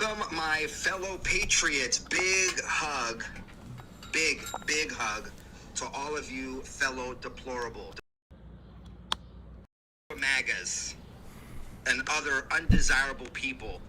welcome my fellow patriots. Big hug, big hug to all of you fellow deplorable MAGAs and other undesirable people.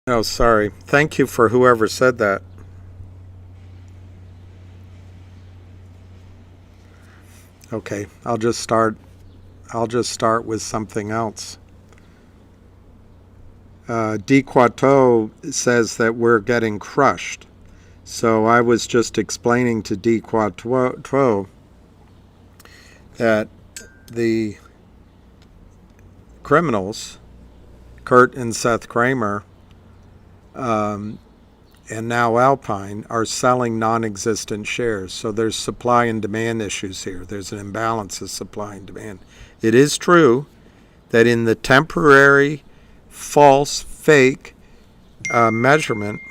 Oh, sorry. Thank you for whoever said that. Okay, I'll just start with something else. D. says that we're getting crushed. So I was just explaining to D. that the criminals, Kurt and Seth Kramer, and now Alpine, are selling non-existent shares. So there's supply and demand issues here. There's an imbalance of supply and demand. It is true that in the temporary, false, fake measurement,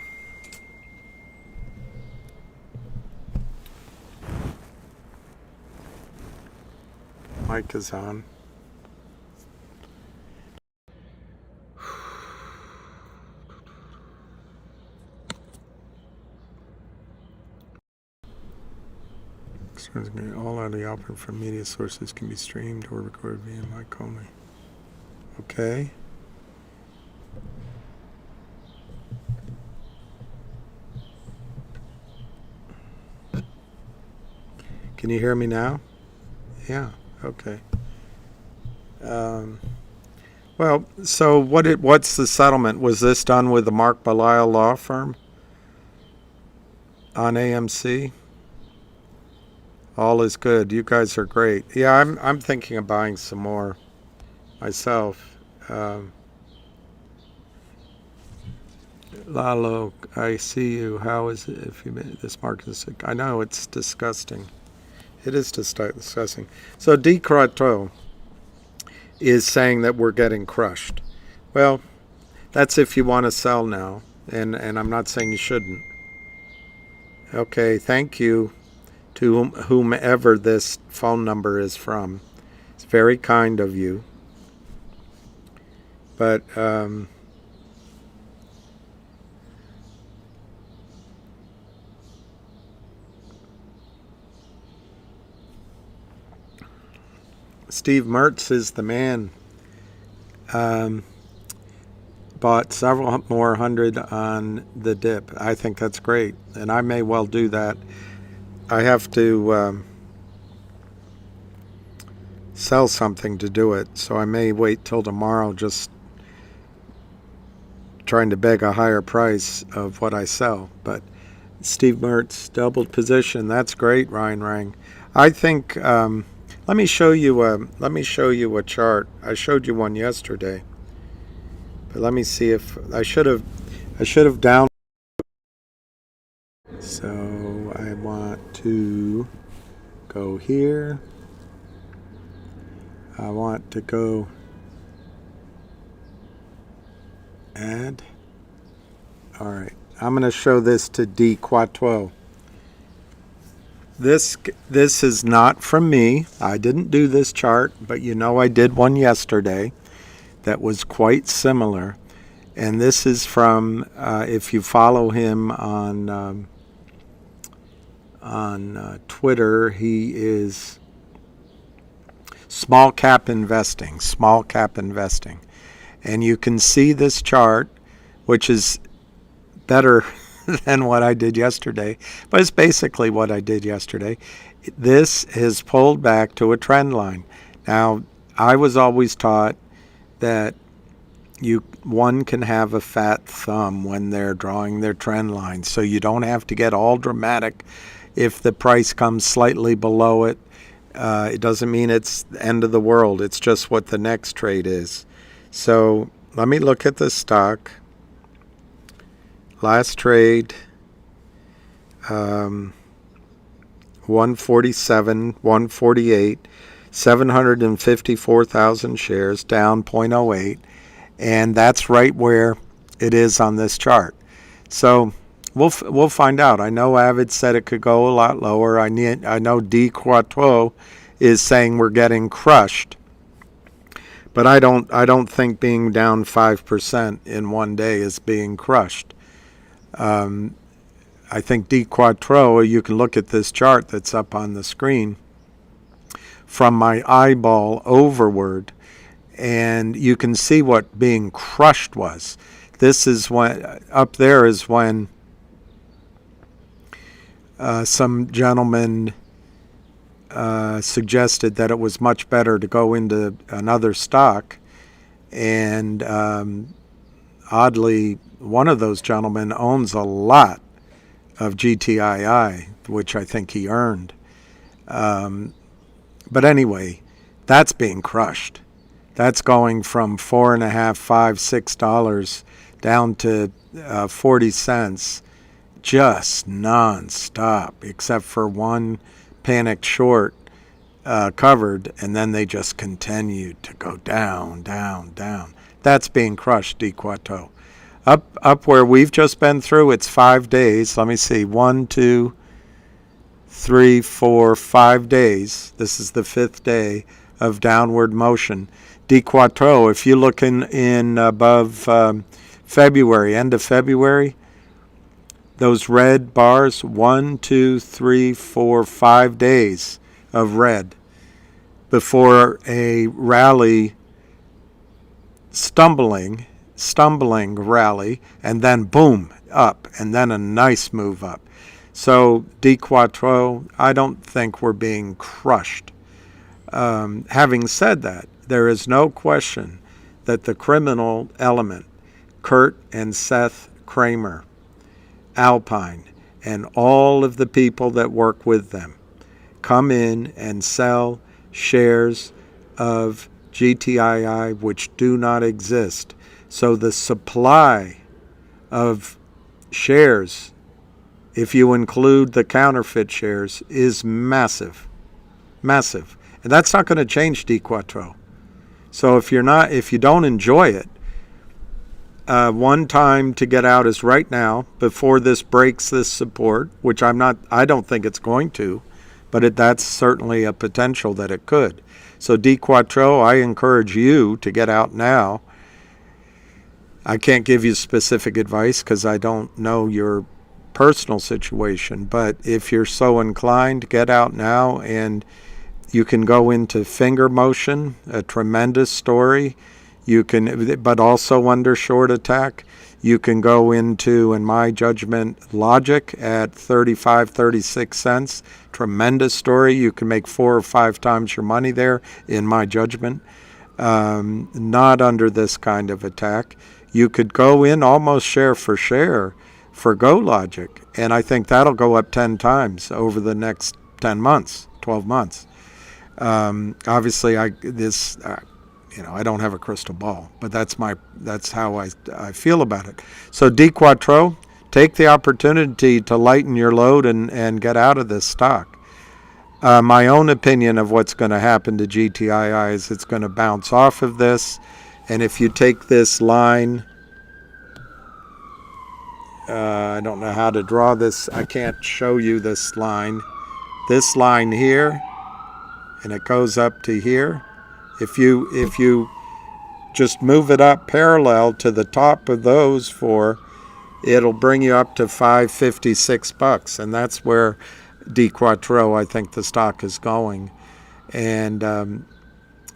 mic is on. All audio output from media sources can be streamed or recorded via mic only. Okay. Can you hear me now? Yeah. Okay. Well, so what's the settlement? Was this done with the Mark Belial law firm on AMC? All is good. You guys are great. Yeah, I'm thinking of buying some more myself. Lalo, I see you. How is it if you made this market is sick? I know it's disgusting. It is disgusting. So D. is saying that we're getting crushed. Well, that's if you want to sell now, and I'm not saying you shouldn't. Okay, thank you to whomever this phone number is from. It's very kind of you. But Steve Mertz is the man. Bought several more hundred on the dip. I think that's great, and I may well do that. I have to sell something to do it, so I may wait till tomorrow, just trying to beg a higher price of what I sell. But Steve Mertz doubled position. That's great, Ryan Rang. I think. Let me show you a chart. I showed you one yesterday, but let me see if I should have downloaded. So I want to go here. I want to go add. All right, I'm going to show this to D. This is not from me. I didn't do this chart, but you know I did one yesterday that was quite similar. And this is from, if you follow him on Twitter, he is small cap investing. And you can see this chart, which is better than what I did yesterday, but it's basically what I did yesterday. This has pulled back to a trend line. Now, I was always taught that one can have a fat thumb when they're drawing their trend line, so you don't have to get all dramatic if the price comes slightly below it. It doesn't mean it's the end of the world. It's just what the next trade is. So let me look at the stock. Last trade, 147, 148, 754,000 shares, down 0.08, and that's right where it is on this chart. So we'll find out. I know Avid said it could go a lot lower. I know D. is saying we're getting crushed, but I don't think being down 5% in one day is being crushed. I think D. you can look at this chart that's up on the screen from my eyeball overward, and you can see what being crushed was. This is when, up there is when some gentleman suggested that it was much better to go into another stock. And oddly, one of those gentlemen owns a lot of GTII, which I think he earned. But anyway, that's being crushed. That's going from $4.5, $5, $6 down to 40 cents, just nonstop, except for one panicked short covered, and then they just continued to go down, down, down. That's being crushed, DeQuato. Up where we've just been through, it's 5 days. Let me see, 1, 2, 3, 4, 5 days. This is the 5th day of downward motion. DeQuato, if you look in above February, end of February, those red bars, 1, 2, 3, 4, 5 days of red before a rally, stumbling rally, and then boom, up, and then a nice move up. So DeQuato, I don't think we're being crushed. Having said that, there is no question that the criminal element, Kurt and Seth Kramer, Alpine, and all of the people that work with them, come in and sell shares of GTII which do not exist. So the supply of shares, if you include the counterfeit shares, is massive. Massive. And that's not going to change DeQuato. So if you don't enjoy it, one time to get out is right now, before this breaks this support, which I don't think it's going to, but that's certainly a potential that it could. So DeQuato, I encourage you to get out now. I can't give you specific advice because I don't know your personal situation, but if you're so inclined, get out now, and you can go into finger motion, a tremendous story. You can, but also under short attack. You can go into, in my judgment, logic at 35, 36 cents. Tremendous story. You can make 4 or 5 times your money there, in my judgment. Not under this kind of attack. You could go in almost share for Go Logic, and I think that'll go up 10 times over the next 10 months, 12 months. Obviously, I don't have a crystal ball, but that's how I feel about it. So DeQuato, take the opportunity to lighten your load and get out of this stock. My own opinion of what's going to happen to GTII is it's going to bounce off of this, and if you take this line, I don't know how to draw this. I can't show you this line. This line here, and it goes up to here. If you just move it up parallel to the top of those four, it'll bring you up to $5.56, and that's where DeQuato, I think the stock is going, and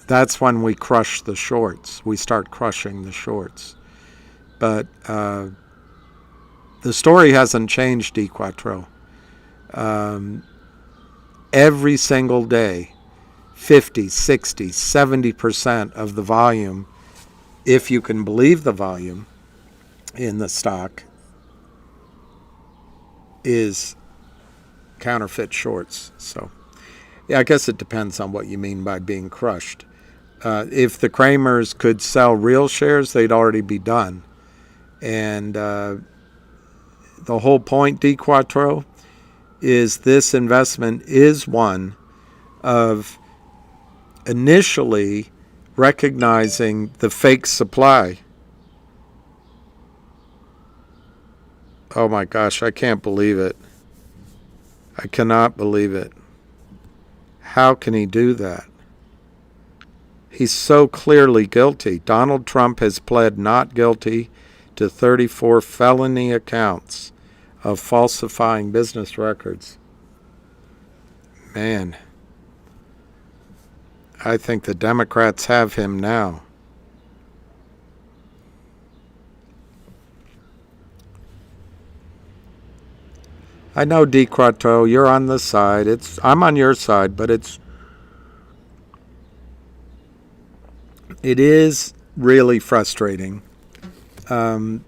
that's when we crush the shorts. We start crushing the shorts, but the story hasn't changed, DeQuato. Every single day, 50, 60, 70% of the volume, if you can believe the volume in the stock, is counterfeit shorts. So, yeah, I guess it depends on what you mean by being crushed. If the Kramers could sell real shares, they'd already be done. And the whole point, DeQuato, is this investment is one of initially recognizing the fake supply. Oh my gosh, I can't believe it. I cannot believe it. How can he do that? He's so clearly guilty. Donald Trump has pled not guilty to 34 felony accounts of falsifying business records. Man, I think the Democrats have him now. I know, D. Quattro, you're on the side. I'm on your side, but it is really frustrating. And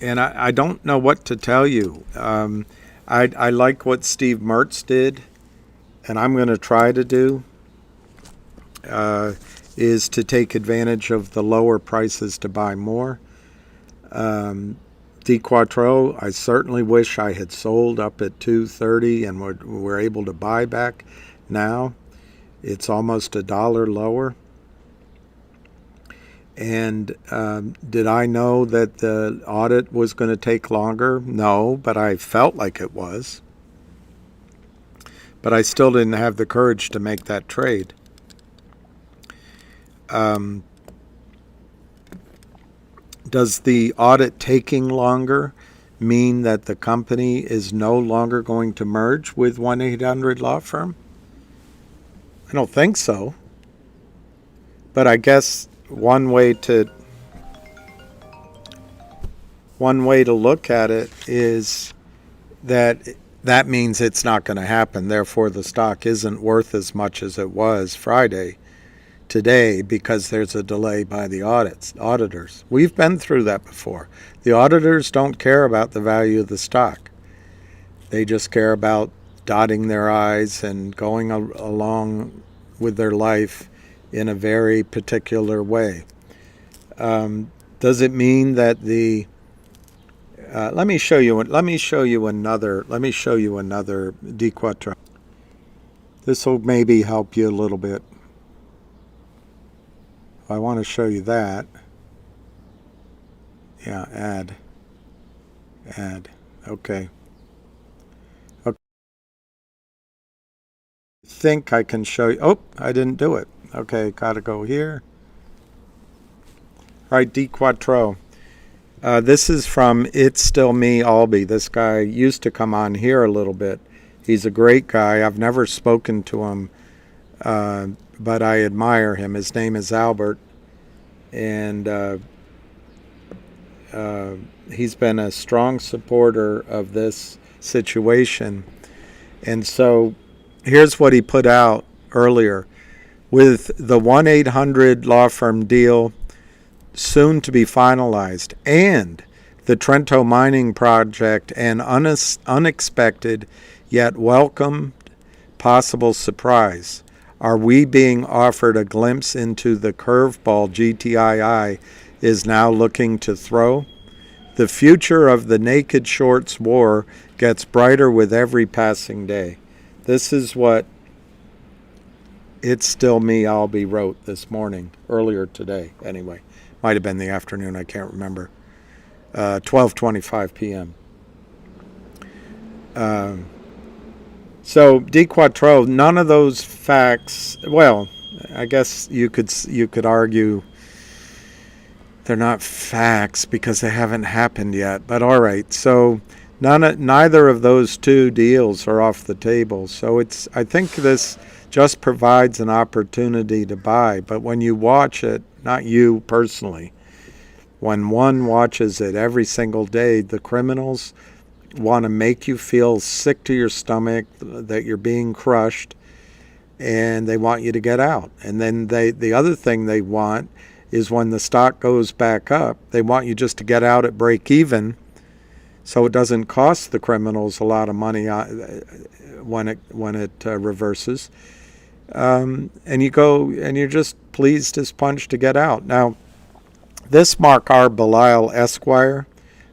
I don't know what to tell you. I like what Steve Mertz did, and I'm going to try to do, is to take advantage of the lower prices to buy more. D. Quattro, I certainly wish I had sold up at 230 and were able to buy back now. It's almost $1 lower. And did I know that the audit was going to take longer? No, but I felt like it was. But I still didn't have the courage to make that trade. Does the audit taking longer mean that the company is no longer going to merge with 1-800 Law Firm? I don't think so. But I guess one way to look at it is that means it's not going to happen. Therefore, the stock isn't worth as much as it was Friday today because there's a delay by the auditors. We've been through that before. The auditors don't care about the value of the stock. They just care about dotting their I's and going along with their life in a very particular way. Does it mean that the let me show you another D. Quattro. This will maybe help you a little bit. I want to show you that. Yeah, add. Okay. I think I can show you. Oh, I didn't do it. Okay, gotta go here. All right, D. Quattro. This is from It's Still Me, Albee. This guy used to come on here a little bit. He's a great guy. I've never spoken to him, but I admire him. His name is Albert, and he's been a strong supporter of this situation. And so here's what he put out earlier. With the 1-800 Law Firm deal soon to be finalized, and the Trento mining project an unexpected yet welcomed possible surprise, are we being offered a glimpse into the curveball GTII is now looking to throw? The future of the naked shorts war gets brighter with every passing day. This is what It's Still Me, Albee wrote this morning, earlier today anyway. Might have been the afternoon, I can't remember. 12:25 p.m. So D. Quattro, none of those facts. Well, I guess you could argue they're not facts because they haven't happened yet. But all right, so neither of those two deals are off the table. So I think this just provides an opportunity to buy. But when you watch it, not you personally, when one watches it every single day, the criminals want to make you feel sick to your stomach, that you're being crushed, and they want you to get out. And then the other thing they want is when the stock goes back up, they want you just to get out at break even so it doesn't cost the criminals a lot of money when it reverses. And you go and you're just pleased as punch to get out. Now, this Mark R. Belial Esquire,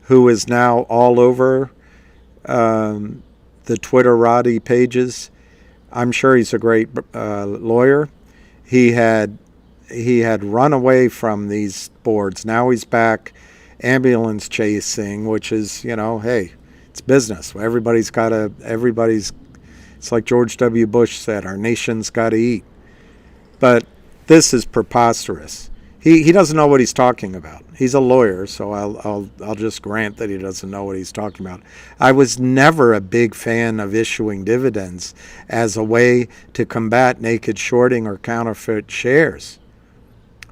who is now all over the Twitterati pages, I'm sure he's a great lawyer. He had run away from these boards. Now he's back ambulance chasing, which is, hey, it's business. It's like George W. Bush said, our nation's got to eat. But this is preposterous. He doesn't know what he's talking about. He's a lawyer, so I'll just grant that he doesn't know what he's talking about. I was never a big fan of issuing dividends as a way to combat naked shorting or counterfeit shares.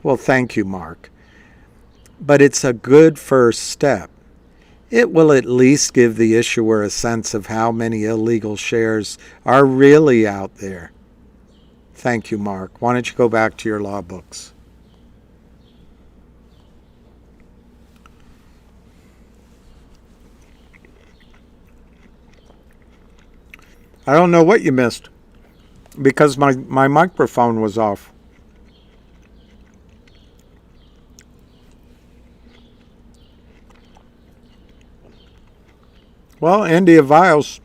Well, thank you, Mark. But it's a good first step. it will at least give the issuer a sense of how many illegal shares are really out there. Thank you, Mark. Why don't you go back to your law books? I don't know what you missed because my microphone was off. Well, India Viles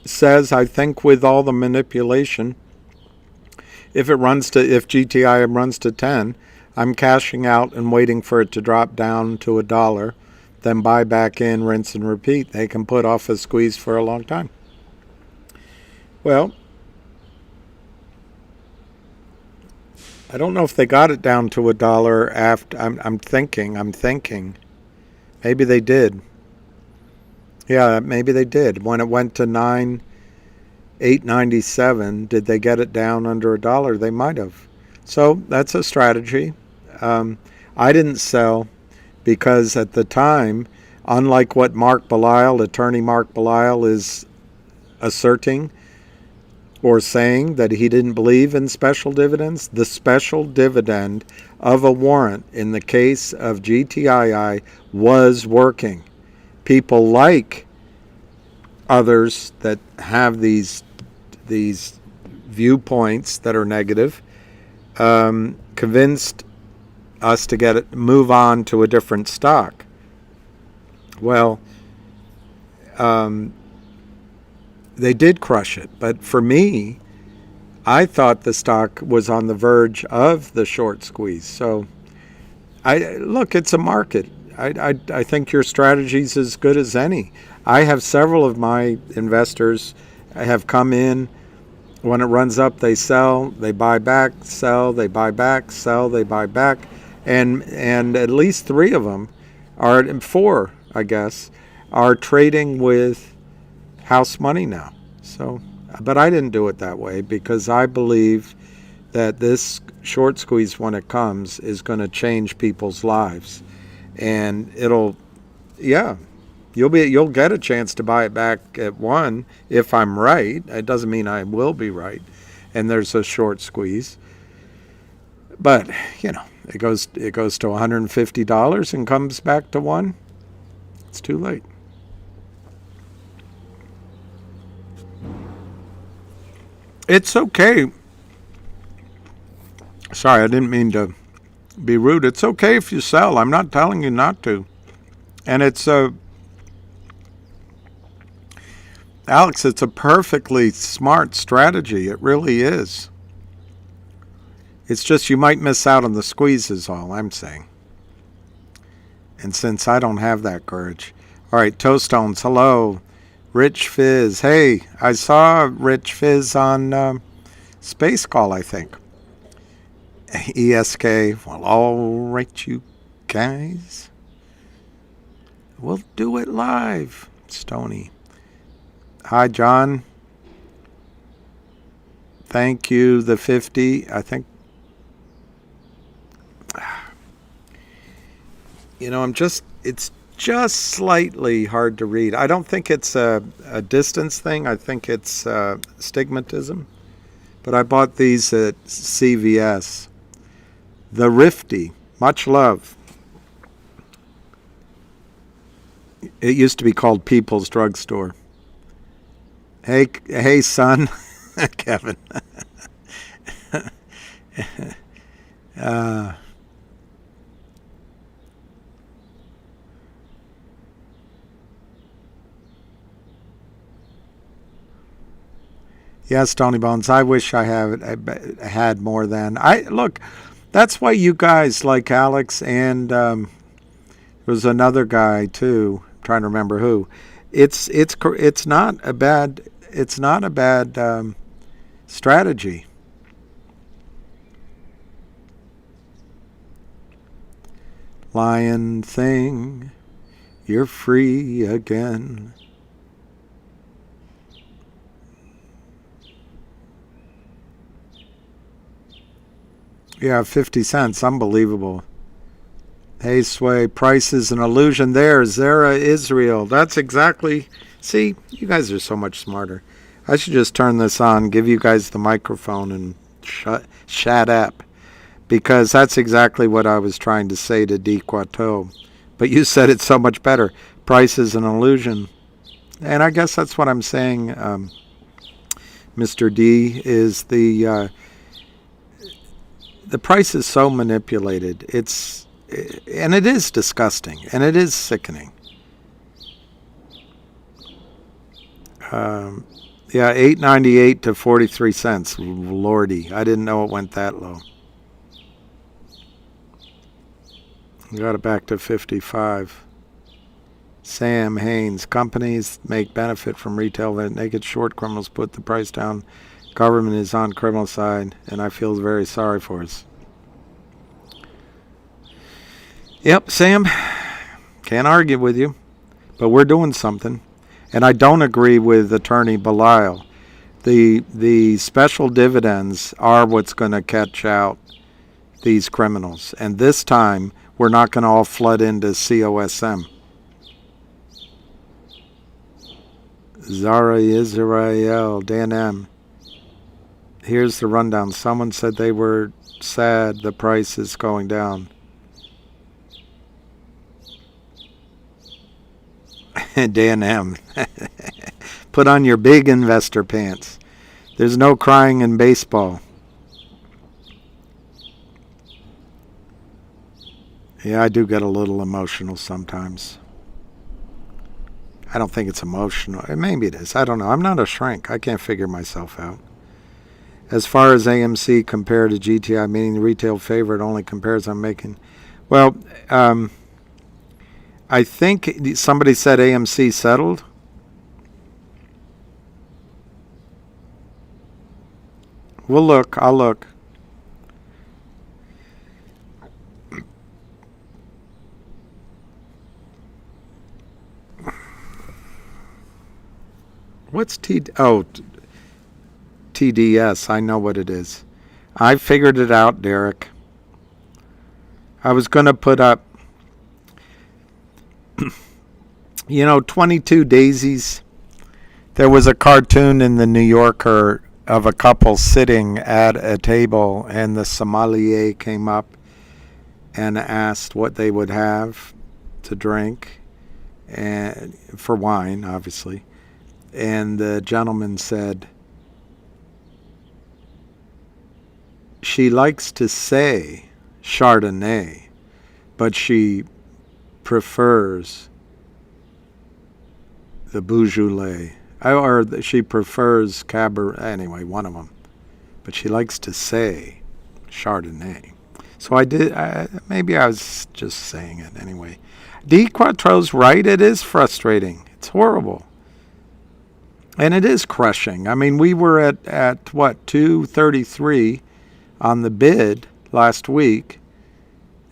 says, I think with all the manipulation, if GTI runs to 10, I'm cashing out and waiting for it to drop down to $1, then buy back in, rinse and repeat. They can put off a squeeze for a long time. Well, I don't know if they got it down to $1 after. I'm thinking. Maybe they did. Yeah, maybe they did. When it went to $8.97, did they get it down under $1? They might have. So that's a strategy. I didn't sell because at the time, unlike what attorney Mark Belisle is asserting or saying that he didn't believe in special dividends, the special dividend of a warrant in the case of GTII was working. People like others that have these viewpoints that are negative convinced us to move on to a different stock. Well, they did crush it, but for me, I thought the stock was on the verge of the short squeeze. So, it's a market. I think your strategy is as good as any. I have several of my investors have come in. When it runs up, they sell, they buy back, sell, they buy back, sell, they buy back. And at least 3 of them, 4, I guess, are trading with house money now. So, but I didn't do it that way because I believe that this short squeeze, when it comes, is going to change people's lives. And you'll get a chance to buy it back at 1 if I'm right. It doesn't mean I will be right. And there's a short squeeze. But, it goes to $150 and comes back to 1. It's too late. It's okay. Sorry, I didn't mean to be rude. It's okay if you sell. I'm not telling you not to. And it's Alex, it's a perfectly smart strategy. It really is. It's just you might miss out on the squeeze is all I'm saying. And since I don't have that courage. All right, Toestones, hello. Rich Fizz. Hey, I saw Rich Fizz on Space Call, I think. ESK. Well, all right, you guys. We'll do it live. Stony. Hi, John. Thank you. The 50. I think. It's just slightly hard to read. I don't think it's a distance thing. I think it's stigmatism. But I bought these at CVS. The Rifty, much love. It used to be called People's Drugstore. Hey, son, Kevin. Yes, Tony Bones. I wish I had more than look. That's why you guys like Alex and there was another guy too. I'm trying to remember who. It's not a bad strategy. Lion thing, you're free again. Yeah, 50 cents. Unbelievable. Hey, Sway, price is an illusion. There, Zara Israel. That's exactly. See, you guys are so much smarter. I should just turn this on, give you guys the microphone, and shut up. Because that's exactly what I was trying to say to D. Quateau. But you said it so much better. Price is an illusion. And I guess that's what I'm saying, Mr. D, is the price is so manipulated. And it is disgusting, and it is sickening. Yeah, $8.98 to 43 cents. Lordy, I didn't know it went that low. Got it back to 55. Sam Haynes, companies make benefit from retail that naked short criminals put the price down. Government is on criminal side, and I feel very sorry for us. Yep, Sam, can't argue with you, but we're doing something. And I don't agree with Attorney Belial. The special dividends are what's going to catch out these criminals. And this time, we're not going to all flood into COSM. Zara Israel, Dan M. Here's the rundown. Someone said they were sad the price is going down. Dan M. Put on your big investor pants. There's no crying in baseball. Yeah, I do get a little emotional sometimes. I don't think it's emotional. Maybe it is. I don't know. I'm not a shrink. I can't figure myself out. As far as AMC compared to GTI, meaning the retail favorite only compares I'm making. Well, I think somebody said AMC settled. We'll look. I'll look. What's TDS. I know what it is. I figured it out, Derek. I was going to put up 22 Daisies. There was a cartoon in the New Yorker of a couple sitting at a table, and the sommelier came up and asked what they would have to drink, and for wine, obviously. And the gentleman said, she likes to say Chardonnay, but she prefers the Beaujolais, or she prefers Cabernet, anyway, one of them. But she likes to say Chardonnay. So I did, maybe I was just saying it anyway. D. Quattro's right, it is frustrating. It's horrible. And it is crushing. I mean, we were at what, 233 on the bid last week,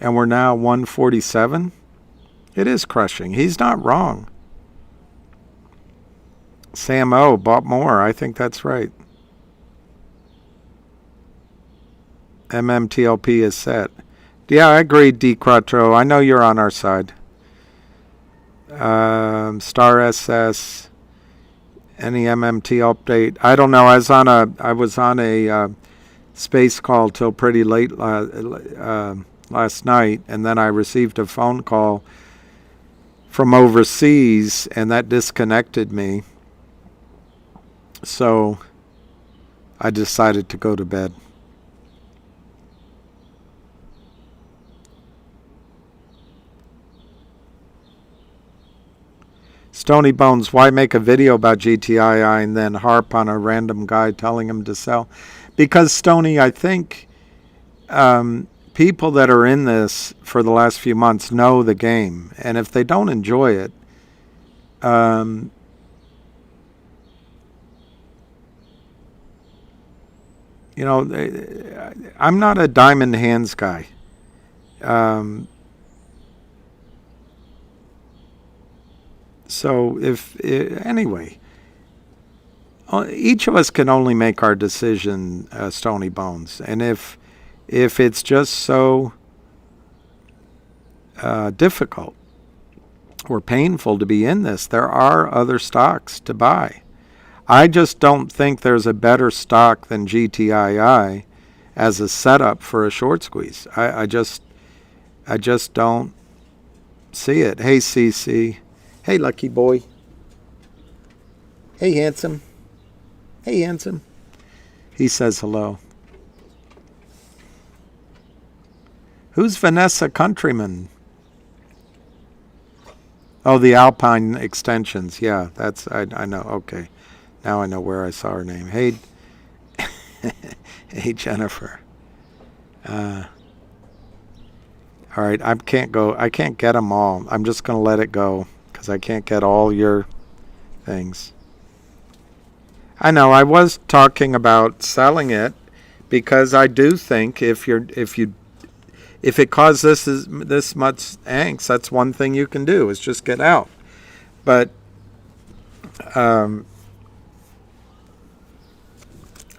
and we're now 147. It is crushing. He's not wrong. Sam O bought more. I think that's right. MMTLP is set. Yeah, I agree, D. Quattro. I know you're on our side. Star SS. Any MMT update? I don't know. I was on a space call till pretty late last night, and then I received a phone call from overseas, and that disconnected me. So I decided to go to bed. Stony Bones, why make a video about GTII and then harp on a random guy telling him to sell? Because, Stony, I think people that are in this for the last few months know the game. And if they don't enjoy it, I'm not a diamond hands guy. So anyway, each of us can only make our decision, Stony Bones. And if it's just so difficult or painful to be in this. There are other stocks to buy. I just don't think there's a better stock than GTII as a setup for a short squeeze. I just don't see it. Hey, CC. Hey, lucky boy. Hey, handsome. Hey, handsome. He says hello. Who's Vanessa Countryman? Oh, the Alpine Extensions. Yeah, that's, I know. Okay. Now I know where I saw her name. Hey, hey, Jennifer. All right, I can't get them all. I'm just going to let it go because I can't get all your things. I know I was talking about selling it because I do think if it causes this much angst, that's one thing you can do is just get out. But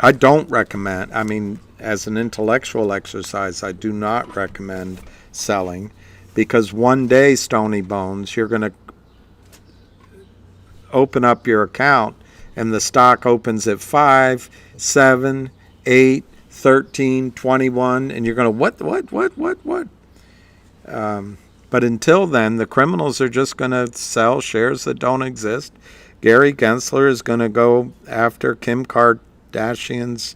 I don't recommend, I mean, as an intellectual exercise, I do not recommend selling because one day, Stony Bones, you're going to open up your account and the stock opens at 5, 7, 8, 13, 21, and you're going to, what? But until then, the criminals are just going to sell shares that don't exist. Gary Gensler is going to go after Kim Kardashian's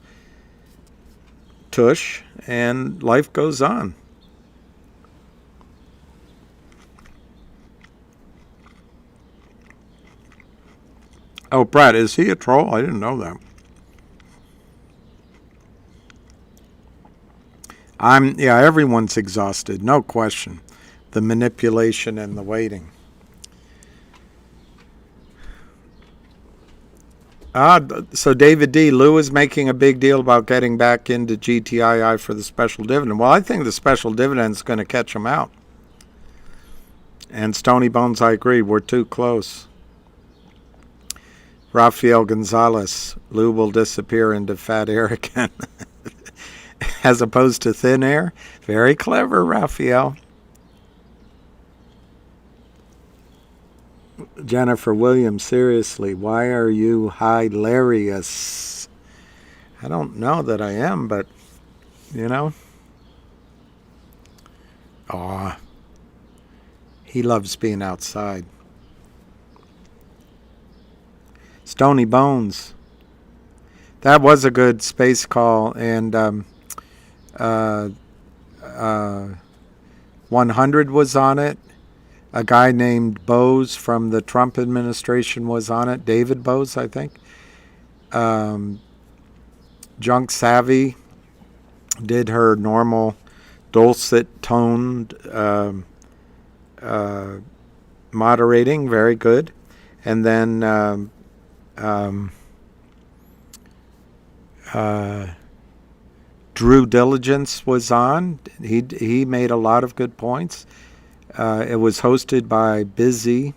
tush, and life goes on. Oh, Brett, is he a troll? I didn't know that. Everyone's exhausted, no question. The manipulation and the waiting. So David D. Lou is making a big deal about getting back into GTII for the special dividend. Well, I think the special dividend is going to catch them out. And Stony Bones, I agree, we're too close. Rafael Gonzalez, Lou will disappear into fat air again. As opposed to thin air. Very clever, Rafael. Jennifer Williams, seriously, why are you hilarious? I don't know that I am, but, you know. Aw. He loves being outside. Stony Bones. That was a good space call, and 100 was on it. A guy named Bose from the Trump administration was on it. David Bose, I think. Junk Savvy did her normal dulcet toned moderating, very good. And then Drew Diligence was on. He made a lot of good points. It was hosted by Busy,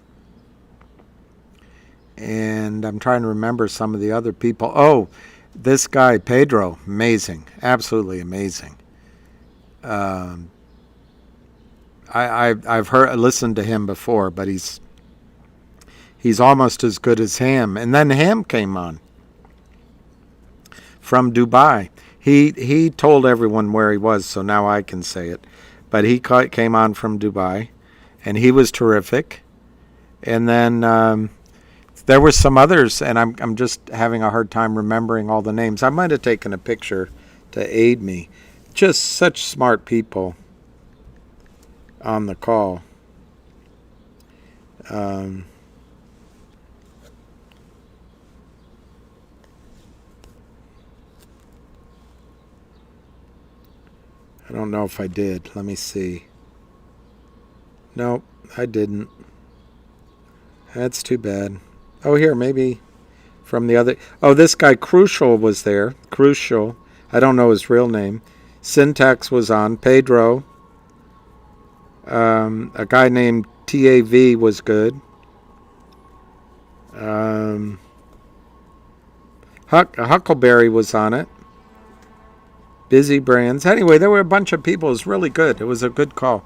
and I'm trying to remember some of the other people. Oh, this guy Pedro, amazing, absolutely amazing. I've listened to him before, but he's almost as good as Ham. And then Ham came on from Dubai. He told everyone where he was, so now I can say it. But he came on from Dubai, and he was terrific. And then there were some others, and I'm just having a hard time remembering all the names. I might have taken a picture to aid me. Just such smart people on the call. I don't know if I did. Let me see. Nope, I didn't. That's too bad. Oh, here, maybe from the other. Oh, this guy Crucial was there. Crucial. I don't know his real name. Syntax was on. Pedro. A guy named TAV was good. Huckleberry was on it. Busy Brands. Anyway, there were a bunch of people. It was really good. It was a good call.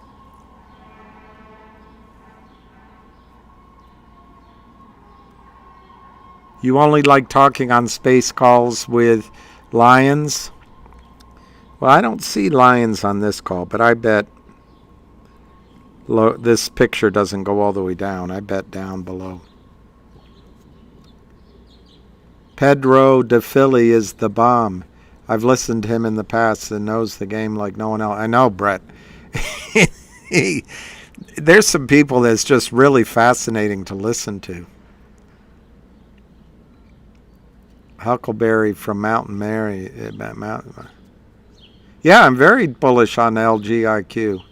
You only like talking on space calls with lions? Well, I don't see lions on this call, but I bet this picture doesn't go all the way down. I bet down below. Pedro de Philly is the bomb. I've listened to him in the past and knows the game like no one else. I know, Brett. There's some people that's just really fascinating to listen to. Huckleberry from Mountain Mary. Yeah, I'm very bullish on LGIQ.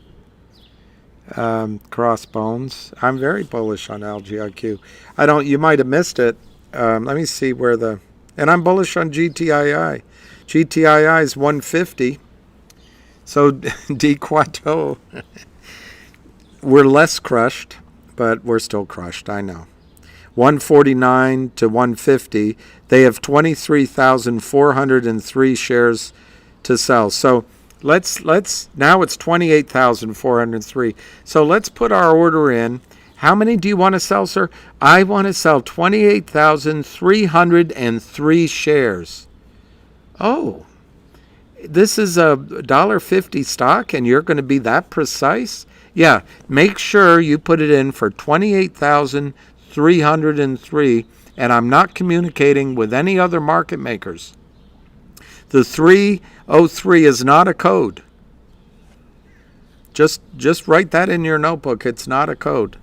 Crossbones. I'm very bullish on LGIQ. You might have missed it. Let me see and I'm bullish on GTII. GTII is 150. So D Quato, we're less crushed, but we're still crushed, I know. 149 to 150. They have 23,403 shares to sell. So let's now it's 28,403. So let's put our order in. How many do you want to sell, sir? I want to sell 28,303 shares. Oh, this is a $1.50 stock and you're going to be that precise? Yeah, make sure you put it in for 28,303, and I'm not communicating with any other market makers. The 303 is not a code. Just write that in your notebook. It's not a code.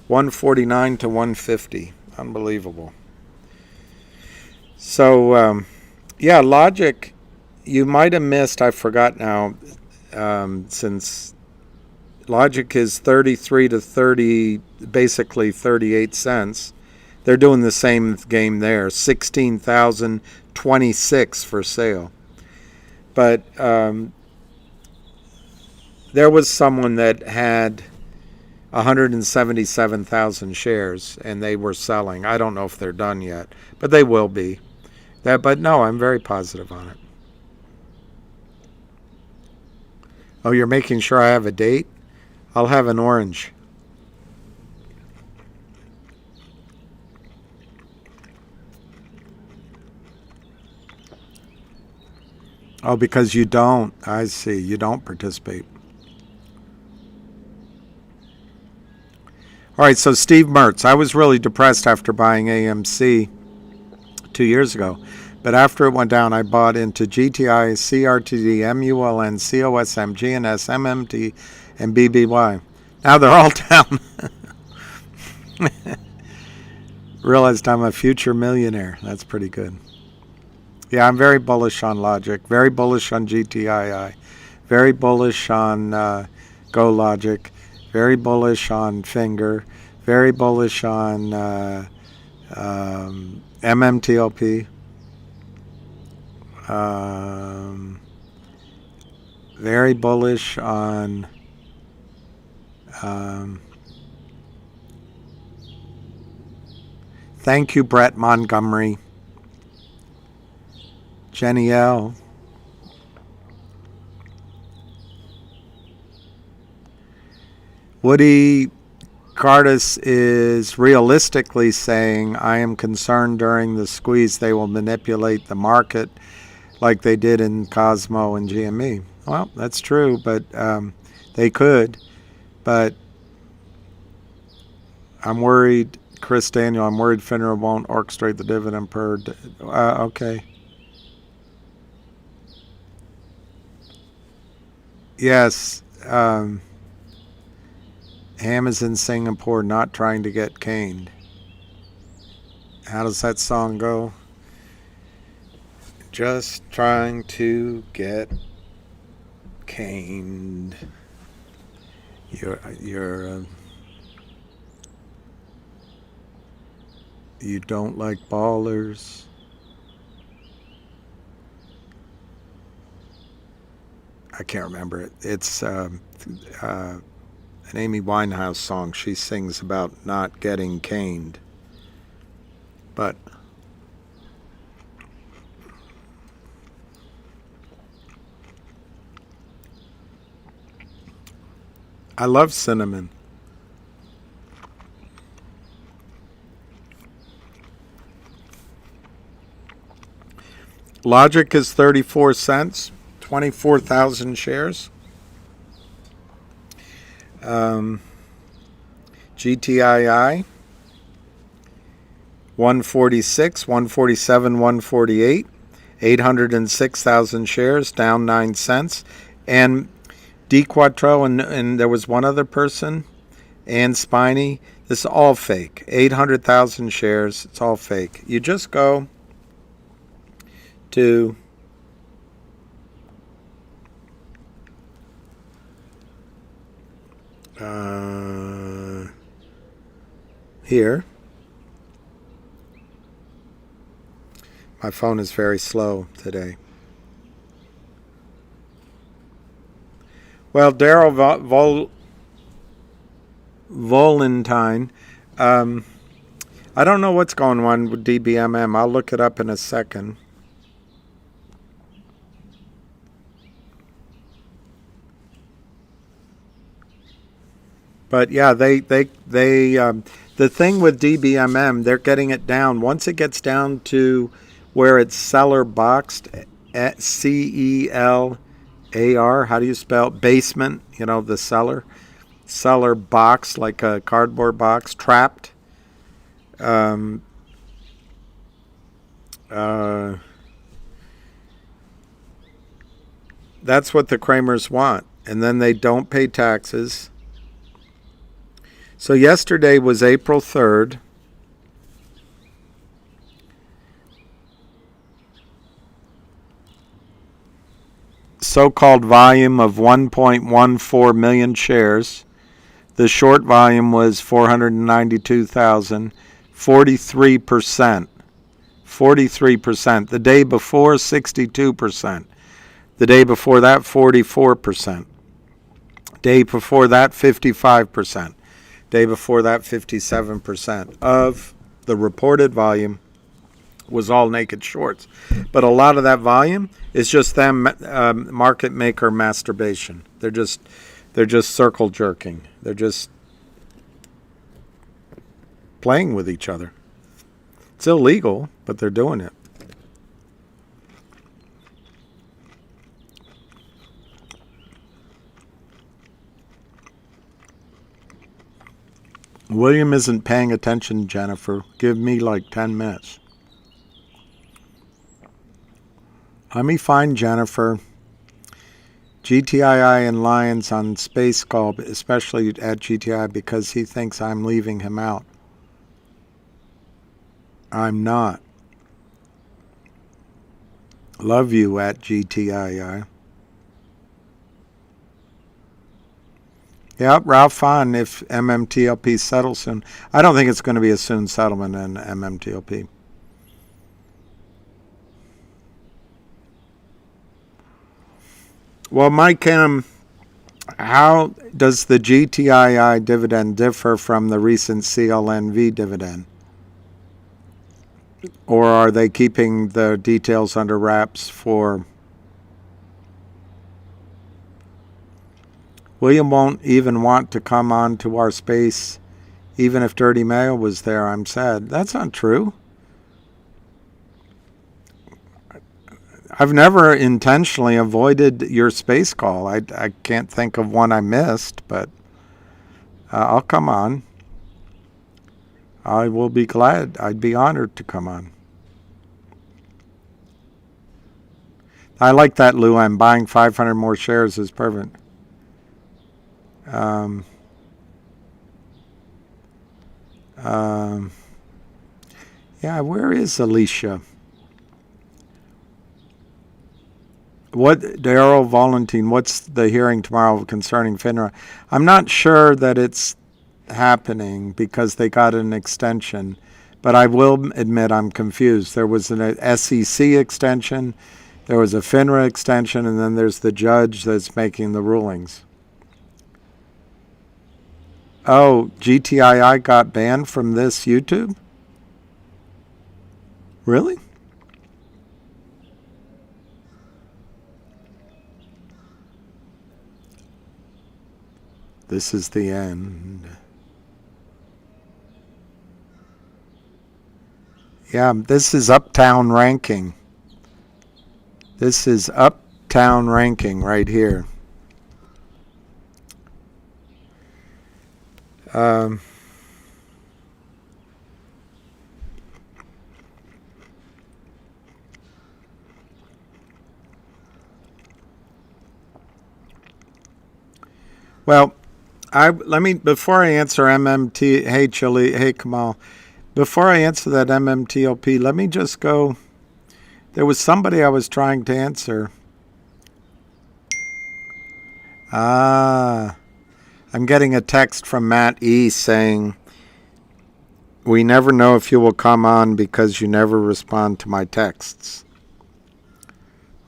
149 to 150. Unbelievable. So, yeah, logic, you might have missed, I forgot now, since logic is 33 to 30, basically 38 cents. They're doing the same game there, 16,026 for sale. But there was someone that had 177,000 shares, and they were selling. I don't know if they're done yet, but they will be. But no, I'm very positive on it. Oh, you're making sure I have a date? I'll have an orange. Oh, because you don't. I see. You don't participate. All right, so Steve Mertz. I was really depressed after buying AMC 2 years ago. But after it went down, I bought into GTI, CRTD, MULN, COSM, GNS, MMT, and BBY. Now they're all down. Realized I'm a future millionaire. That's pretty good. Yeah, I'm very bullish on Logic, very bullish on GTII, very bullish on Go Logic, very bullish on Finger, very bullish on MMTLP. Very bullish on thank you, Brett Montgomery. Jenny L. Woody Cardis is realistically saying, I am concerned during the squeeze they will manipulate the market like they did in Cosmo and GME. Well, that's true, but they could. But I'm worried, Chris Daniel, I'm worried FINRA won't orchestrate the dividend per... okay. Yes. Ham is in Singapore not trying to get caned. How does that song go? Just trying to get caned. You don't like ballers. I can't remember it. It's an Amy Winehouse song. She sings about not getting caned. But I love cinnamon. Logic is 34 cents, 24,000 shares. GTII 146, 147, 148, 806,000 shares, down 9 cents. And D Quattro, and there was one other person, and Spiny. This is all fake. 800,000 shares. It's all fake. You just go to here. My phone is very slow today. Well, Daryl Volentine, I don't know what's going on with DBMM. I'll look it up in a second. But yeah, the thing with DBMM, they're getting it down. Once it gets down to where it's seller boxed, CELAR, how do you spell basement? You know, the seller box, like a cardboard box, trapped. That's what the Kramers want, and then they don't pay taxes. So yesterday was April 3rd. So-called volume of 1.14 million shares. The short volume was 492,000, 43%. 43%. The day before, 62%. The day before that, 44%. Day before that, 55%. Day before that, 57% of the reported volume was all naked shorts. But a lot of that volume is just them market maker masturbation. They're just circle jerking. They're just playing with each other. It's illegal, but they're doing it. William isn't paying attention, Jennifer. Give me like 10 minutes. Let me find Jennifer. GTII and Lions on Space Call, especially at GTI, because he thinks I'm leaving him out. I'm not. Love you at GTII. Yep, Ralph Fahn, if MMTLP settles soon. I don't think it's going to be a soon settlement in MMTLP. Well, Mike M., how does the GTII dividend differ from the recent CLNV dividend? Or are they keeping the details under wraps for... William won't even want to come on to our space, even if Dirty Mail was there. I'm sad. That's not true. I've never intentionally avoided your space call. I can't think of one I missed, but I'll come on. I will be glad. I'd be honored to come on. I like that, Lou. I'm buying 500 more shares is perfect. Yeah, where is Alicia? What, Daryl Valentine, what's the hearing tomorrow concerning FINRA? I'm not sure that it's happening because they got an extension, but I will admit I'm confused. There was an SEC extension, there was a FINRA extension, and then there's the judge that's making the rulings. Oh, GTII got banned from this YouTube? Really? This is the end. Yeah, this is Uptown Ranking. This is Uptown ranking right here. Well, before I answer MMT, hey Chili, hey Kamal, before I answer that MMTLP, let me just go. There was somebody I was trying to answer. I'm getting a text from Matt E saying, "We never know if you will come on because you never respond to my texts."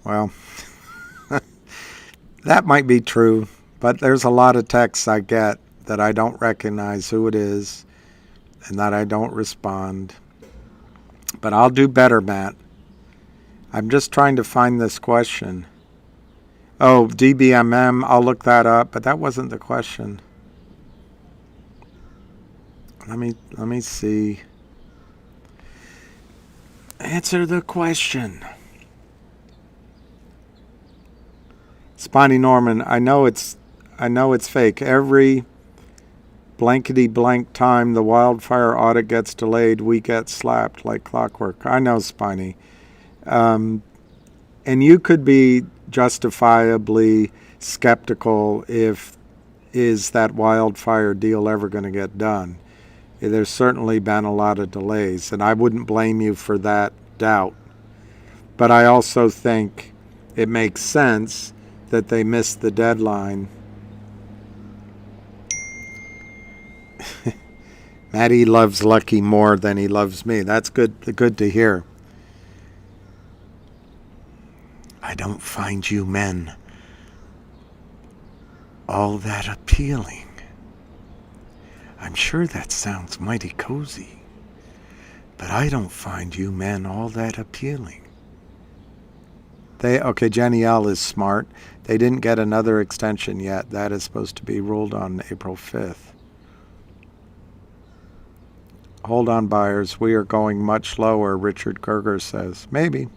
Well, that might be true, but there's a lot of texts I get that I don't recognize who it is and that I don't respond. But I'll do better, Matt. I'm just trying to find this question. Oh, DBMM, I'll look that up, but that wasn't the question. Let me see. Answer the question. Spotty Norman, I know it's fake. Every blankety blank time the wildfire audit gets delayed, we get slapped like clockwork. I know, Spiny. And you could be justifiably skeptical is that wildfire deal ever going to get done. There's certainly been a lot of delays, and I wouldn't blame you for that doubt. But I also think it makes sense that they missed the deadline. Maddie loves Lucky more than he loves me. That's good to hear. I don't find you men all that appealing. I'm sure that sounds mighty cozy, but I don't find you men all that appealing. Jenny L is smart. They didn't get another extension yet. That is supposed to be ruled on April 5th. Hold on, buyers. We are going much lower, Richard Gerger says. Maybe.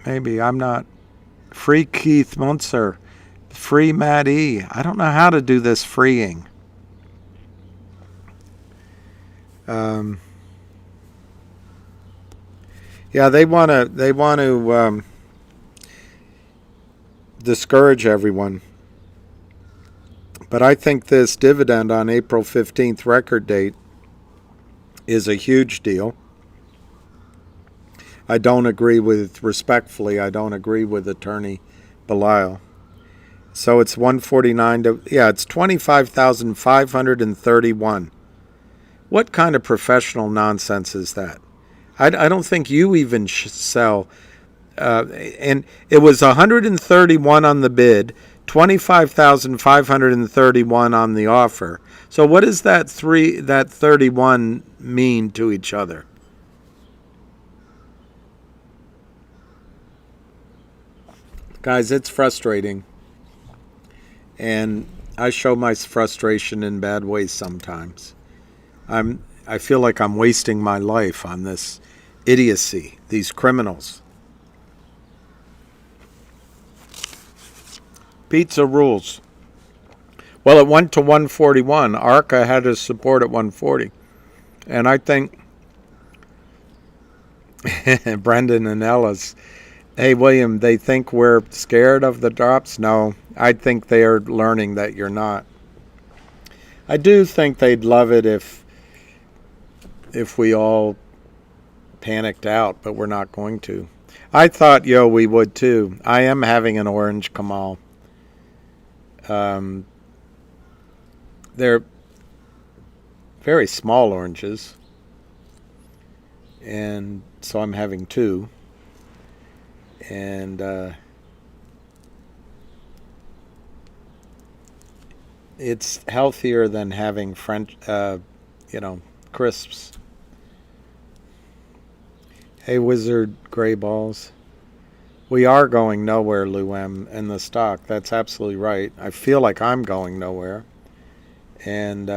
I'm not. Free Keith Munzer. Free Matt E. I don't know how to do this freeing. Yeah, they want to discourage everyone. But I think this dividend on April 15th record date is a huge deal. Respectfully, I don't agree with Attorney Belisle. So it's 149 to, it's 25,531. What kind of professional nonsense is that? I don't think you even sell. And it was 131 on the bid, 25,531 on the offer. So what does that 31 mean to each other? Guys, it's frustrating. And I show my frustration in bad ways sometimes. I feel like I'm wasting my life on this idiocy, these criminals. Pizza rules. Well, it went to 141. ARCA had his support at 140. And I think Brendan and Ellis, hey, William, they think we're scared of the drops? No, I think they are learning that you're not. I do think they'd love it if we all panicked out, but we're not going to. I thought, we would too. I am having an orange, Kamal. They're very small oranges, and so I'm having two. And it's healthier than having French, crisps. Hey, Wizard Gray Balls. We are going nowhere, Lou M, in the stock. That's absolutely right. I feel like I'm going nowhere. And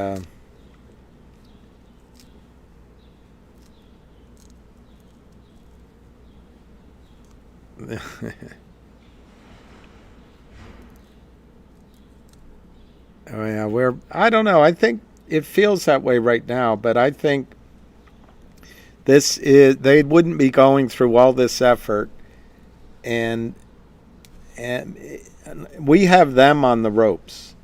Oh yeah, I don't know. I think it feels that way right now, but I think they wouldn't be going through all this effort, and we have them on the ropes.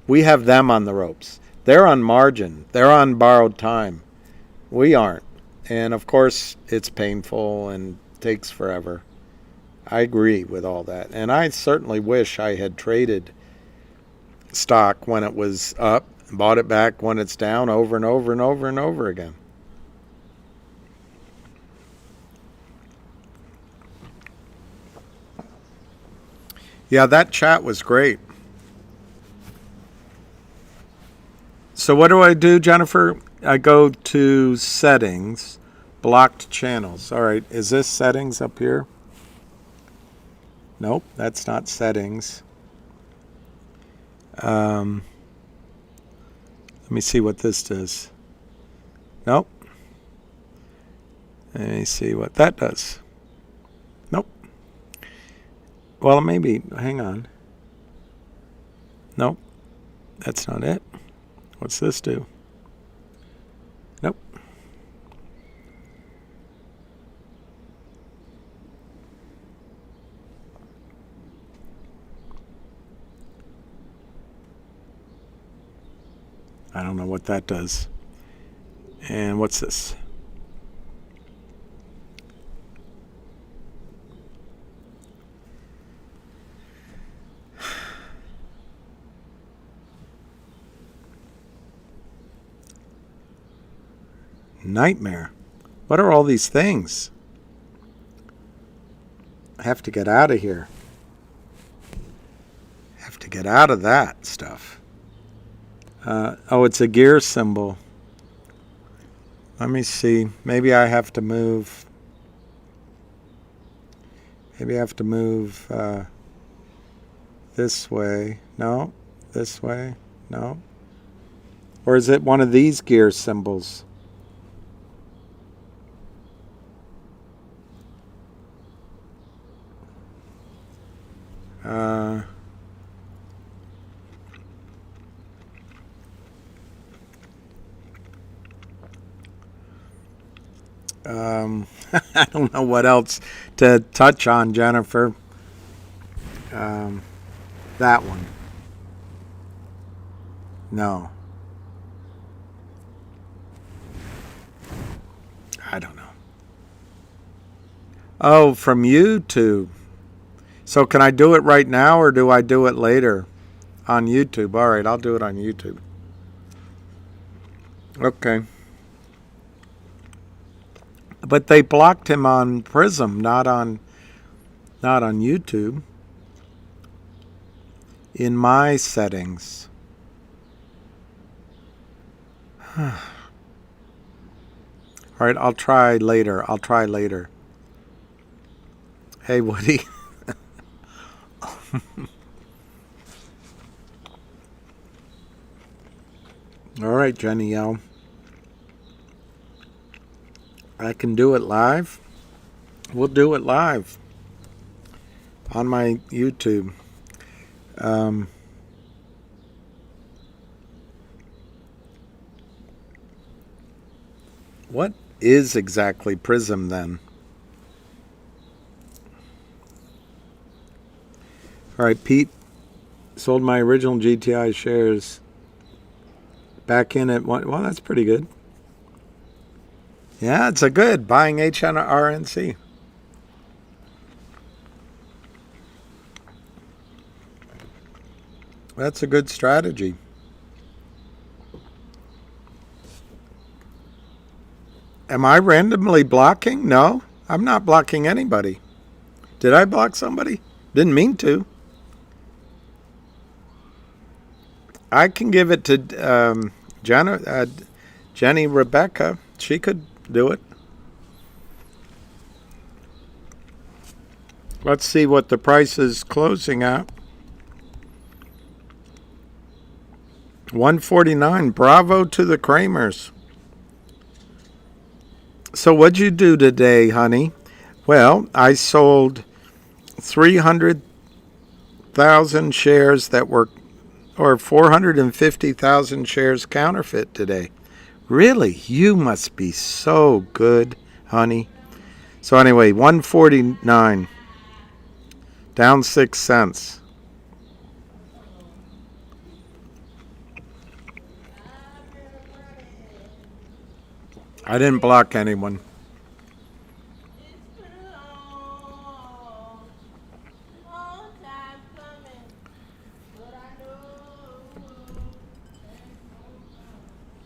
We have them on the ropes. They're on margin. They're on borrowed time. We aren't. And of course, it's painful and takes forever. I agree with all that. And I certainly wish I had traded stock when it was up, bought it back when it's down over and over and over and over again. Yeah, that chat was great. So what do I do, Jennifer? I go to settings, blocked channels. All right, is this settings up here? Nope, that's not settings. Let me see what this does. Nope. Let me see what that does. Nope. Well, maybe, hang on. Nope, that's not it. What's this do? Nope. I don't know what that does. And what's this? Nightmare. What are all these things? I have to get out of here. Have to get out of that stuff. Oh, it's a gear symbol. Let me see. Maybe I have to move. Maybe I have to move this way. No. This way. No. Or is it one of these gear symbols? I don't know what else to touch on, Jennifer. That one. No. I don't know. Oh, from YouTube. So can I do it right now or do I do it later on YouTube? All right, I'll do it on YouTube. Okay. But they blocked him on Prism, not on YouTube. In my settings. All right, I'll try later. Hey, Woody. All right, Jenny L. I can do it live. We'll do it live on my YouTube. What is exactly Prism then? All right, Pete sold my original GTI shares back in at one. Well, that's pretty good. Yeah, it's a good buying HNRNC. That's a good strategy. Am I randomly blocking? No, I'm not blocking anybody. Did I block somebody? Didn't mean to. I can give it to Jenny Rebecca. She could do it. Let's see what the price is closing at. 149. Bravo to the Kramers. So what'd you do today, honey? Well, I sold 300,000 shares that were, or 450,000 shares counterfeit today. Really? You must be so good, honey. So anyway, 149, down 6 cents. I didn't block anyone.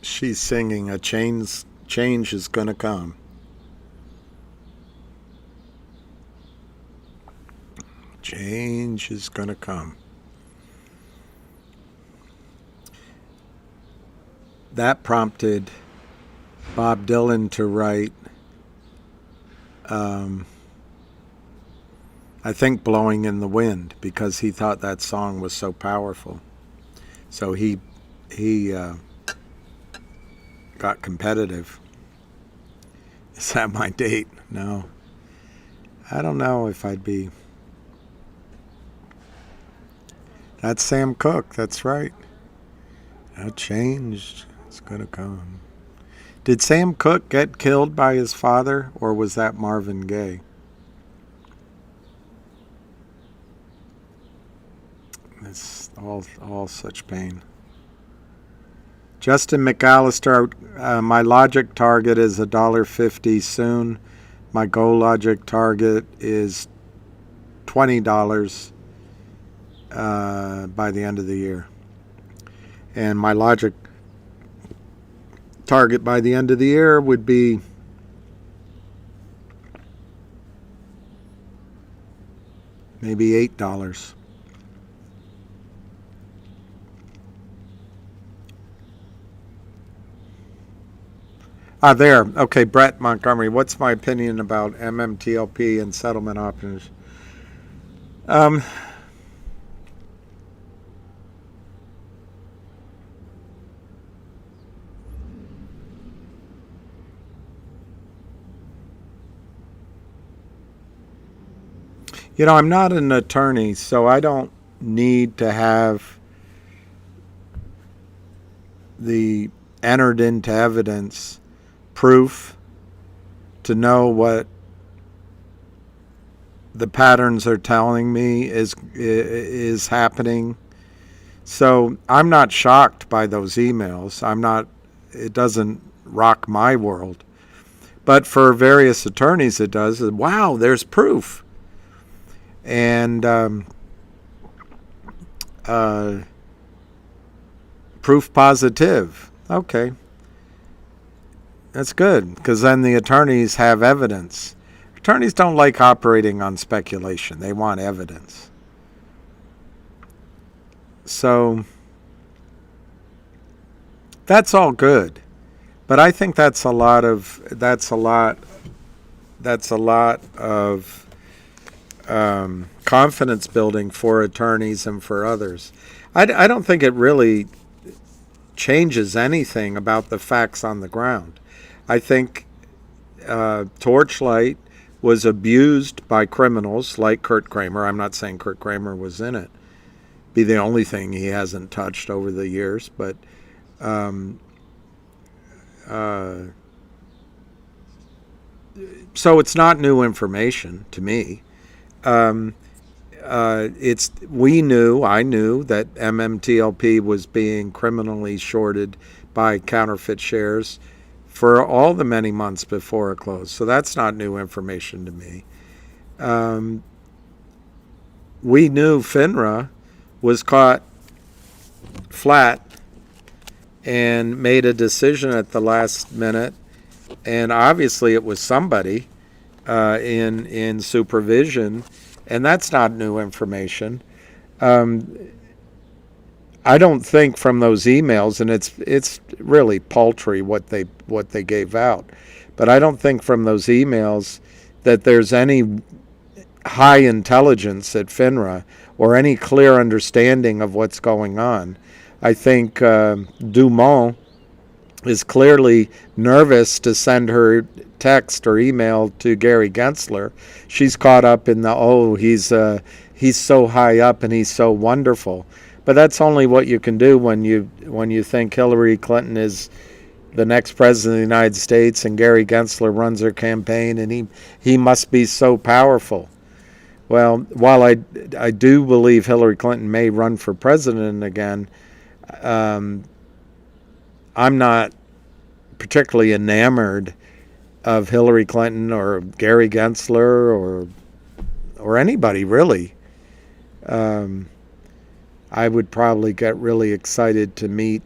She's singing a change is gonna come. Change is gonna come. That prompted Bob Dylan to write, I think, Blowing in the Wind, because he thought that song was so powerful. So he got competitive. Is that my date? No. I don't know if I'd be. That's Sam Cooke, that's right. That changed. It's gonna come. Did Sam Cooke get killed by his father, or was that Marvin Gaye? It's all such pain. Justin McAllister, my logic target is $1.50 soon. My Go Logic target is $20 by the end of the year. And my logic target by the end of the year would be maybe $8. There. Okay, Brett Montgomery. What's my opinion about MMTLP and settlement options? I'm not an attorney, so I don't need to have the entered into evidence proof to know what the patterns are telling me is happening. So I'm not shocked by those emails. It doesn't rock my world. But for various attorneys it does. Wow, there's proof. And proof positive. Okay. That's good, because then the attorneys have evidence. Attorneys don't like operating on speculation. They want evidence. So that's all good. But I think that's a lot of confidence building for attorneys and for others. I don't think it really changes anything about the facts on the ground. I think Torchlight was abused by criminals like Kurt Kramer. I'm not saying Kurt Kramer was in it. Be the only thing he hasn't touched over the years, but so it's not new information to me. I knew that MMTLP was being criminally shorted by counterfeit shares for all the many months before it closed. So that's not new information to me. We knew FINRA was caught flat and made a decision at the last minute, and obviously it was somebody in supervision, and that's not new information. I don't think from those emails, and it's really paltry what they gave out, but I don't think from those emails that there's any high intelligence at FINRA or any clear understanding of what's going on. I think Dumont is clearly nervous to send her text or email to Gary Gensler. She's caught up in the, he's so high up and he's so wonderful. But that's only what you can do when you think Hillary Clinton is the next president of the United States and Gary Gensler runs her campaign and he must be so powerful. Well, while I do believe Hillary Clinton may run for president again, I'm not particularly enamored of Hillary Clinton or Gary Gensler or anybody really. I would probably get really excited to meet,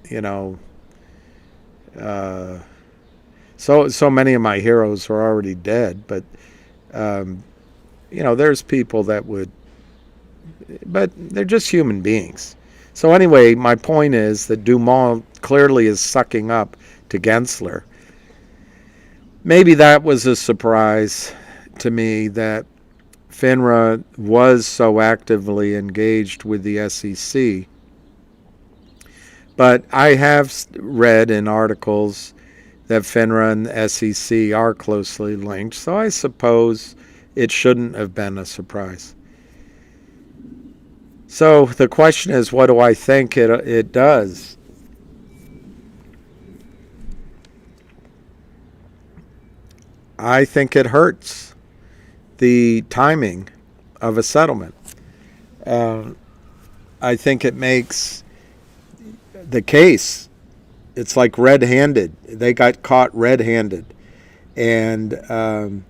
so many of my heroes are already dead, but there's people that would, but they're just human beings. So anyway, my point is that Dumont clearly is sucking up to Gensler. Maybe that was a surprise to me that FINRA was so actively engaged with the SEC. But I have read in articles that FINRA and the SEC are closely linked, so I suppose it shouldn't have been a surprise. So the question is, what do I think it does? I think it hurts the timing of a settlement. I think it makes the case, it's like red-handed. They got caught red-handed. And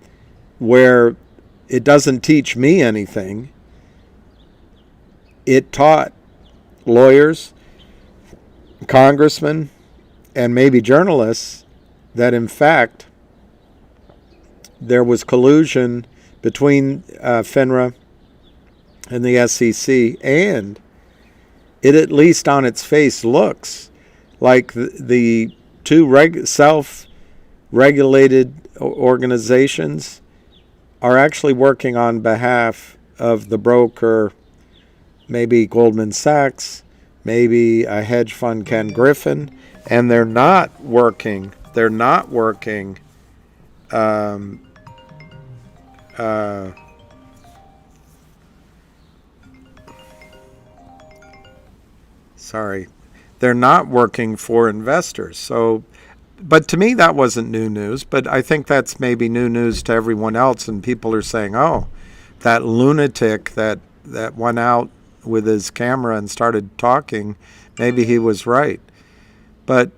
where it doesn't teach me anything, it taught lawyers, congressmen, and maybe journalists that in fact there was collusion between FINRA and the SEC, and it, at least on its face, looks like the two self-regulated organizations are actually working on behalf of the broker, maybe Goldman Sachs, maybe a hedge fund, Ken Griffin, and they're not working they're not working for investors. So, but to me that wasn't new news, but I think that's maybe new news to everyone else, and people are saying, oh, that lunatic that went out with his camera and started talking, maybe he was right. But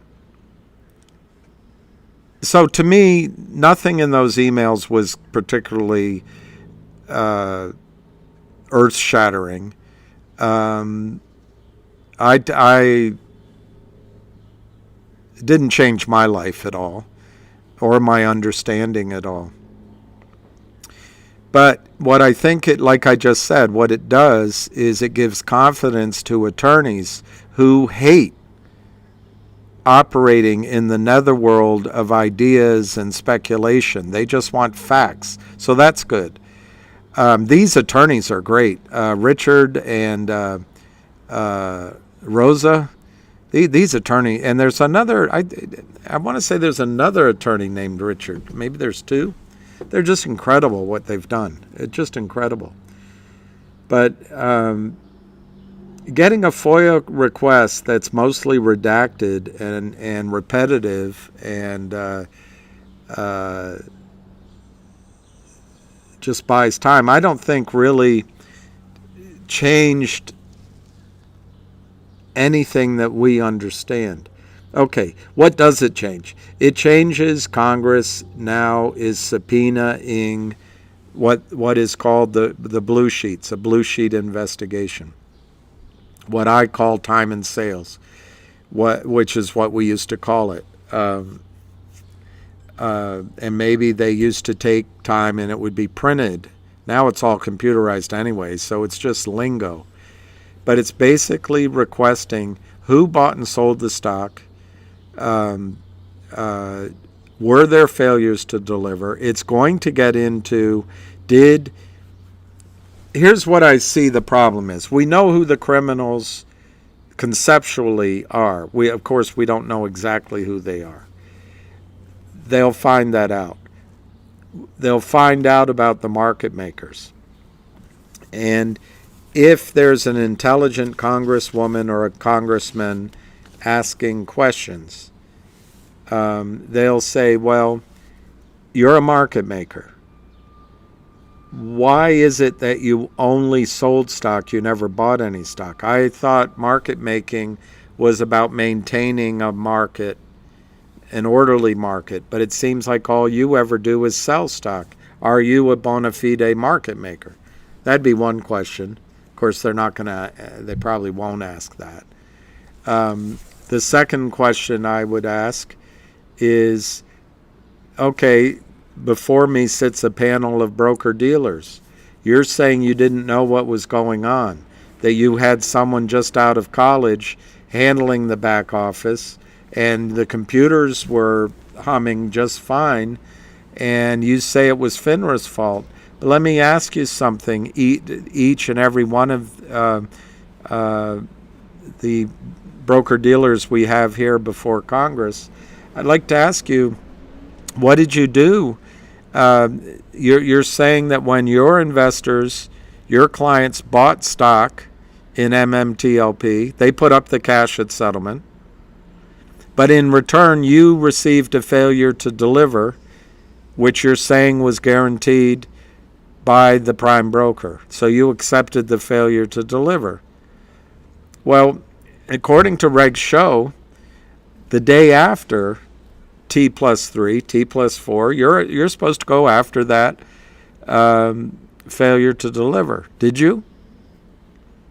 so to me, nothing in those emails was particularly earth-shattering. I didn't change my life at all, or my understanding at all. But what I think like I just said, what it does is it gives confidence to attorneys who hate operating in the netherworld of ideas and speculation. They just want facts. So that's good. These attorneys are great. Richard and Rosa, these attorneys, and there's another, I want to say there's another attorney named Richard. Maybe there's two. They're just incredible what they've done. It's just incredible. But getting a FOIA request that's mostly redacted and repetitive and just buys time, I don't think really changed anything that we understand. Okay, what does it change? It changes Congress now is subpoenaing what is called the blue sheets, a blue sheet investigation. What I call time and sales, which is what we used to call it. And maybe they used to take time and it would be printed. Now it's all computerized anyway, so it's just lingo. But it's basically requesting who bought and sold the stock, were there failures to deliver. It's going to get into here's what I see the problem is. We know who the criminals conceptually are. Of course, we don't know exactly who they are. They'll find that out. They'll find out about the market makers. And if there's an intelligent congresswoman or a congressman asking questions, they'll say, well, you're a market maker. Why is it that you only sold stock, you never bought any stock? I thought market making was about maintaining a market, an orderly market, but it seems like all you ever do is sell stock. Are you a bona fide market maker? That'd be one question. Of course, they probably won't ask that. The second question I would ask is, okay, before me sits a panel of broker-dealers. You're saying you didn't know what was going on, that you had someone just out of college handling the back office, and the computers were humming just fine, and you say it was FINRA's fault. But let me ask you something. Each and every one of the broker-dealers we have here before Congress, I'd like to ask you, what did you do? You're saying that when your investors, your clients bought stock in MMTLP, they put up the cash at settlement, but in return you received a failure to deliver, which you're saying was guaranteed by the prime broker. So you accepted the failure to deliver. Well, according to Reg Show, the day after T+3, T+4, you're supposed to go after that failure to deliver. Did you?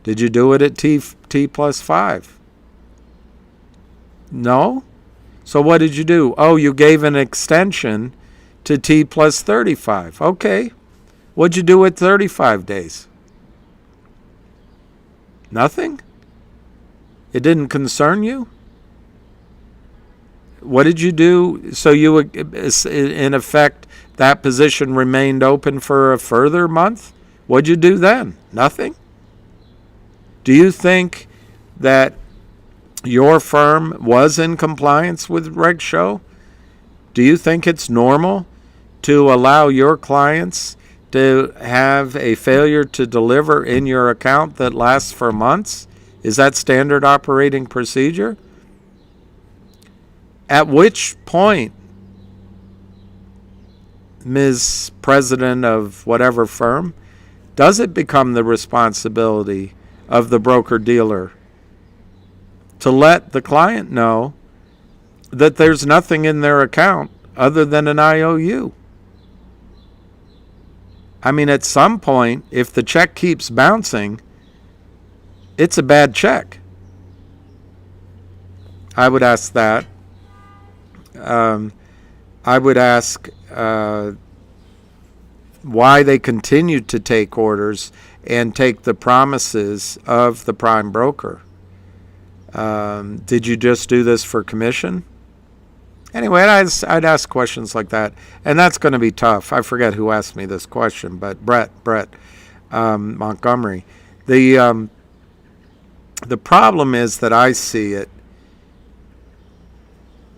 Did you do it at T+5? No? So what did you do? Oh, you gave an extension to T+35. Okay. What'd you do at 35 days? Nothing? It didn't concern you? What did you do? So you, in effect, that position remained open for a further month? What'd you do then? Nothing? Do you think that your firm was in compliance with Reg Show? Do you think it's normal to allow your clients to have a failure to deliver in your account that lasts for months? Is that standard operating procedure? At which point, Ms. President of whatever firm, does it become the responsibility of the broker-dealer to let the client know that there's nothing in their account other than an IOU? I mean, at some point, if the check keeps bouncing, it's a bad check. I would ask that. I would ask why they continued to take orders and take the promises of the prime broker. Did you just do this for commission? Anyway, I'd ask questions like that, and that's going to be tough. I forget who asked me this question, but Brett Montgomery. The problem is that I see it,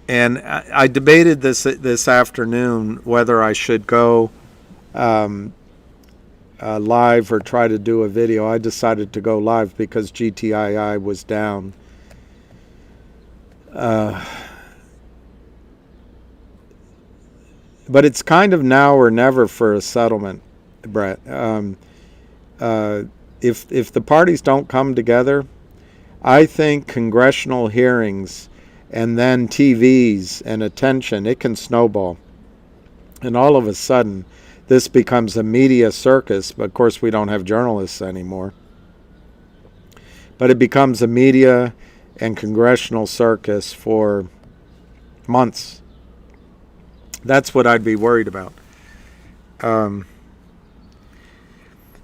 and I debated this afternoon whether I should go live or try to do a video. I decided to go live because GTII was down. But it's kind of now or never for a settlement, Brett. If the parties don't come together, I think congressional hearings and then TVs and attention, it can snowball. And all of a sudden, this becomes a media circus. But of course, we don't have journalists anymore. But it becomes a media and congressional circus for months. That's what I'd be worried about. The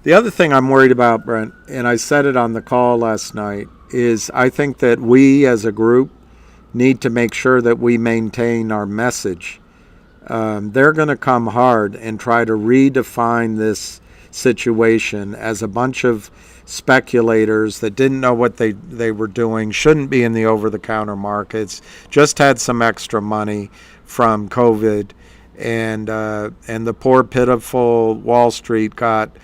other thing I'm worried about, Brent, and I said it on the call last night, is I think that we as a group need to make sure that we maintain our message. They're going to come hard and try to redefine this situation as a bunch of speculators that didn't know what they were doing, shouldn't be in the over-the-counter markets, just had some extra money from COVID, and the poor, pitiful Wall Street got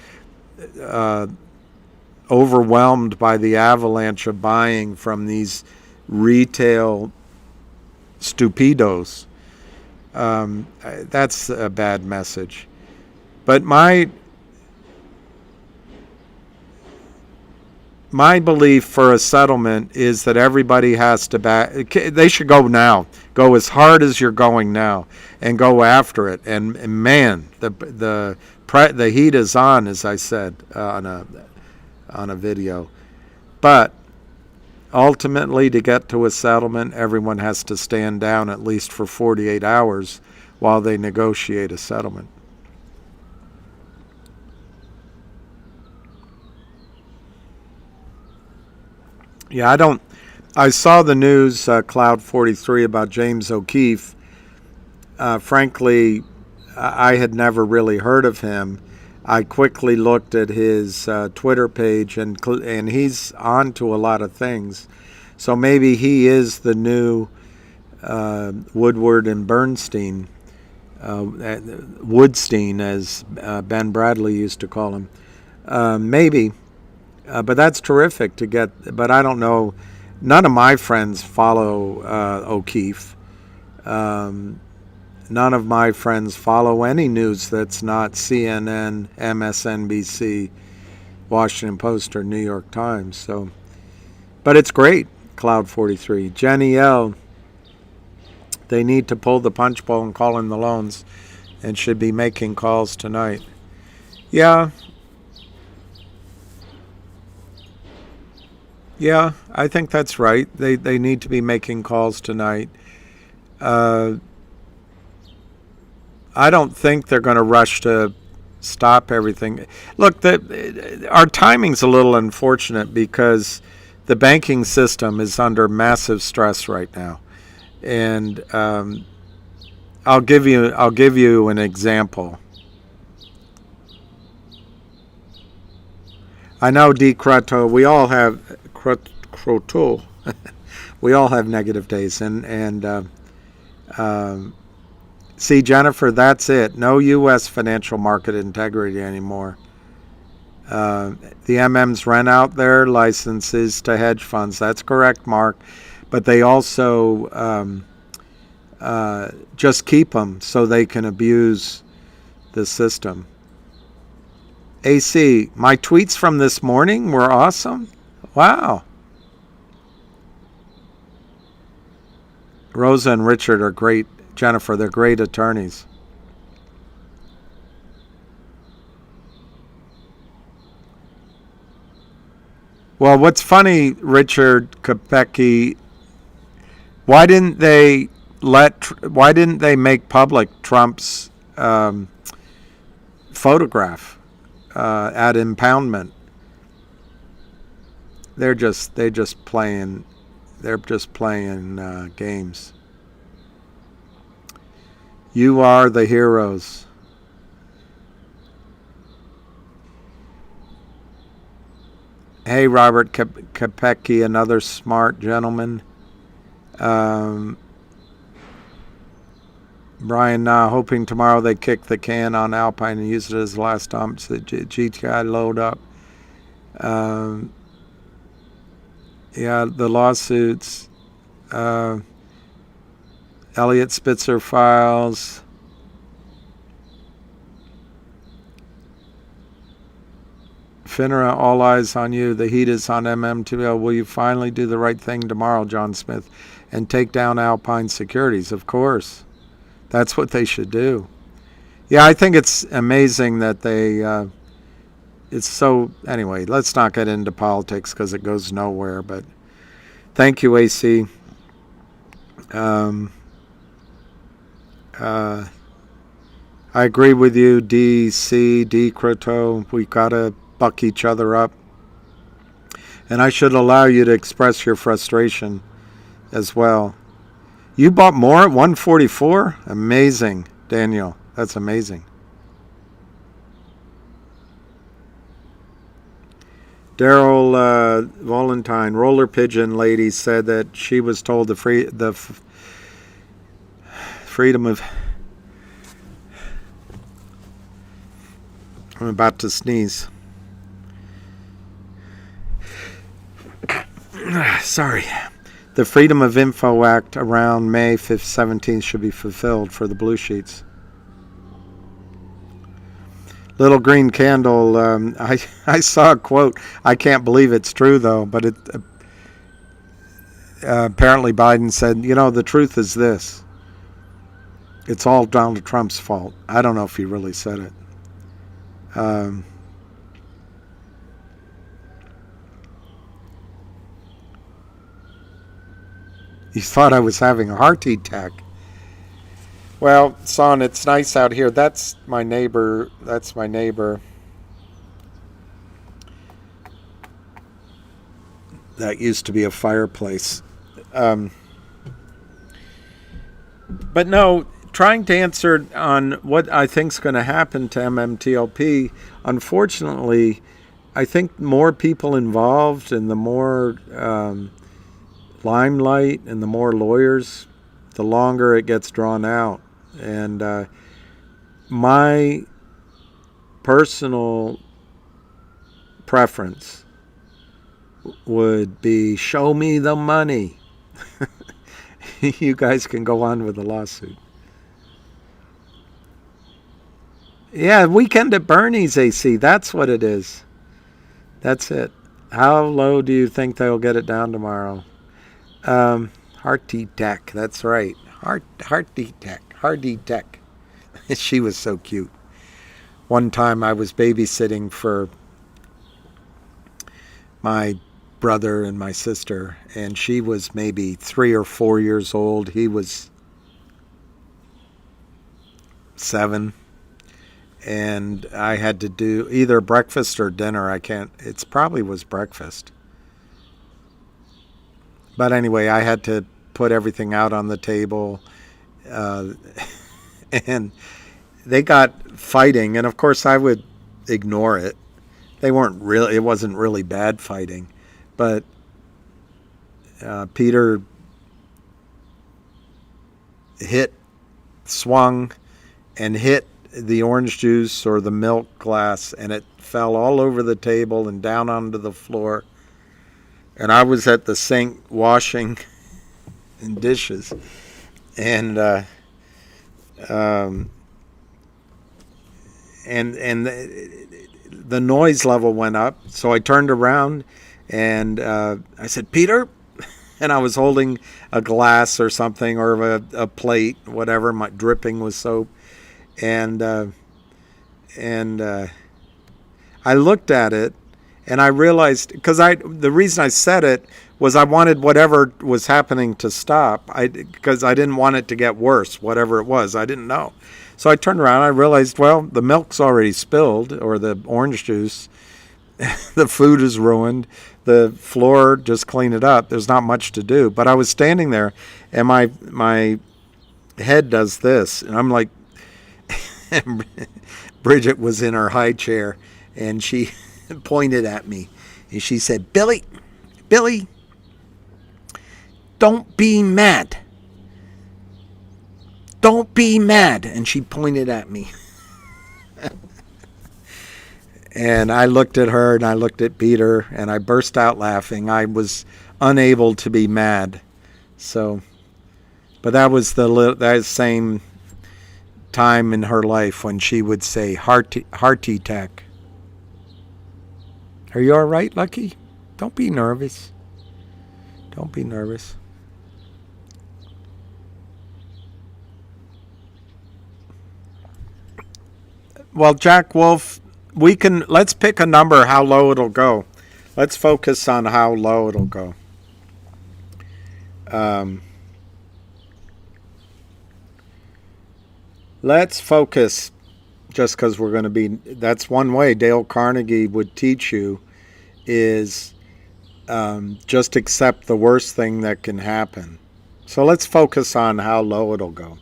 overwhelmed by the avalanche of buying from these retail stupidos. That's a bad message. But my belief for a settlement is that everybody has to they should go now. Go as hard as you're going now and go after it. And man, the heat is on, as I said on a video. But ultimately, to get to a settlement, everyone has to stand down at least for 48 hours while they negotiate a settlement. Yeah, I saw the news, Cloud 43, about James O'Keefe. Frankly, I had never really heard of him. I quickly looked at his Twitter page, and he's on to a lot of things. So maybe he is the new Woodward and Bernstein, Woodstein, as Ben Bradley used to call him. Maybe. But that's terrific to get. But I don't know. None of my friends follow O'Keefe. None of my friends follow any news that's not CNN, MSNBC, Washington Post, or New York Times. So, but it's great. Cloud 43, Jenny L. They need to pull the punch bowl and call in the loans, and should be making calls tonight. Yeah. Yeah, I think that's right. They need to be making calls tonight. I don't think they're going to rush to stop everything. Look, our timing's a little unfortunate because the banking system is under massive stress right now, and I'll give you an example. I know, D. Crotto, we all have Croto. We all have negative days, and see, Jennifer, that's it. No U.S. financial market integrity anymore. The MMs rent out their licenses to hedge funds. That's correct, Mark. But they also just keep them so they can abuse the system. AC, my tweets from this morning were awesome. Wow. Rosa and Richard are great. Jennifer, they're great attorneys. Well, what's funny, Richard Kopecki, why didn't they make public Trump's photograph at impoundment? They're just playing games. You are the heroes. Hey, Robert Kopecki, another smart gentleman. Brian, hoping tomorrow they kick the can on Alpine and use it as the last dump so the GTI load up. Yeah, the lawsuits. Elliot Spitzer files. FINRA, all eyes on you. The heat is on MMTL. Will you finally do the right thing tomorrow, John Smith, and take down Alpine Securities? Of course. That's what they should do. Yeah, I think it's amazing that they... it's so... Anyway, let's not get into politics because it goes nowhere. But thank you, AC. I agree with you, DC, D. Croteau. We got to buck each other up. And I should allow you to express your frustration as well. You bought more at 144? Amazing, Daniel. That's amazing. Daryl Valentine, roller pigeon lady, said that she was told freedom of... I'm about to sneeze. Sorry. The Freedom of Info Act around May 5th, 17th should be fulfilled for the blue sheets. Little Green Candle, I saw a quote. I can't believe it's true, though, but apparently Biden said, the truth is this. It's all Donald Trump's fault. I don't know if he really said it. He thought I was having a heart attack. Well, son, it's nice out here. That's my neighbor. That used to be a fireplace. But no, trying to answer on what I think is going to happen to MMTLP, unfortunately, I think more people involved and the more limelight and the more lawyers, the longer it gets drawn out. And my personal preference would be show me the money. You guys can go on with the lawsuit. Yeah, Weekend at Bernie's, AC. That's what it is. That's it. How low do you think they'll get it down tomorrow? Hearty Tech. That's right. Hearty Tech. Hardy Tech. She was so cute. One time I was babysitting for my brother and my sister, and she was maybe 3 or 4 years old. He was 7. And I had to do either breakfast or dinner. It probably was breakfast. But anyway, I had to put everything out on the table. And they got fighting. And of course, I would ignore it. It wasn't really bad fighting. But Peter swung and hit the orange juice or the milk glass, and it fell all over the table and down onto the floor. And I was at the sink washing and dishes, and the noise level went up. So I turned around and I said, "Peter," and I was holding a glass or something or a plate, whatever. My dripping with soap. And I looked at it, and I realized, the reason I said it was I wanted whatever was happening to stop. Because I didn't want it to get worse, whatever it was. I didn't know. So I turned around. I realized, well, the milk's already spilled, or the orange juice. The food is ruined. The floor, just clean it up. There's not much to do. But I was standing there, and my head does this, and I'm like. Bridget was in her high chair, and she pointed at me, and she said, Billy, don't be mad. Don't be mad. And she pointed at me. And I looked at her, and I looked at Peter, and I burst out laughing. I was unable to be mad. So, but that was that same time in her life when she would say hearty tech. Are you all right, Lucky? Don't be nervous. Don't be nervous. Well, Jack Wolf, let's pick a number how low it'll go. Let's focus on how low it'll go. Let's focus, just because we're going to be, that's one way Dale Carnegie would teach you, is just accept the worst thing that can happen. So let's focus on how low it'll go.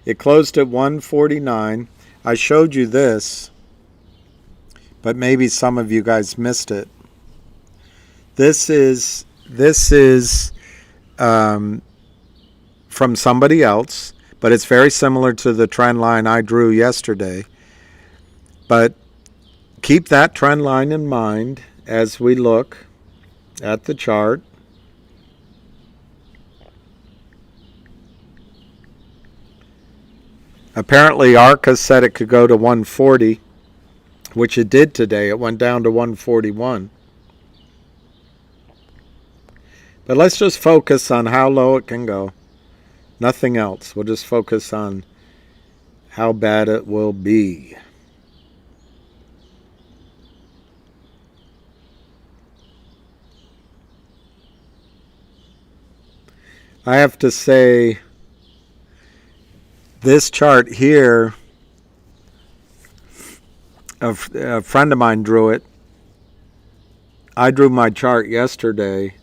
It closed at 149. I showed you this, but maybe some of you guys missed it. This is from somebody else, but it's very similar to the trend line I drew yesterday. But keep that trend line in mind as we look at the chart. Apparently, Arca said it could go to 140, which it did today. It went down to 141. But let's just focus on how low it can go. Nothing else. We'll just focus on how bad it will be. I have to say, this chart here, a friend of mine drew it. I drew my chart yesterday.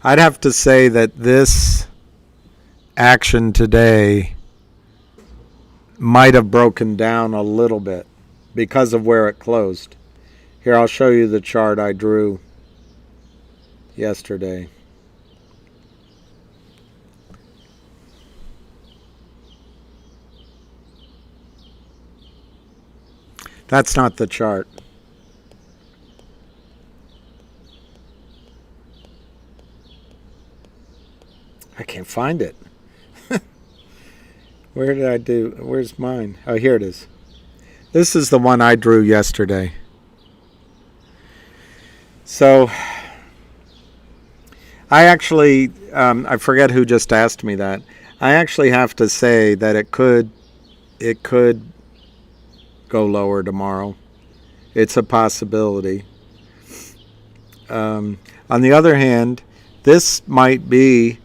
I'd have to say that this action today might have broken down a little bit because of where it closed. Here, I'll show you the chart I drew yesterday. That's not the chart. I can't find it. Where did I do? Where's mine? Oh, here it is. This is the one I drew yesterday. So, I actually, I forget who just asked me that. I actually have to say that it could go lower tomorrow. It's a possibility. On the other hand, this might be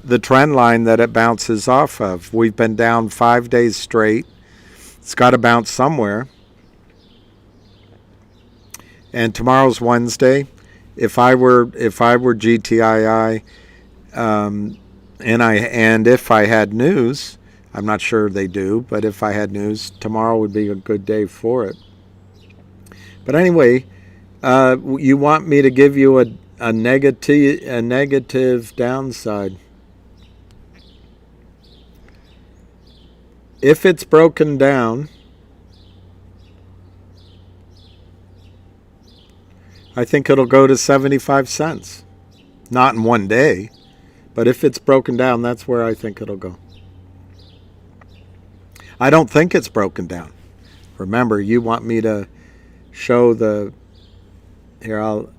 the trend line that it bounces off of. We've been down 5 days straight. It's got to bounce somewhere. And tomorrow's Wednesday. If I were GTII, and if I had news, I'm not sure they do, but if I had news, tomorrow would be a good day for it. But anyway, you want me to give you a negative downside. If it's broken down, I think it'll go to 75 cents. Not in one day, but if it's broken down, that's where I think it'll go. I don't think it's broken down. Remember, you want me to show the... Here, I'll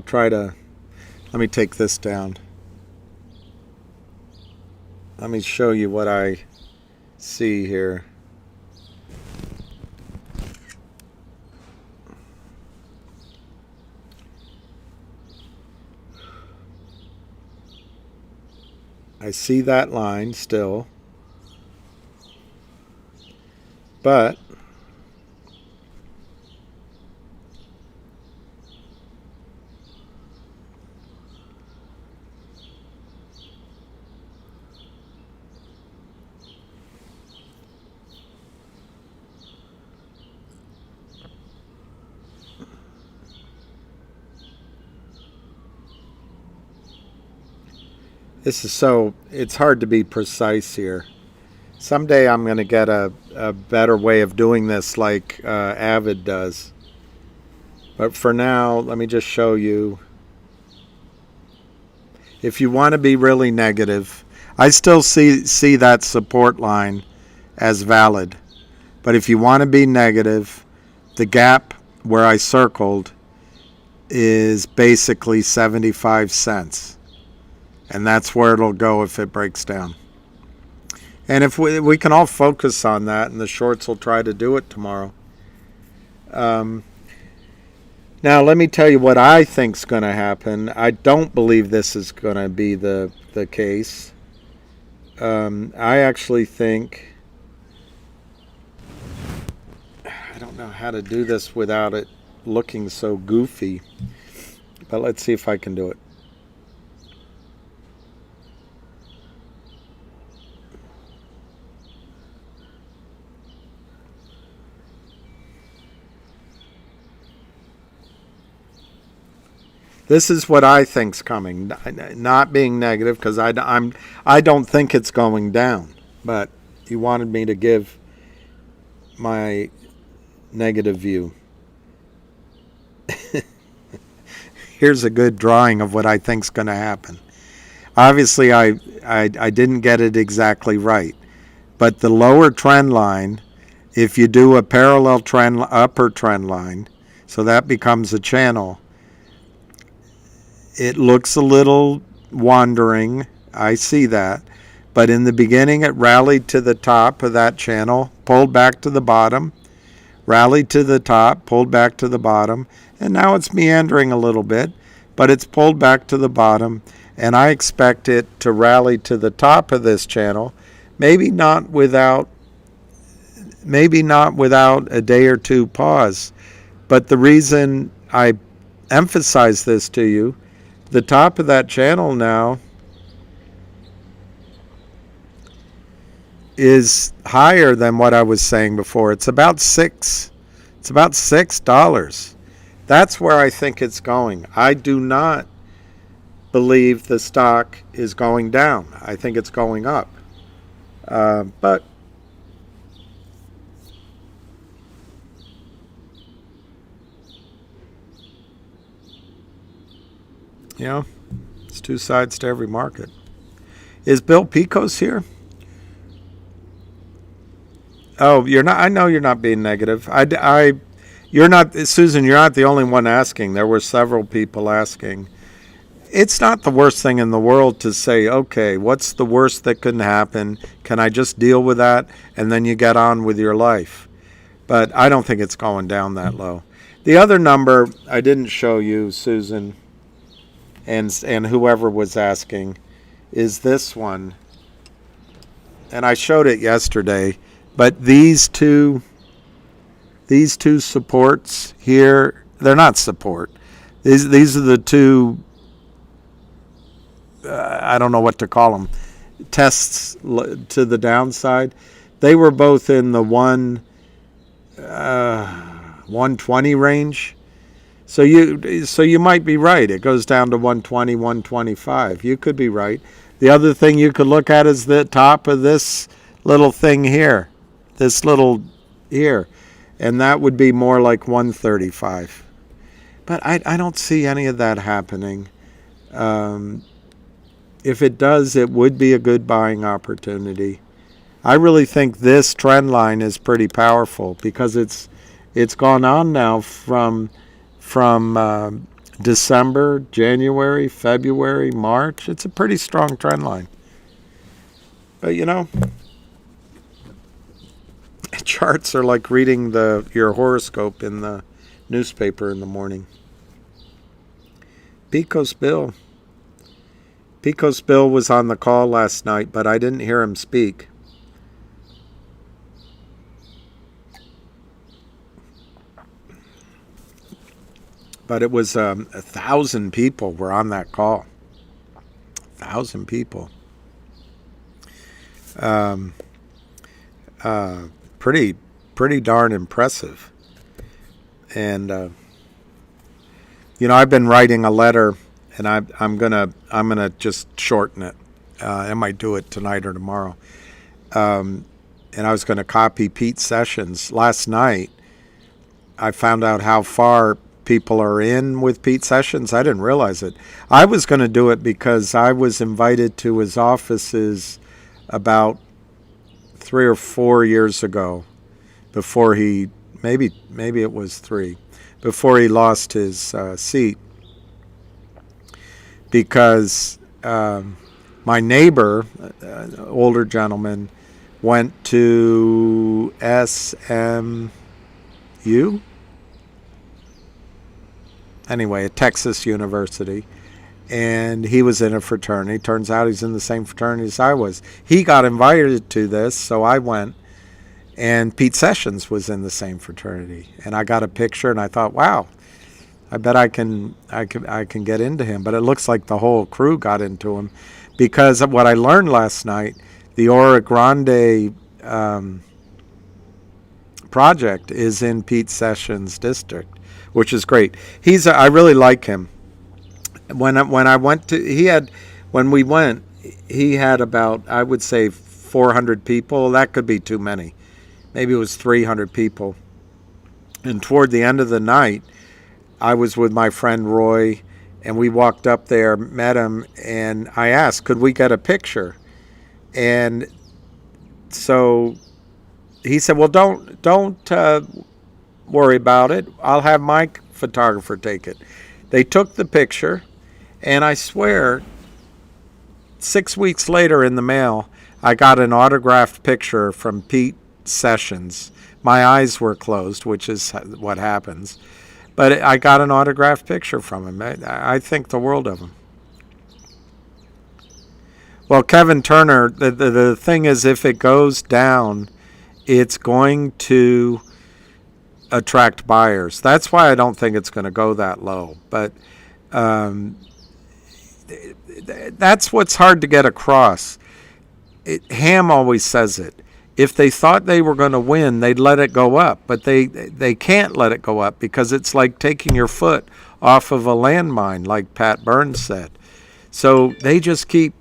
try to... Let me take this down. Let me show you what I see here. I see that line still, but it's hard to be precise here. Someday I'm going to get a better way of doing this like Avid does. But for now, let me just show you. If you want to be really negative, I still see that support line as valid. But if you want to be negative, the gap where I circled is basically 75 cents. And that's where it'll go if it breaks down. And if we can all focus on that, and the shorts will try to do it tomorrow. Now, let me tell you what I think's going to happen. I don't believe this is going to be the case. I actually think... I don't know how to do this without it looking so goofy. But let's see if I can do it. This is what I think's coming. Not being negative, because I don't think it's going down. But you wanted me to give my negative view. Here's a good drawing of what I think's going to happen. Obviously, I didn't get it exactly right. But the lower trend line, if you do a parallel trend, upper trend line, so that becomes a channel, it looks a little wandering. I see that. But in the beginning, it rallied to the top of that channel, pulled back to the bottom, rallied to the top, pulled back to the bottom, and now it's meandering a little bit, but it's pulled back to the bottom, and I expect it to rally to the top of this channel, maybe not without a day or two pause. But the reason I emphasize this to you, the top of that channel now is higher than what I was saying before. It's about $6. It's about $6. That's where I think it's going. I do not believe the stock is going down. I think it's going up. But you know, it's two sides to every market. Is Bill Picos here? Oh, you're not. I know you're not being negative. You're not, Susan. You're not the only one asking. There were several people asking. It's not the worst thing in the world to say, okay, what's the worst that can happen? Can I just deal with that? And then you get on with your life. But I don't think it's going down that low. The other number I didn't show you, Susan, and whoever was asking, is this one. And I showed it yesterday. But these two supports here, they're not support. These are the two, I don't know what to call them, tests to the downside. They were both in the 120 range. So you might be right. It goes down to 120, 125. You could be right. The other thing you could look at is the top of this little thing here. This little here, and that would be more like 135. But I don't see any of that happening. If it does, it would be a good buying opportunity. I really think this trend line is pretty powerful because it's gone on now from December, January, February, March. It's a pretty strong trend line. But you know, charts are like reading your horoscope in the newspaper in the morning. Picos Bill was on the call last night, but I didn't hear him speak. But it was 1,000 people were on that call. 1,000 people. Pretty darn impressive. And I've been writing a letter, and I'm gonna just shorten it. I might do it tonight or tomorrow. And I was going to copy Pete Sessions. Last night, I found out how far people are in with Pete Sessions. I didn't realize it. I was going to do it because I was invited to his offices about 3 or 4 years ago, before he, maybe it was 3, before he lost his seat, because my neighbor, older gentleman, went to SMU, anyway, at Texas University, and he was in a fraternity. Turns out he's in the same fraternity as I was. He got invited to this, so I went, and Pete Sessions was in the same fraternity. And I got a picture, and I thought, wow, I bet I can get into him. But it looks like the whole crew got into him, because of what I learned last night, the Oro Grande project is in Pete Sessions' district, which is great. I really like him. when I went to, when we went, he had about, I would say, 400 people. That could be too many. Maybe it was 300 people. And toward the end of the night, I was with my friend Roy, and we walked up there, met him, and I asked, could we get a picture? And so he said, well, don't worry about it. I'll have my photographer take it. They took the picture, and I swear, 6 weeks later in the mail, I got an autographed picture from Pete Sessions. My eyes were closed, which is what happens. But I got an autographed picture from him. I think the world of him. Well, Kevin Turner, the thing is, if it goes down, it's going to attract buyers. That's why I don't think it's going to go that low. But that's what's hard to get across. Ham always says it. If they thought they were going to win, they'd let it go up. But they can't let it go up because it's like taking your foot off of a landmine, like Pat Burns said. So they just keep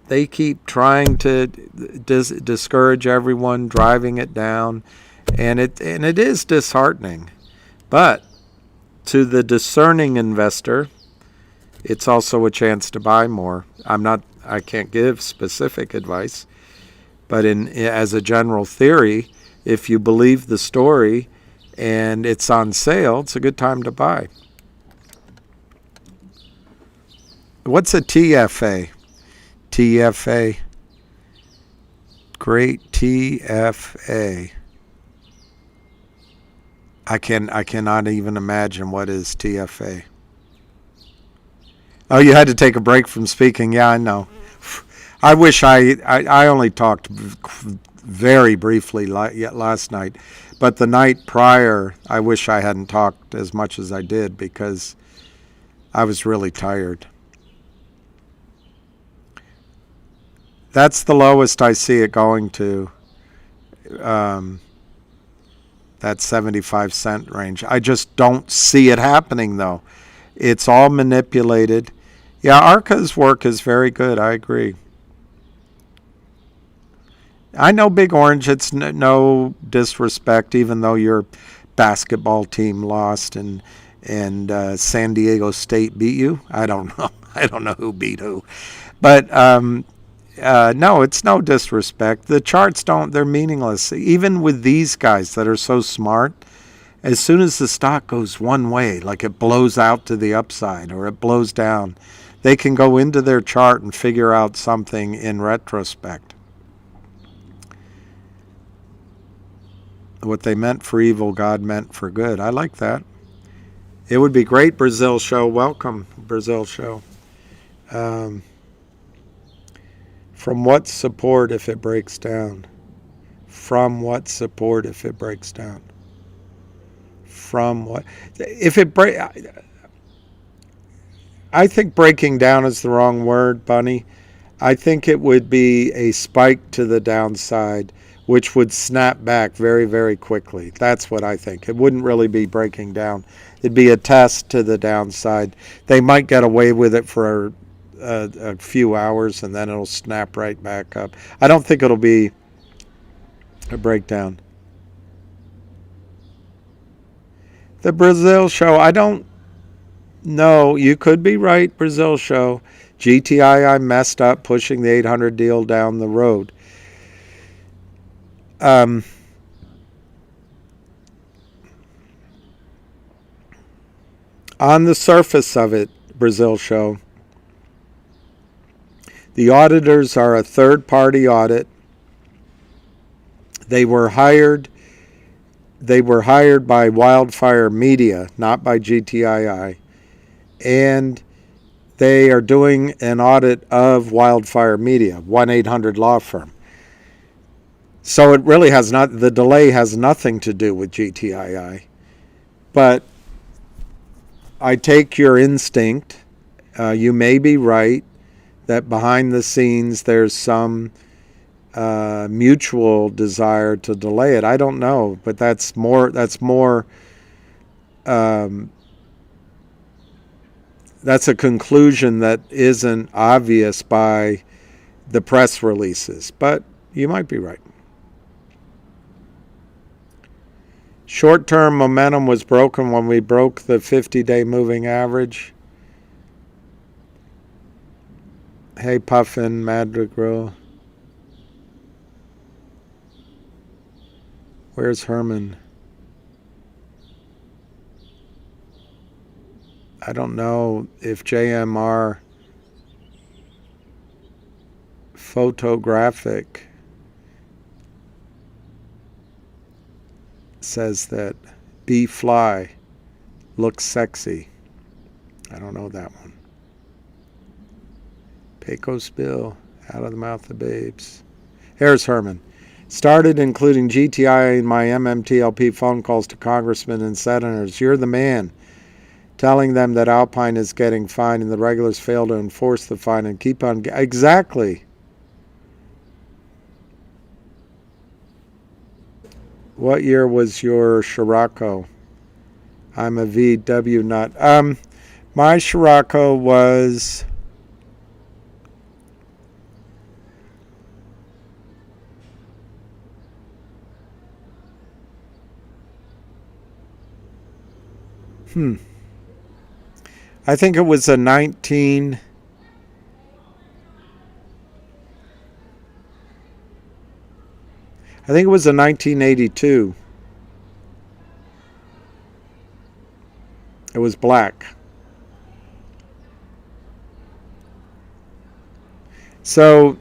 trying to discourage everyone, driving it down, and it is disheartening. But to the discerning investor, it's also a chance to buy more. I can't give specific advice, but as a general theory, if you believe the story and it's on sale, it's a good time to buy. What's a TFA? TFA. Great TFA. I cannot even imagine what is TFA. Oh, you had to take a break from speaking. Yeah, I know. I wish I only talked very briefly last night, but the night prior, I wish I hadn't talked as much as I did because I was really tired. That's the lowest I see it going to, that 75-cent range. I just don't see it happening, though. It's all manipulated. Yeah, Arca's work is very good. I agree. I know Big Orange. It's no disrespect, even though your basketball team lost and San Diego State beat you. I don't know. I don't know who beat who. But no, it's no disrespect. The charts they're meaningless. Even with these guys that are so smart, as soon as the stock goes one way, like it blows out to the upside or it blows down, they can go into their chart and figure out something in retrospect. What they meant for evil, God meant for good. I like that. It would be great, Brazil show. Welcome, Brazil show. From what support if it breaks down? From what support if it breaks down? From what? If it break, I think breaking down is the wrong word, Bunny. I think it would be a spike to the downside, which would snap back very, very quickly. That's what I think. It wouldn't really be breaking down. It'd be a test to the downside. They might get away with it for a few hours, and then it'll snap right back up. I don't think it'll be a breakdown. The Brazil show, I don't know. You could be right, Brazil show. GTII messed up pushing the 800 deal down the road. On the surface of it, Brazil show, the auditors are a third-party audit. They were hired by Wildfire Media, not by GTII. And they are doing an audit of Wildfire Media, 1-800 law firm. So it really has not, the delay has nothing to do with GTII. But I take your instinct. You may be right that behind the scenes there's some mutual desire to delay it. I don't know, but that's more that's a conclusion that isn't obvious by the press releases, but you might be right. Short-term momentum was broken when we broke the 50-day moving average. Hey, Puffin, Madrigal. Where's Herman? I don't know if JMR Photographic says that B Fly looks sexy. I don't know that one. Pecos Bill, out of the mouth of babes. Here's Herman. Started including GTII in my MMTLP phone calls to congressmen and senators. You're the man. Telling them that Alpine is getting fined and the regulars fail to enforce the fine and keep on... Exactly. What year was your Scirocco? I'm a VW nut. My Scirocco was... I think it was a 19... I think it was a 1982. It was black. So,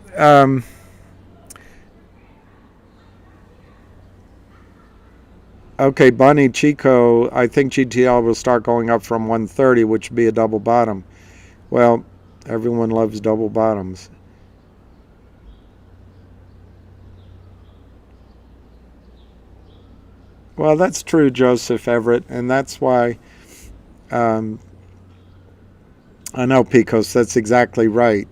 okay, Bunny Chico, I think GTL will start going up from 130, which would be a double bottom. Well, everyone loves double bottoms. Well, that's true, Joseph Everett, and that's why I know, Picos, that's exactly right.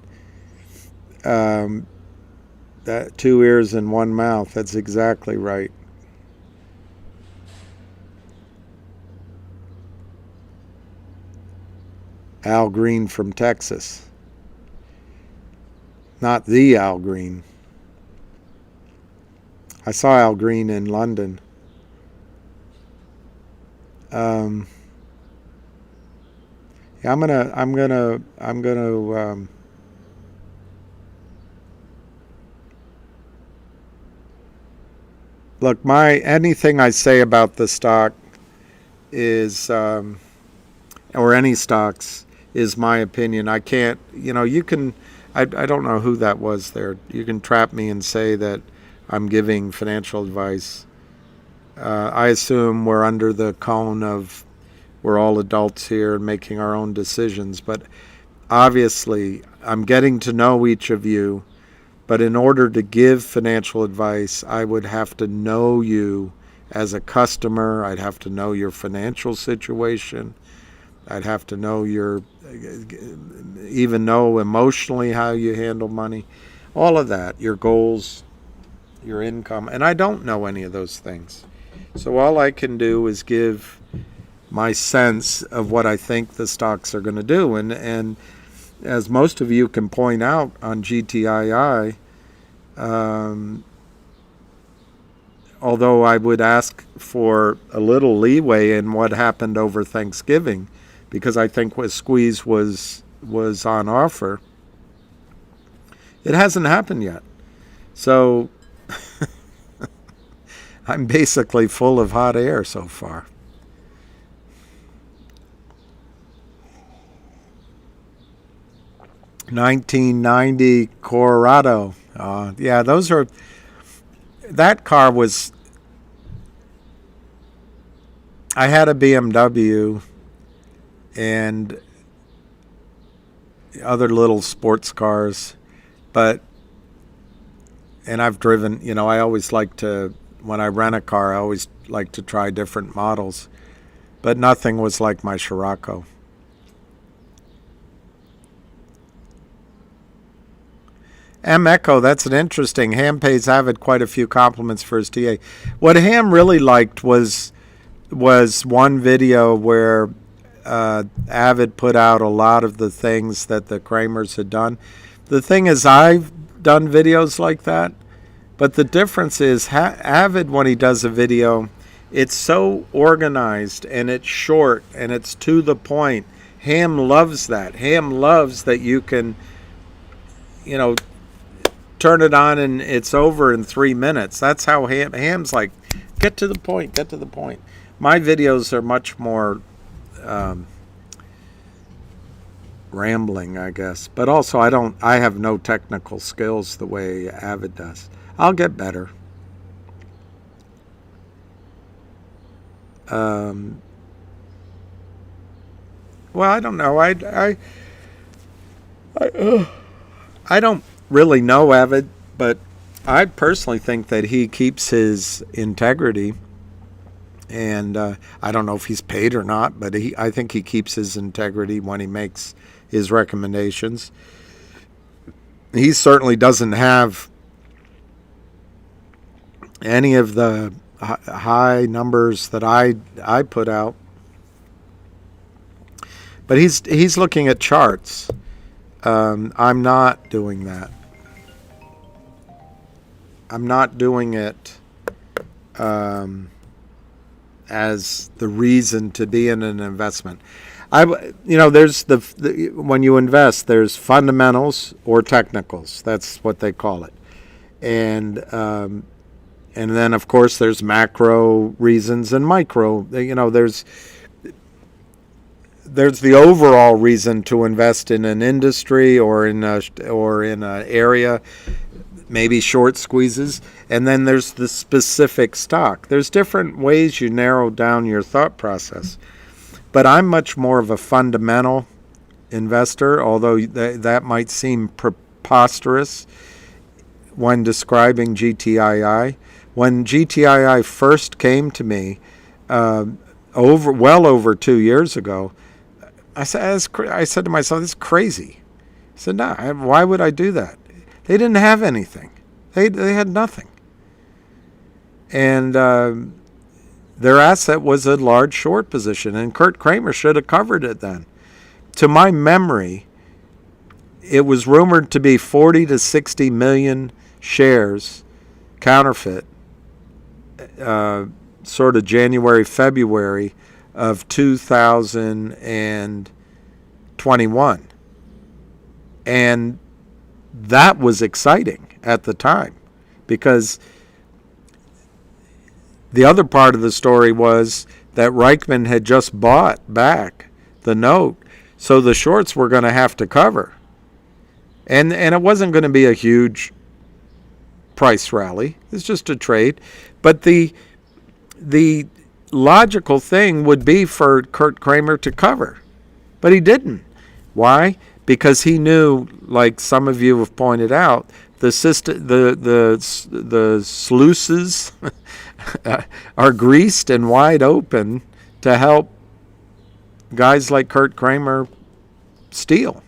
That 2 ears and 1 mouth, that's exactly right. Al Green from Texas. Not the Al Green. I saw Al Green in London. Yeah, I'm gonna look, anything I say about the stock is, or any stocks, is my opinion. I can't, you can, I don't know who that was there. You can trap me and say that I'm giving financial advice. I assume we're under the cone of we're all adults here and making our own decisions. But obviously, I'm getting to know each of you. But in order to give financial advice, I would have to know you as a customer. I'd have to know your financial situation. I'd have to know even know emotionally how you handle money. All of that, your goals, your income. And I don't know any of those things. So all I can do is give my sense of what I think the stocks are going to do. And as most of you can point out on GTII, although I would ask for a little leeway in what happened over Thanksgiving, because I think what squeeze was on offer, it hasn't happened yet. So I'm basically full of hot air so far. $1990 Colorado. Yeah, that car was, I had a BMW and other little sports cars, and I've driven, I always like to, when I rent a car, I always like to try different models, but nothing was like my Scirocco. M Echo, that's an interesting. Ham pays Avid quite a few compliments for his TA. What Ham really liked was one video where Avid put out a lot of the things that the Kramers had done. The thing is, I've done videos like that, but the difference is Avid, when he does a video, it's so organized and it's short and it's to the point. Ham loves that. Ham loves that you can, turn it on and it's over in 3 minutes. That's how Ham's like, get to the point, get to the point. My videos are much more rambling, I guess. But also, I have no technical skills the way Avid does. I'll get better. Well, I don't know. I don't really know Avid, but I personally think that he keeps his integrity. And I don't know if he's paid or not, but I think he keeps his integrity when he makes his recommendations. He certainly doesn't have any of the high numbers that I put out. But he's looking at charts. I'm not doing that. I'm not doing it as the reason to be in an investment. There's when you invest, there's fundamentals or technicals. That's what they call it, and then of course there's macro reasons and micro. There's the overall reason to invest in an industry or in an area, maybe short squeezes, and then there's the specific stock. There's different ways you narrow down your thought process. But I'm much more of a fundamental investor, although that might seem preposterous when describing GTII. When GTII first came to me, well over 2 years ago, I said to myself, this is crazy. I said, no, why would I do that? They didn't have anything. They had nothing. And their asset was a large short position, and Kurt Kramer should have covered it then. To my memory, it was rumored to be 40 to 60 million shares, counterfeit, sort of January, February of 2021. And that was exciting at the time, because the other part of the story was that Reichman had just bought back the note, so the shorts were going to have to cover. And it wasn't going to be a huge price rally. It's just a trade. But the logical thing would be for Kurt Kramer to cover. But he didn't. Why? Because he knew, like some of you have pointed out, the sluices are greased and wide open to help guys like Kurt Kramer steal.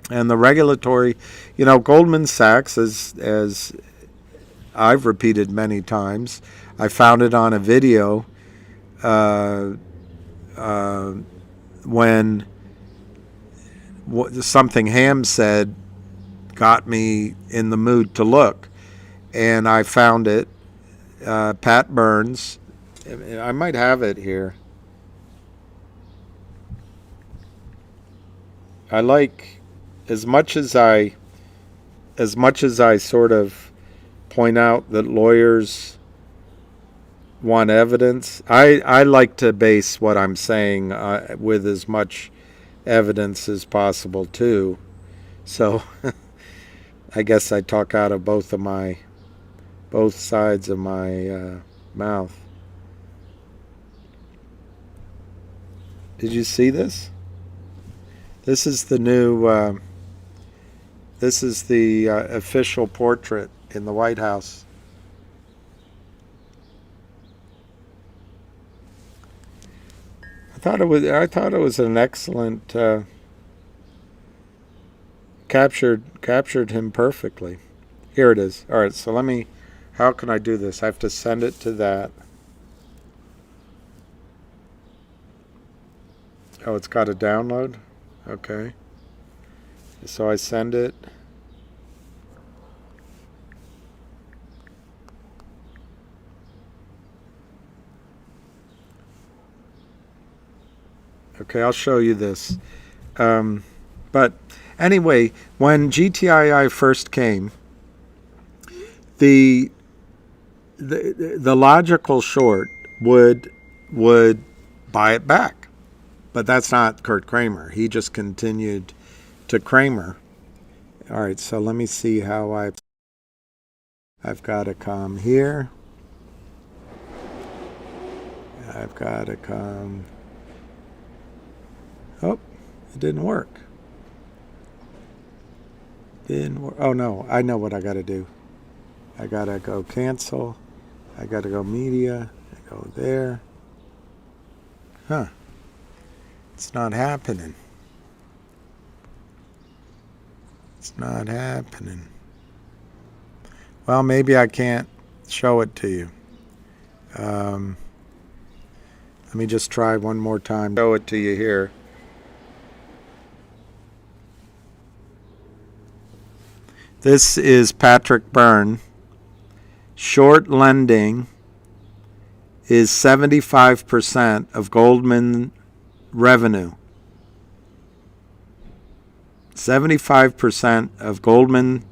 And the regulatory, Goldman Sachs, as I've repeated many times, I found it on a video when something Ham said got me in the mood to look, and I found it. Pat Burns, I might have it here. I like, as much as I sort of point out that lawyers want evidence, I like to base what I'm saying with as much evidence as possible too. So I guess I talk out of both sides of my mouth. Did you see this? This is the new. This is the official portrait in the White House. I thought it was an excellent. Captured him perfectly. Here it is. All right. So how can I do this? I have to send it to that. Oh, it's got a download? Okay. So I send it. Okay, I'll show you this. But anyway, when GTII first came, the logical short would buy it back. But that's not Kurt Kramer. He just continued to Kramer. All right, so let me see how I've got to come here. I've got to come. Oh, it didn't work. Didn't work. Oh no, I know what I got to do. I got to go cancel. I got to go media. I go there. Huh. It's not happening. It's not happening. Well, maybe I can't show it to you. Let me just try one more time. Show it to you here. This is Patrick Byrne. Short lending is 75% of Goldman revenue. 75% of Goldman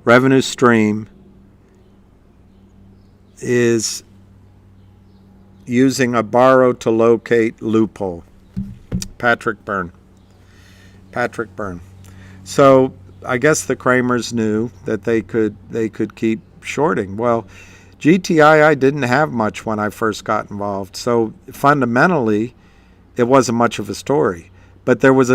revenue stream is using a borrow to locate loophole. Patrick Byrne. So I guess the Kramers knew that they could keep shorting. Well, GTII didn't have much when I first got involved, so fundamentally it wasn't much of a story. But there was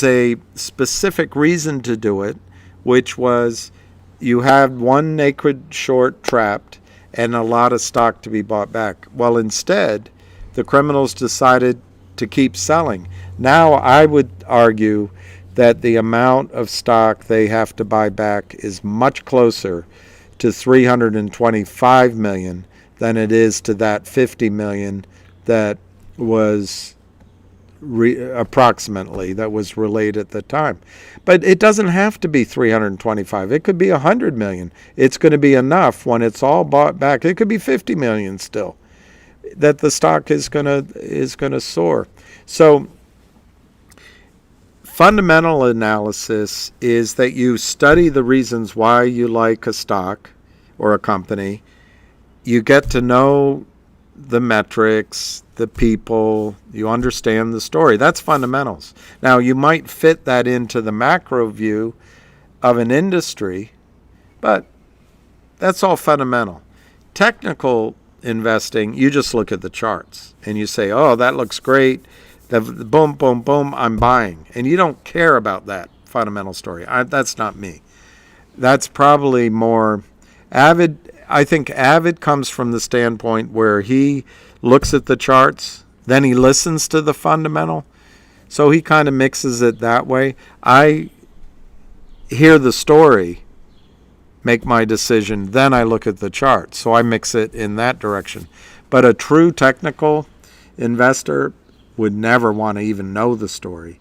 a specific reason to do it, which was you had one naked short trapped and a lot of stock to be bought back. Well, instead, the criminals decided to keep selling. Now I would argue that the amount of stock they have to buy back is much closer to 325 million than it is to that 50 million that was approximately that was relayed at the time. But it doesn't have to be 325. It could be 100 million. It's going to be enough when it's all bought back. It could be 50 million still that the stock is going to soar. So fundamental analysis is that you study the reasons why you like a stock or a company. You get to know the metrics, the people, you understand the story. That's fundamentals. Now, you might fit that into the macro view of an industry, but that's all fundamental. Technical investing, you just look at the charts and you say, oh, that looks great. The boom, boom, boom, I'm buying. And you don't care about that fundamental story. That's not me. That's probably more Avid. I think Avid comes from the standpoint where he looks at the charts, then he listens to the fundamental. So he kind of mixes it that way. I hear the story, make my decision, then I look at the chart. So I mix it in that direction. But a true technical investor would never want to even know the story.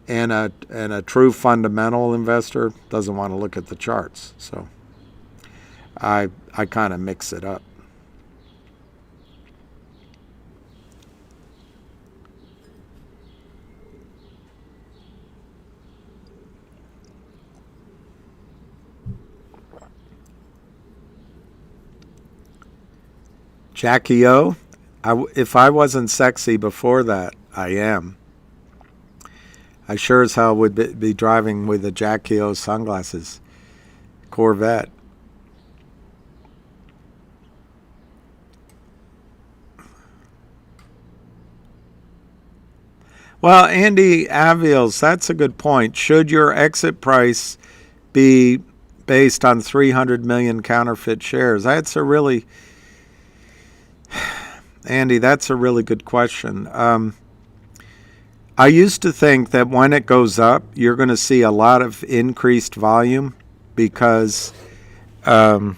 And a true fundamental investor doesn't want to look at the charts. So I kind of mix it up. Jackie O, if I wasn't sexy before that, I am. I sure as hell would be driving with a Jackie O sunglasses. Corvette. Well, Andy Aviles, that's a good point. Should your exit price be based on 300 million counterfeit shares? That's a really, Andy, that's a really good question. I used to think that when it goes up, you're going to see a lot of increased volume because there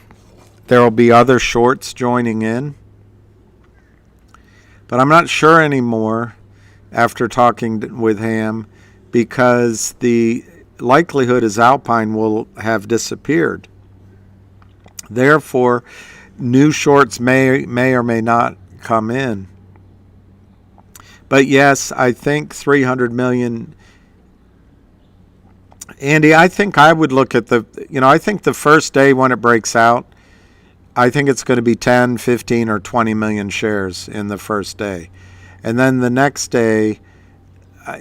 will be other shorts joining in. But I'm not sure anymore. after talking with Ham, because the likelihood is Alpine will have disappeared. Therefore, new shorts may or may not come in. But yes, I think 300 million. Andy, I think I would look at I think the first day when it breaks out, I think it's going to be 10, 15, or 20 million shares in the first day. And then the next day,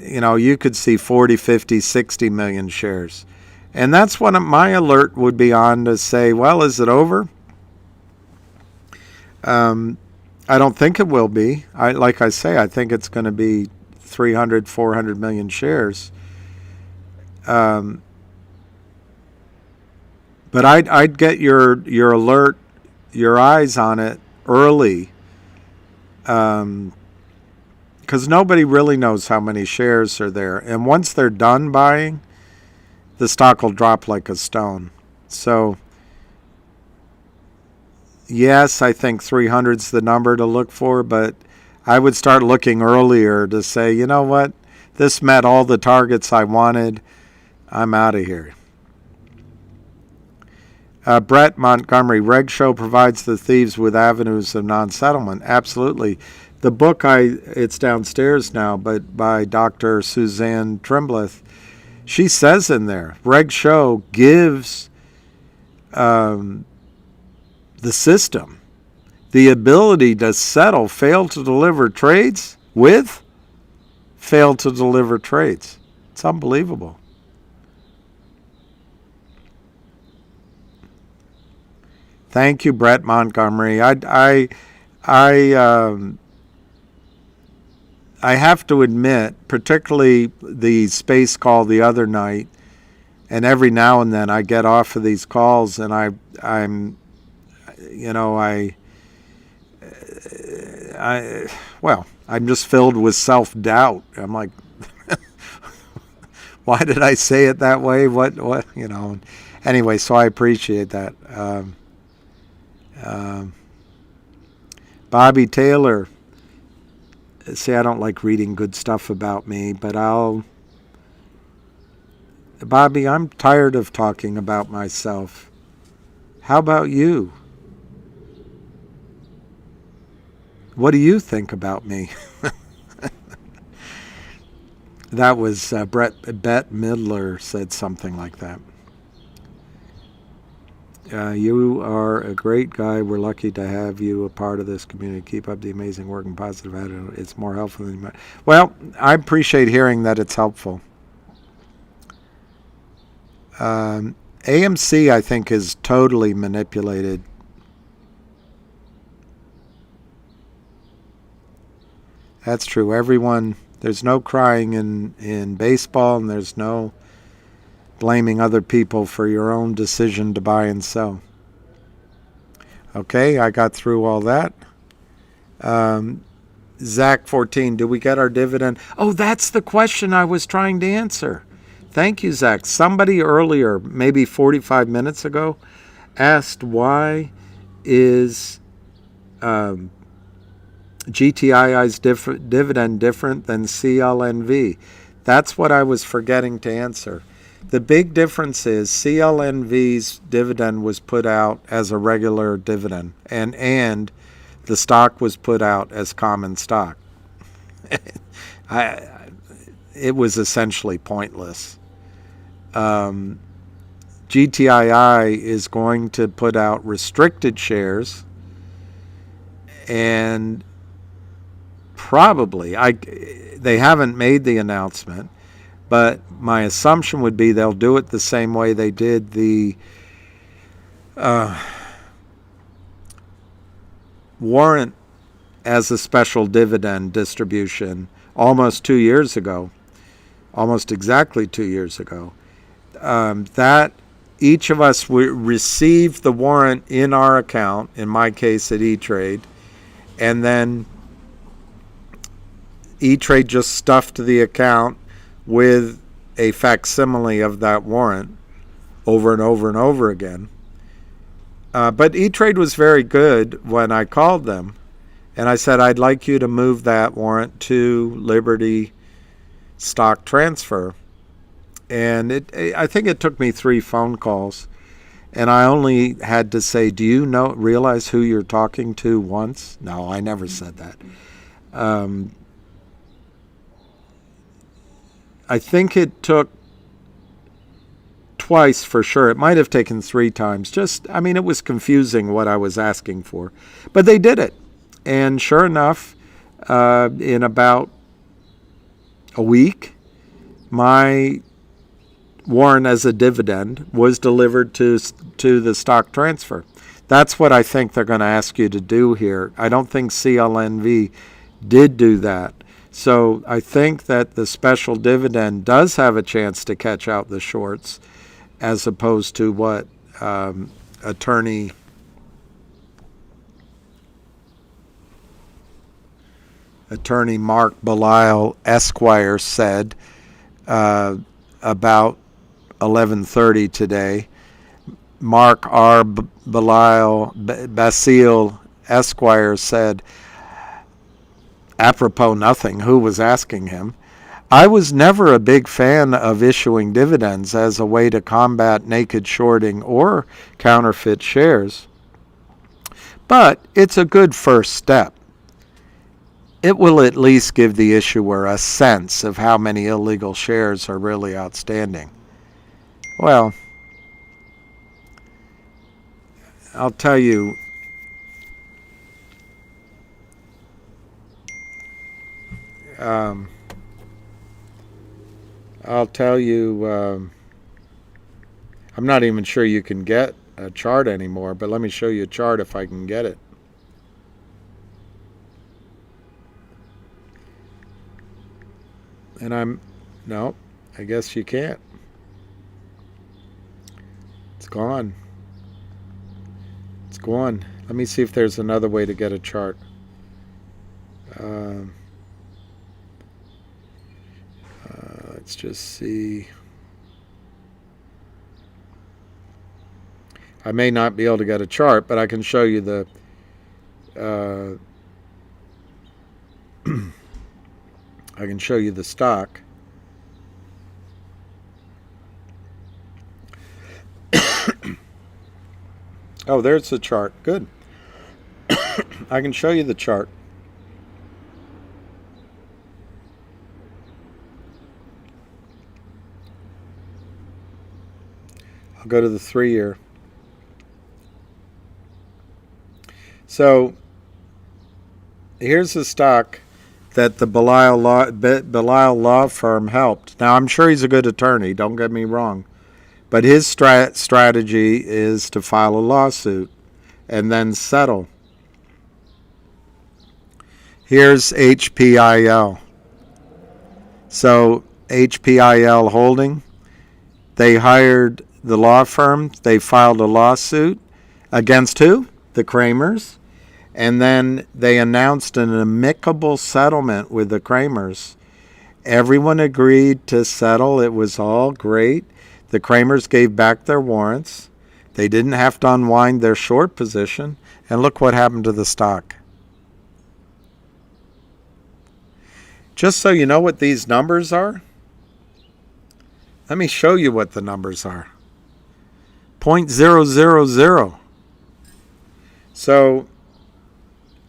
you could see 40, 50, 60 million shares. And that's what my alert would be on, to say, well, is it over? I don't think it will be. Like I say, I think it's going to be 300, 400 million shares. But I'd get your alert, your eyes on it early, because nobody really knows how many shares are there. And once they're done buying, the stock will drop like a stone. So yes, I think 300 is the number to look for, but I would start looking earlier to say, you know what, this met all the targets I wanted. I'm out of here. Brett Montgomery, Reg Show provides the thieves with avenues of non-settlement. Absolutely. The book, it's downstairs now, but by Dr. Suzanne Trimbleth, she says in there, Reg Show gives the system the ability to settle fail to deliver trades with fail to deliver trades. It's unbelievable. Thank you, Brett Montgomery. I have to admit, particularly the space call the other night, and every now and then I get off of these calls and I'm just filled with self-doubt. I'm like, why did I say it that way? What? Anyway, so I appreciate that. Bobby Taylor. See, I don't like reading good stuff about me, but Bobby, I'm tired of talking about myself. How about you? What do you think about me? That was Bette Midler said something like that. You are a great guy. We're lucky to have you a part of this community. Keep up the amazing work and positive attitude. It's more helpful than you might. Well, I appreciate hearing that it's helpful. AMC, I think, is totally manipulated. That's true. There's no crying in baseball, and there's no blaming other people for your own decision to buy and sell. Okay, I got through all that. Zach 14, do we get our dividend? Oh, that's the question I was trying to answer. Thank you, Zach. Somebody earlier, maybe 45 minutes ago, asked why is GTII's dividend different than CLNV? That's what I was forgetting to answer. The big difference is CLNV's dividend was put out as a regular dividend, and the stock was put out as common stock. It was essentially pointless. GTII is going to put out restricted shares, and probably, they haven't made the announcement, but my assumption would be they'll do it the same way they did the warrant as a special dividend distribution almost 2 years ago, almost exactly 2 years ago. That each of us received the warrant in our account, in my case at E-Trade, and then E-Trade just stuffed the account with a facsimile of that warrant over and over and over again. But E-Trade was very good when I called them, And I said, I'd like you to move that warrant to Liberty stock transfer. And I think it took me 3 phone calls. And I only had to say, do you realize who you're talking to once? No, I never said that. I think it took twice for sure. It might have taken 3 times. It was confusing what I was asking for. But they did it. And sure enough, in about a week, my warrant as a dividend was delivered to the stock transfer. That's what I think they're going to ask you to do here. I don't think CLNV did do that. So I think that the special dividend does have a chance to catch out the shorts, as opposed to what attorney Mark Belisle Esquire said about 11:30 today. Mark R. Basile Esquire said, apropos nothing, who was asking him, I was never a big fan of issuing dividends as a way to combat naked shorting or counterfeit shares. But it's a good first step. It will at least give the issuer a sense of how many illegal shares are really outstanding. Well, I'll tell you, I'm not even sure you can get a chart anymore, but let me show you a chart if I can get it. And no, I guess you can't. It's gone. It's gone. Let me see if there's another way to get a chart. Let's just see. I may not be able to get a chart, but I can show you the I can show you the stock. Oh, there's the chart. Good. I can show you the chart. I'll go to the 3-year. So here's the stock that the Belisle law firm helped. Now, I'm sure he's a good attorney, don't get me wrong. But his strategy is to file a lawsuit and then settle. Here's HPIL. So HPIL Holding, they hired the law firm. They filed a lawsuit against who? The Kramers. And then they announced an amicable settlement with the Kramers. Everyone agreed to settle. It was all great. The Kramers gave back their warrants. They didn't have to unwind their short position. And look what happened to the stock. Just so you know what these numbers are, let me show you what the numbers are. 0.000. So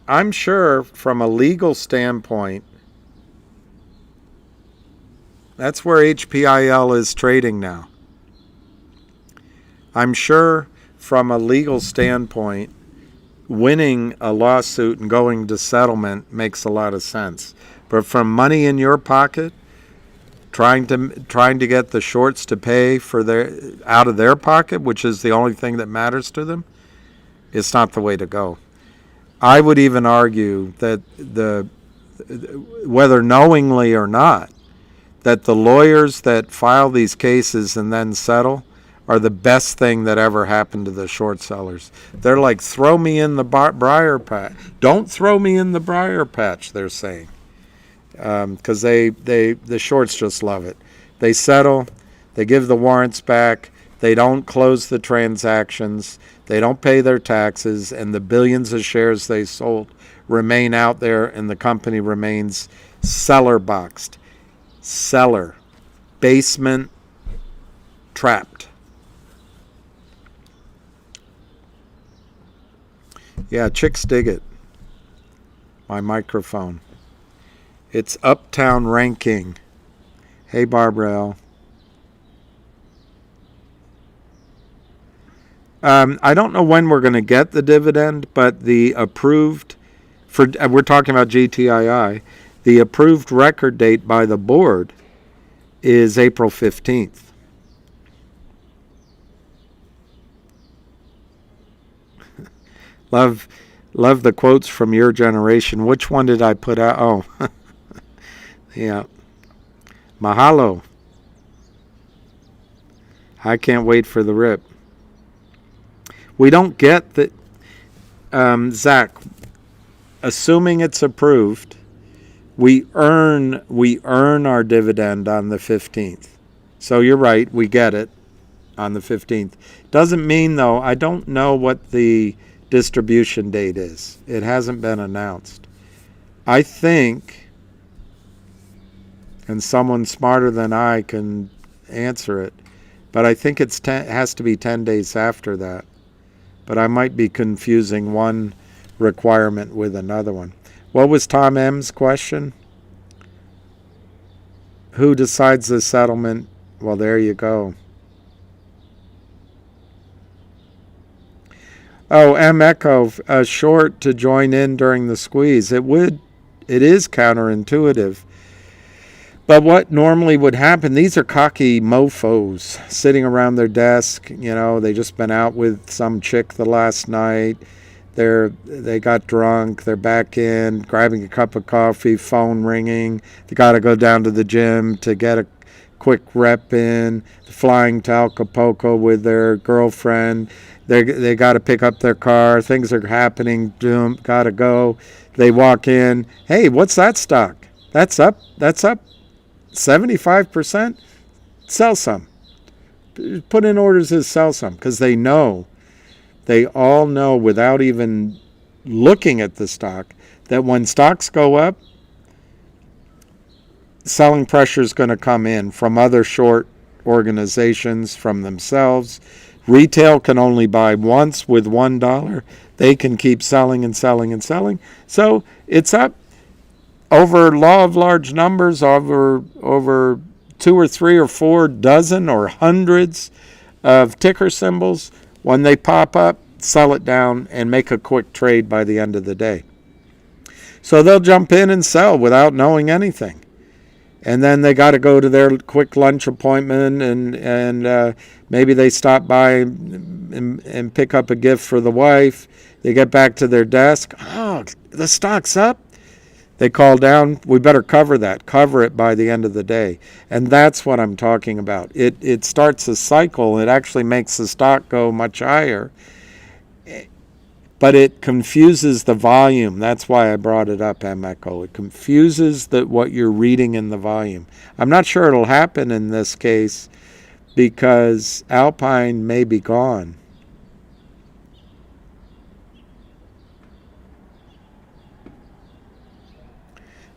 I'm sure from a legal standpoint, that's where HPIL is trading now. I'm sure from a legal standpoint, winning a lawsuit and going to settlement makes a lot of sense. But from money in your pocket, trying to get the shorts to pay for out of their pocket, which is the only thing that matters to them, it's not the way to go. I would even argue that whether knowingly or not, that the lawyers that file these cases and then settle are the best thing that ever happened to the short sellers. They're like, throw me in the briar patch. Don't throw me in the briar patch, they're saying. Because the shorts just love it. They settle, they give the warrants back, they don't close the transactions, they don't pay their taxes, and the billions of shares they sold remain out there, and the company remains seller boxed. Cellar. Basement trapped. Yeah, chicks dig it. My microphone. It's Uptown Ranking. Hey, Barbara L. I don't know when we're going to get the dividend, but the approved, we're talking about GTII, the approved record date by the board is April 15th. Love the quotes from your generation. Which one did I put out? Oh, yeah. Mahalo. I can't wait for the rip. We don't get the, Zach, assuming it's approved, we earn our dividend on the 15th. So you're right, we get it on the 15th. Doesn't mean, though, I don't know what the distribution date is. It hasn't been announced. I think, and someone smarter than I can answer it, but I think it has to be 10 days after that. But I might be confusing one requirement with another one. What was Tom M's question? Who decides the settlement? Well, there you go. Oh, M Echo, short to join in during the squeeze. It is counterintuitive. But what normally would happen, these are cocky mofos sitting around their desk. You know, they just been out with some chick the last night. They got drunk. They're back in, grabbing a cup of coffee, phone ringing. They got to go down to the gym to get a quick rep in. Flying to Acapulco with their girlfriend. They got to pick up their car. Things are happening. Got to go. They walk in. Hey, what's that stock? That's up. 75%, sell some. Put in orders as sell some, because they all know without even looking at the stock that when stocks go up, selling pressure is going to come in from other short organizations, from themselves. Retail can only buy once with $1. They can keep selling and selling and selling. So it's up. Over law of large numbers, over 2 or 3 or 4 dozen or hundreds of ticker symbols, when they pop up, sell it down and make a quick trade by the end of the day. So they'll jump in and sell without knowing anything. And then they got to go to their quick lunch appointment, and maybe they stop by and pick up a gift for the wife. They get back to their desk. Oh, the stock's up. They call down, we better cover that. Cover it by the end of the day. And that's what I'm talking about. It starts a cycle. It actually makes the stock go much higher. But it confuses the volume. That's why I brought it up, Echo. It confuses what you're reading in the volume. I'm not sure it'll happen in this case because Alpine may be gone.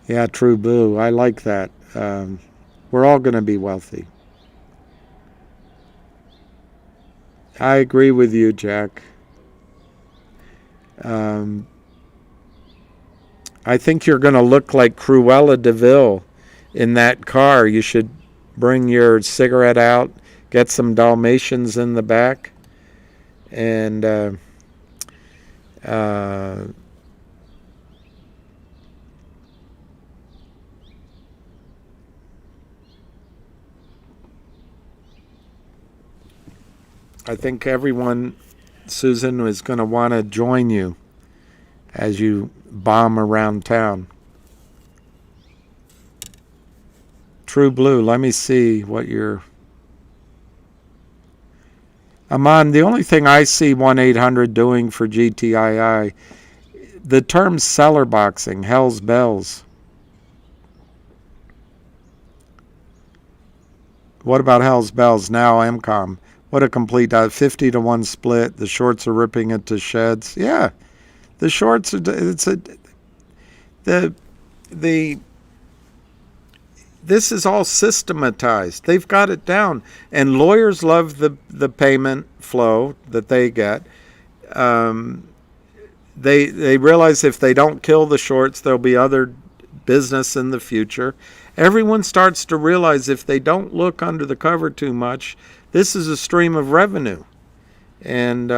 Yeah, true blue. I like that. We're all going to be wealthy. I agree with you, Jack. I think you're going to look like Cruella de Vil in that car. You should bring your cigarette out, get some Dalmatians in the back, and I think everyone, Susan, is going to want to join you as you bomb around town. True blue, let me see what you're... Aman, the only thing I see 1-800 doing for GTII, the term seller boxing, hell's bells. What about hell's bells now, MCOM? What a complete 50-to-1 split. The shorts are ripping it to shreds. Yeah, the shorts are. the this is all systematized. They've got it down, and lawyers love the payment flow that they get. They realize if they don't kill the shorts, there'll be other business in the future. Everyone starts to realize if they don't look under the cover too much, this is a stream of revenue. And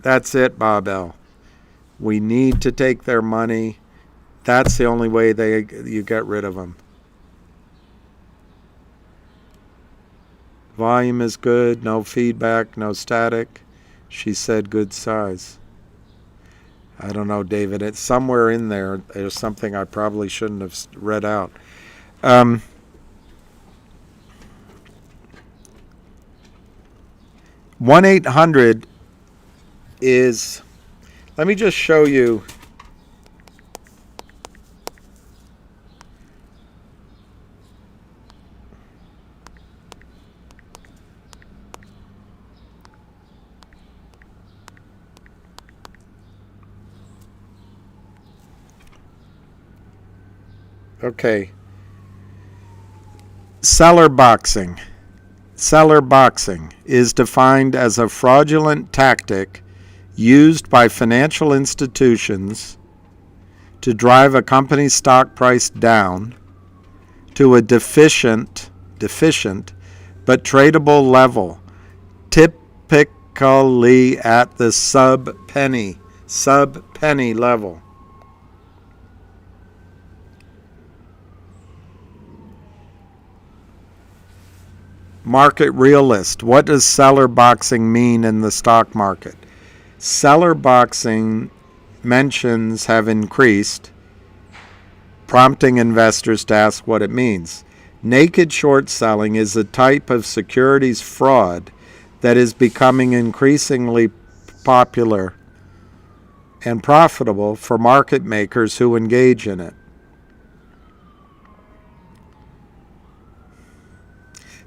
that's it, Bob L. We need to take their money. That's the only way you get rid of them. Volume is good, no feedback, no static. She said good size. I don't know, David. It's somewhere in there. There's something I probably shouldn't have read out. 1-800 is, let me just show you. Okay. Seller boxing. Seller boxing is defined as a fraudulent tactic used by financial institutions to drive a company's stock price down to a deficient but tradable level, typically at the sub-penny level. Market realist. What does seller boxing mean in the stock market? Seller boxing mentions have increased, prompting investors to ask what it means. Naked short selling is a type of securities fraud that is becoming increasingly popular and profitable for market makers who engage in it.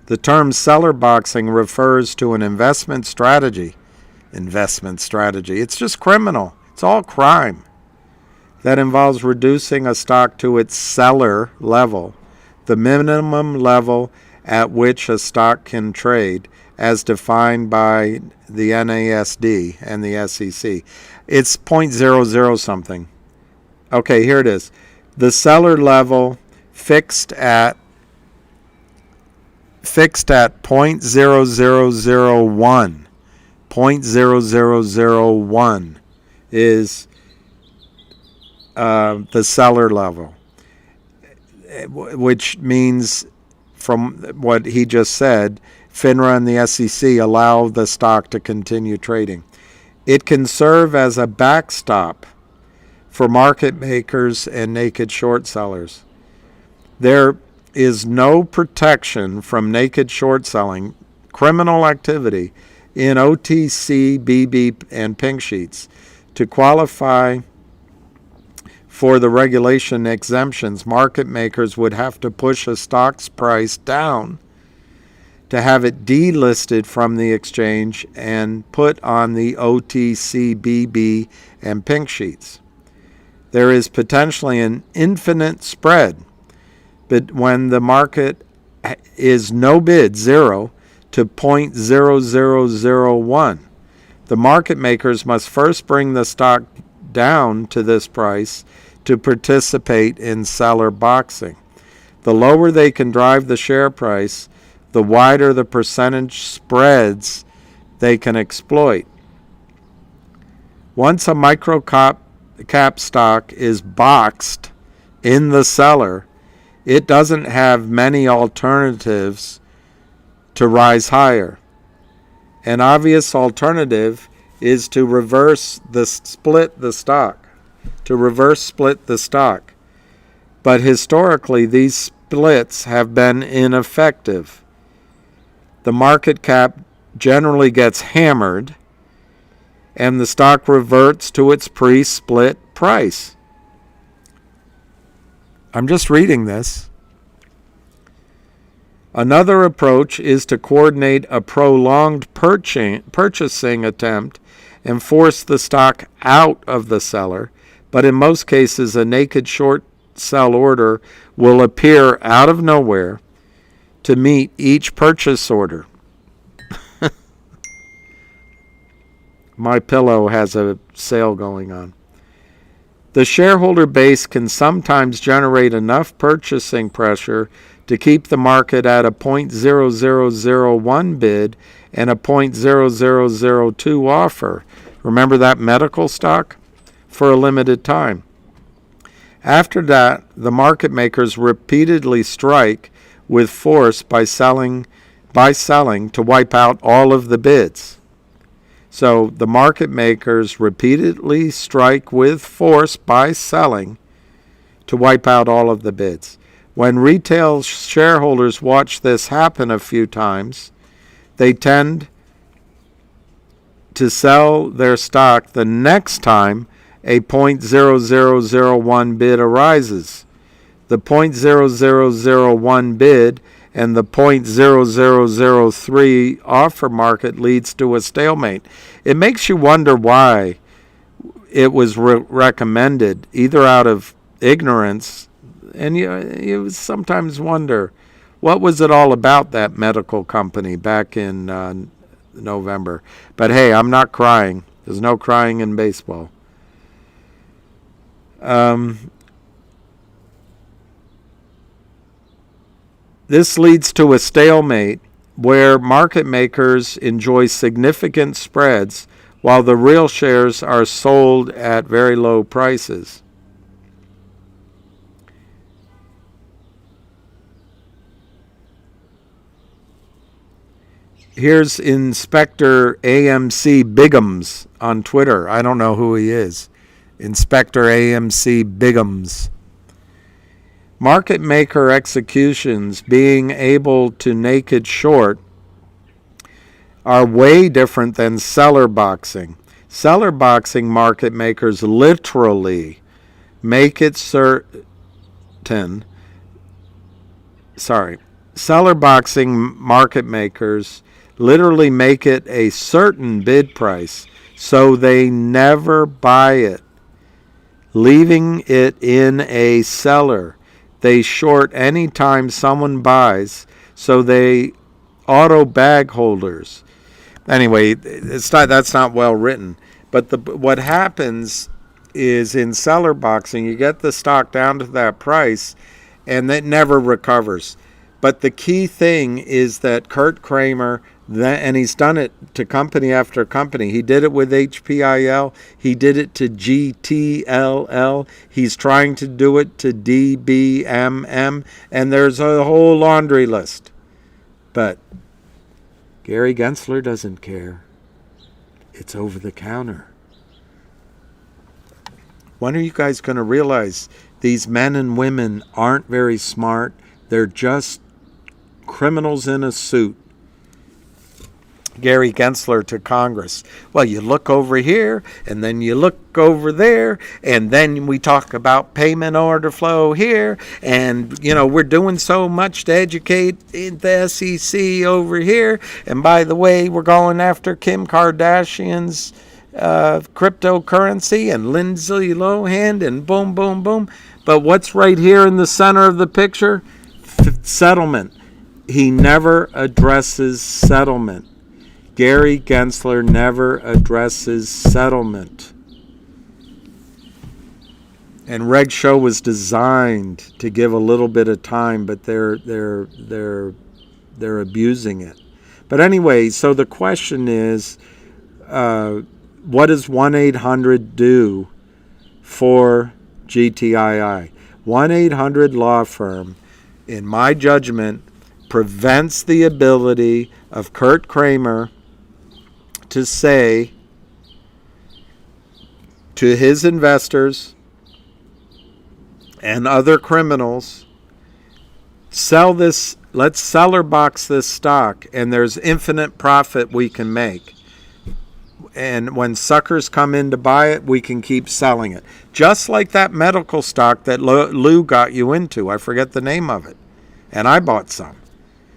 The term seller boxing refers to an investment strategy. It's just criminal. It's all crime. That involves reducing a stock to its seller level, the minimum level at which a stock can trade, as defined by the NASD and the SEC. It's 0.00 something. Okay, here it is. The seller level fixed at 0.0001. 0.0001 is the seller level, which means, from what he just said, FINRA and the SEC allow the stock to continue trading. It can serve as a backstop for market makers and naked short sellers. There is no protection from naked short selling, criminal activity, in OTC, BB, and pink sheets. To qualify for the regulation exemptions, market makers would have to push a stock's price down to have it delisted from the exchange and put on the OTC, BB, and pink sheets. There is potentially an infinite spread, but when the market is no bid, 0, to 0.0001, the market makers must first bring the stock down to this price to participate in seller boxing. The lower they can drive the share price, the wider the percentage spreads they can exploit. Once a micro-cap stock is boxed in the seller, it doesn't have many alternatives to rise higher. An obvious alternative is to reverse split the stock. But historically, these splits have been ineffective. The market cap generally gets hammered, and the stock reverts to its pre-split price. I'm just reading this. Another approach is to coordinate a prolonged purchasing attempt and force the stock out of the seller, but in most cases a naked short sell order will appear out of nowhere to meet each purchase order. My Pillow has a sale going on. The shareholder base can sometimes generate enough purchasing pressure to keep the market at a 0.0001 bid and a 0.0002 offer. Remember that medical stock? For a limited time. After that, the market makers repeatedly strike with force by selling to wipe out all of the bids. So the market makers repeatedly strike with force by selling to wipe out all of the bids. When retail shareholders watch this happen a few times, they tend to sell their stock the next time a 0.0001 bid arises. The 0.0001 bid and the 0.0003 offer market leads to a stalemate. It makes you wonder why it was recommended, either out of ignorance, and you sometimes wonder, what was it all about, that medical company back in November? But hey, I'm not crying. There's no crying in baseball. This leads to a stalemate where market makers enjoy significant spreads while the real shares are sold at very low prices. Here's Inspector AMC Biggums on Twitter. I don't know who he is. Inspector AMC Biggums. Market maker executions, being able to naked short, are way different than seller boxing. Seller boxing market makers literally make it certain. Seller boxing market makers literally make it a certain bid price, so they never buy it, leaving it in a cellar. They short any time someone buys, so they auto bag holders. Anyway, that's not well written. But what happens is, in seller boxing, you get the stock down to that price, and it never recovers. But the key thing is that Kurt Kramer, and he's done it to company after company. He did it with HPIL. He did it to GTLL. He's trying to do it to DBMM. And there's a whole laundry list. But Gary Gensler doesn't care. It's over the counter. When are you guys going to realize these men and women aren't very smart? They're just criminals in a suit. Gary Gensler to Congress. Well, you look over here, and then you look over there, and then we talk about payment order flow here, and, we're doing so much to educate the SEC over here, and by the way, we're going after Kim Kardashian's cryptocurrency, and Lindsay Lohan, and boom, boom, boom. But what's right here in the center of the picture? Settlement. He never addresses settlement. Gary Gensler never addresses settlement. And Reg Show was designed to give a little bit of time, but they're abusing it. But anyway, so the question is, what does 1-800 do for GTII? 1-800 law firm, in my judgment, prevents the ability of Kurt Kramer to say to his investors and other criminals, sell this, let's seller box this stock, and there's infinite profit we can make. And when suckers come in to buy it, we can keep selling it. Just like that medical stock that Lou got you into. I forget the name of it. And I bought some.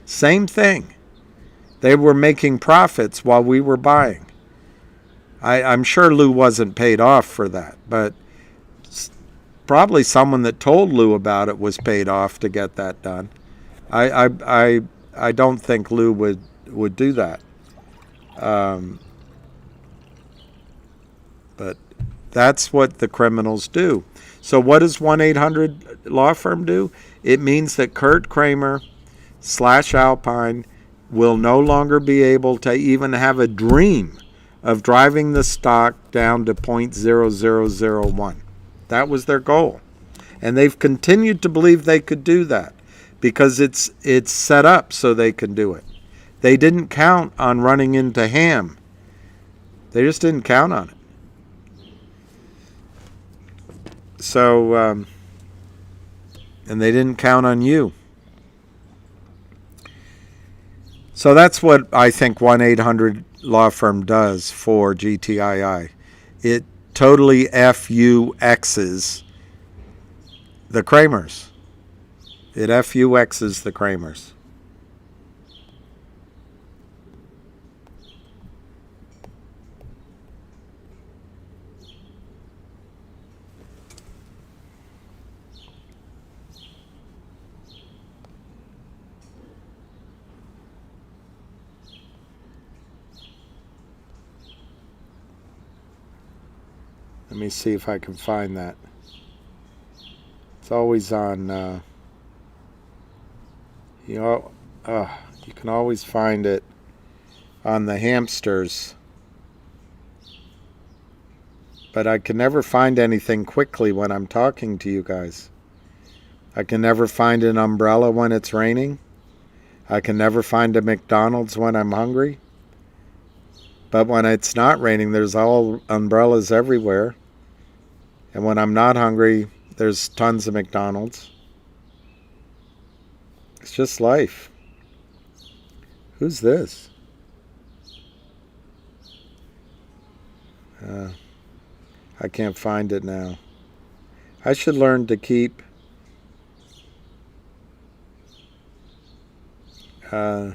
Same thing. They were making profits while we were buying. I'm sure Lou wasn't paid off for that, but probably someone that told Lou about it was paid off to get that done. I don't think Lou would do that. But that's what the criminals do. So what does 1-800 law firm do? It means that Kurt Kramer / Alpine will no longer be able to even have a dream of driving the stock down to 0.0001. That was their goal. And they've continued to believe they could do that because it's set up so they can do it. They didn't count on running into Ham. They just didn't count on it. So, and they didn't count on you. So that's what I think 1-800 law firm does for GTII. It totally FUXs the Kramers. It FUXs the Kramers. Let me see if I can find that. It's always on, you can always find it on the hamsters. But I can never find anything quickly when I'm talking to you guys. I can never find an umbrella when it's raining. I can never find a McDonald's when I'm hungry. But when it's not raining, there's all umbrellas everywhere. And when I'm not hungry, there's tons of McDonald's. It's just life. Who's this? I can't find it now. I should learn to keep wow.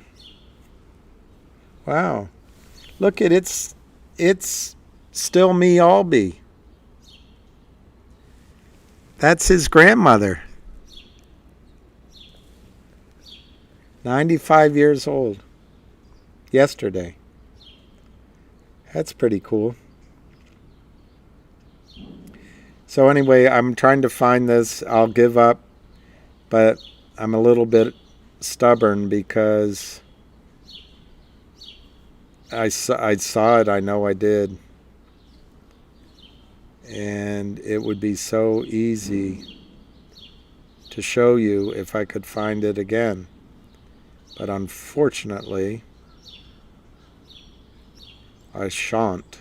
Look at it's still me Albee. That's his grandmother. 95 years old. Yesterday. That's pretty cool. So anyway, I'm trying to find this. I'll give up. But I'm a little bit stubborn because I saw it. I know I did. And it would be so easy to show you if I could find it again. But unfortunately, I shan't.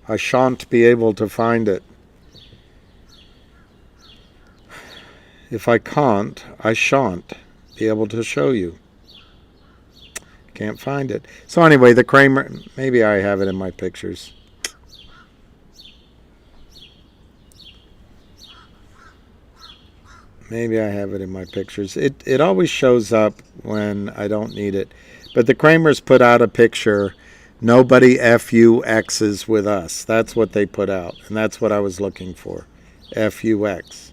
I shan't be able to find it. If I can't, I shan't be able to show you. Can't find it. So anyway, the Kramer, maybe I have it in my pictures. Maybe I have it in my pictures. It always shows up when I don't need it. But the Kramers put out a picture, nobody FUXs with us. That's what they put out. And that's what I was looking for. FUX.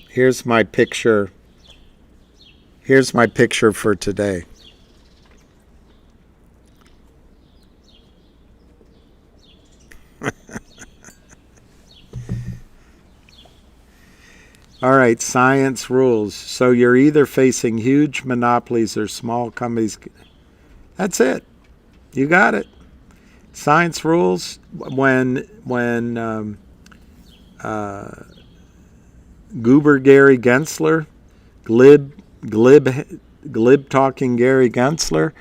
Here's my picture. Here's my picture for today. All right, science rules. So you're either facing huge monopolies or small companies. That's it. You got it. Science rules. When Goober Gary Gensler, glib talking Gary Gensler,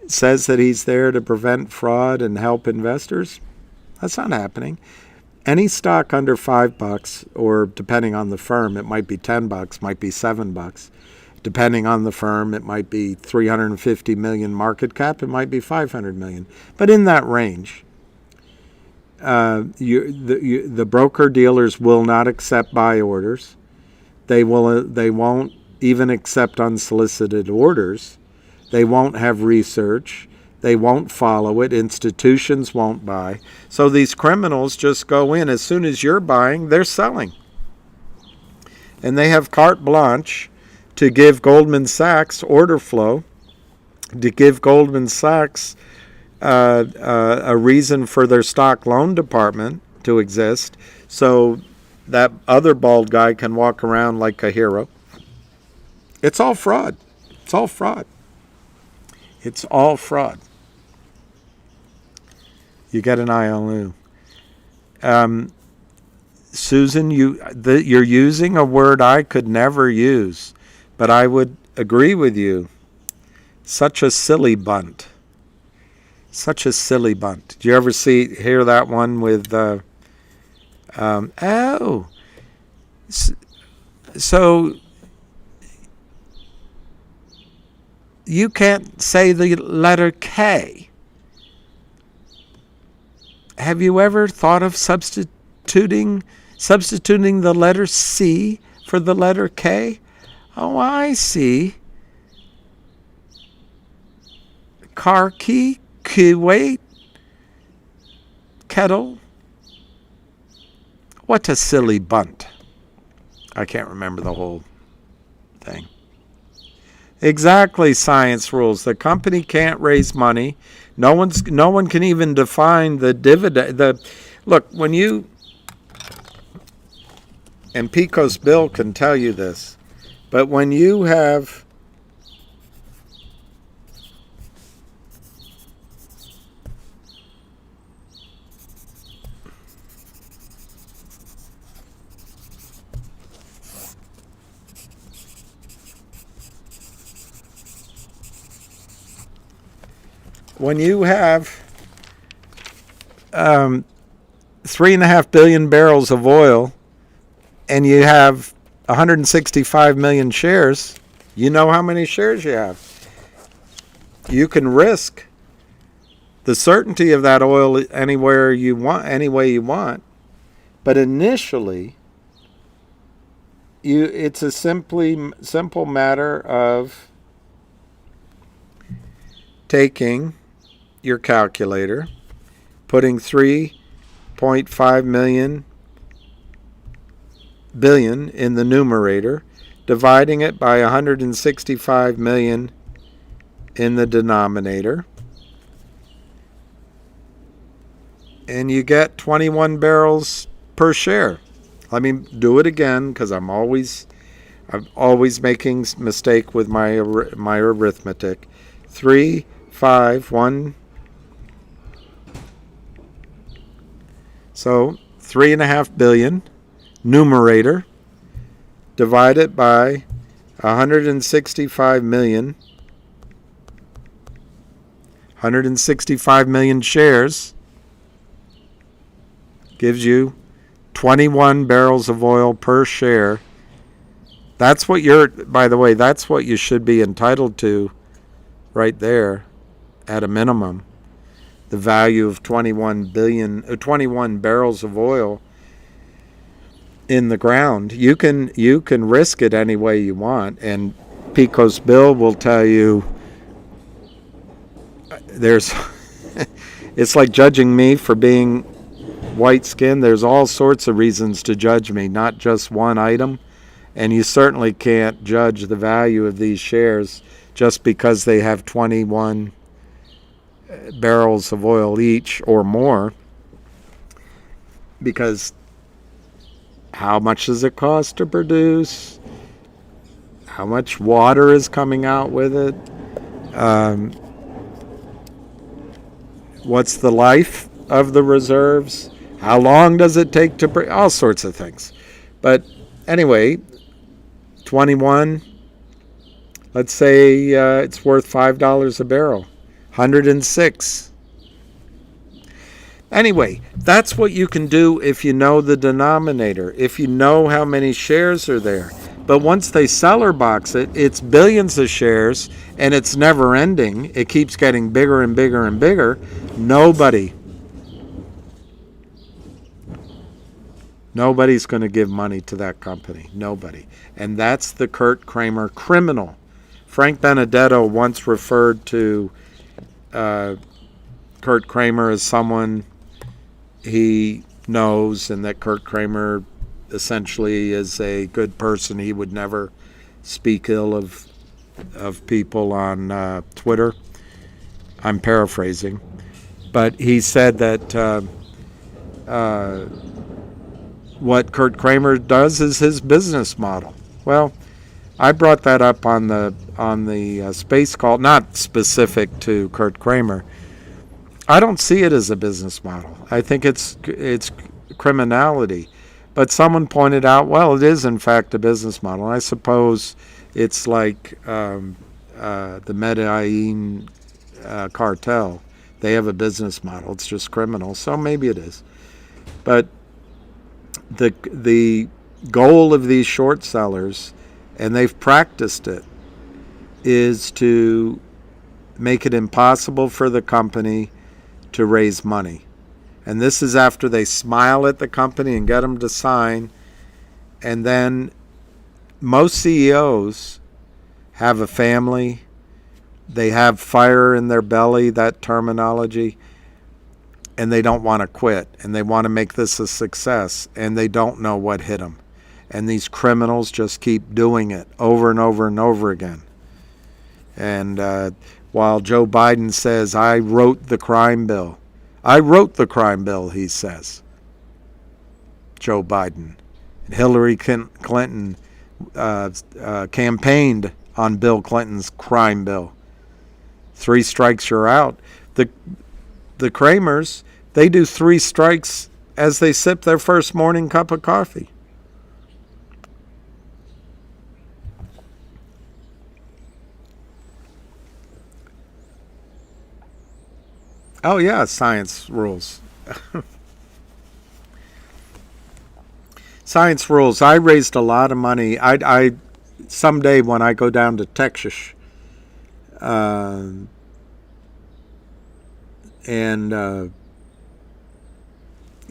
says that he's there to prevent fraud and help investors, that's not happening. Any stock under $5, or depending on the firm, it might be $10, might be $7. Depending on the firm, it might be 350 million market cap, it might be 500 million. But in that range, the broker dealers will not accept buy orders. They won't even accept unsolicited orders. They won't have research. They won't follow it. Institutions won't buy. So these criminals just go in. As soon as you're buying, they're selling. And they have carte blanche to give Goldman Sachs order flow, to give Goldman Sachs a reason for their stock loan department to exist, so that other bald guy can walk around like a hero. It's all fraud. It's all fraud. It's all fraud. You get an IOU. Susan, you're using a word I could never use, but I would agree with you. Such a silly bunt. Such a silly bunt. Did you ever hear that one with, so you can't say the letter K. Have you ever thought of substituting the letter C for the letter K? Oh, I see. Car key, Kuwait, kettle. What a silly bunt. I can't remember the whole thing. Exactly, science rules. The company can't raise money. No one can even define the dividend. Look, when you, and Pecos Bill can tell you this, but when you have when you have 3.5 billion barrels of oil and you have 165 million shares, you know how many shares you have. You can risk the certainty of that oil anywhere you want, any way you want. But initially, it's a simple matter of taking your calculator, putting 3.5 billion in the numerator, dividing it by 165 million in the denominator, and you get 21 barrels per share. Let me do it again, because I'm always making mistake with my arithmetic. 3, 5, 1. So 3.5 billion numerator divided by 165 million. 165 million shares gives you 21 barrels of oil per share. That's what by the way, that's what you should be entitled to right there at a minimum. The value of 21 barrels of oil in the ground. You can risk it any way you want, and Pecos Bill will tell you it's like judging me for being white skinned. There's all sorts of reasons to judge me, not just one item, and you certainly can't judge the value of these shares just because they have 21 barrels of oil each or more, because how much does it cost to produce? How much water is coming out with it? What's the life of the reserves? How long does it take to bring? All sorts of things. But anyway, 21, let's say it's worth $5 a barrel. 106. Anyway, that's what you can do if you know the denominator, if you know how many shares are there. But once they seller box it, it's billions of shares, and it's never ending. It keeps getting bigger and bigger and bigger. Nobody Nobody's going to give money to that company. Nobody. And that's the Kurt Kramer criminal. Frank Benedetto once referred to Kurt Kramer as someone he knows, and that Kurt Kramer essentially is a good person. He would never speak ill of people on Twitter. I'm paraphrasing. But he said that what Kurt Kramer does is his business model. Well, I brought that up on the space call, not specific to Kurt Kramer. I don't see it as a business model. I think it's criminality. But someone pointed out, well, it is in fact a business model. I suppose it's like the Medellin cartel. They have a business model. It's just criminal. So maybe it is. But the goal of these short sellers, and they've practiced it, is to make it impossible for the company to raise money. And this is after they smile at the company and get them to sign. And then most CEOs have a family. They have fire in their belly, that terminology, and they don't want to quit. And they want to make this a success, and they don't know what hit them. And these criminals just keep doing it over and over and over again. And while Joe Biden says, I wrote the crime bill. I wrote the crime bill, he says. Joe Biden. And Hillary Clinton campaigned on Bill Clinton's crime bill. 3 strikes, you're out. The Kramers, they do 3 strikes as they sip their first morning cup of coffee. Oh yeah, science rules. Science rules. I raised a lot of money. I someday when I go down to Texas, and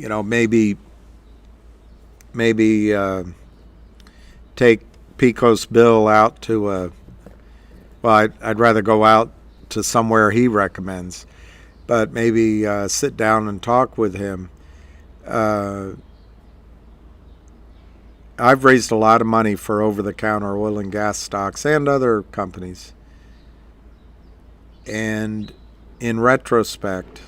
maybe take Pico's bill out to I'd rather go out to somewhere he recommends, but maybe sit down and talk with him. I've raised a lot of money for over-the-counter oil and gas stocks and other companies. And in retrospect,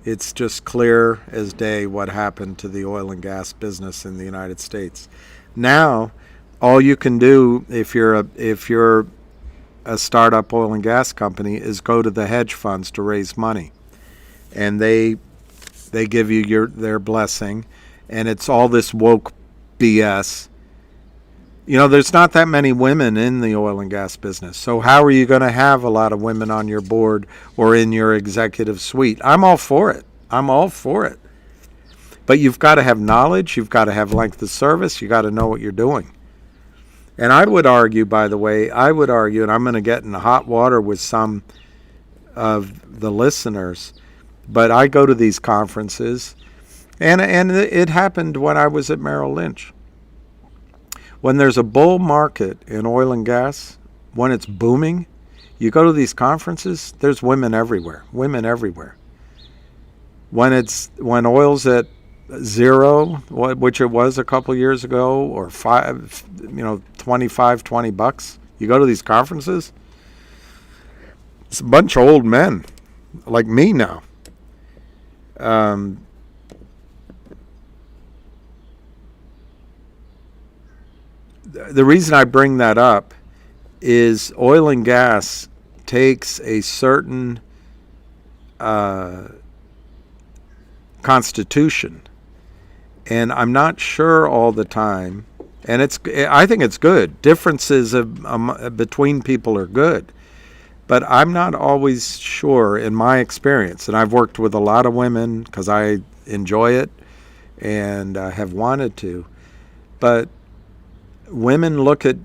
it's just clear as day what happened to the oil and gas business in the United States. Now, all you can do if you're a startup oil and gas company is go to the hedge funds to raise money, and they give you their blessing, and it's all this woke BS. There's not that many women in the oil and gas business. So how are you going to have a lot of women on your board or in your executive suite? I'm all for it. But you've got to have knowledge. You've got to have length of service. You got to know what you're doing. And I would argue, by the way, and I'm going to get in hot water with some of the listeners, but I go to these conferences, and it happened when I was at Merrill Lynch. When there's a bull market in oil and gas, when it's booming, you go to these conferences, there's women everywhere. When oil's at zero, which it was a couple years ago, or $20, you go to these conferences, it's a bunch of old men like me now. The reason I bring that up is oil and gas takes a certain constitution, and I'm not sure all the time, and I think it's good. Differences between people are good, but I'm not always sure in my experience, and I've worked with a lot of women because I enjoy it and have wanted to, but women look at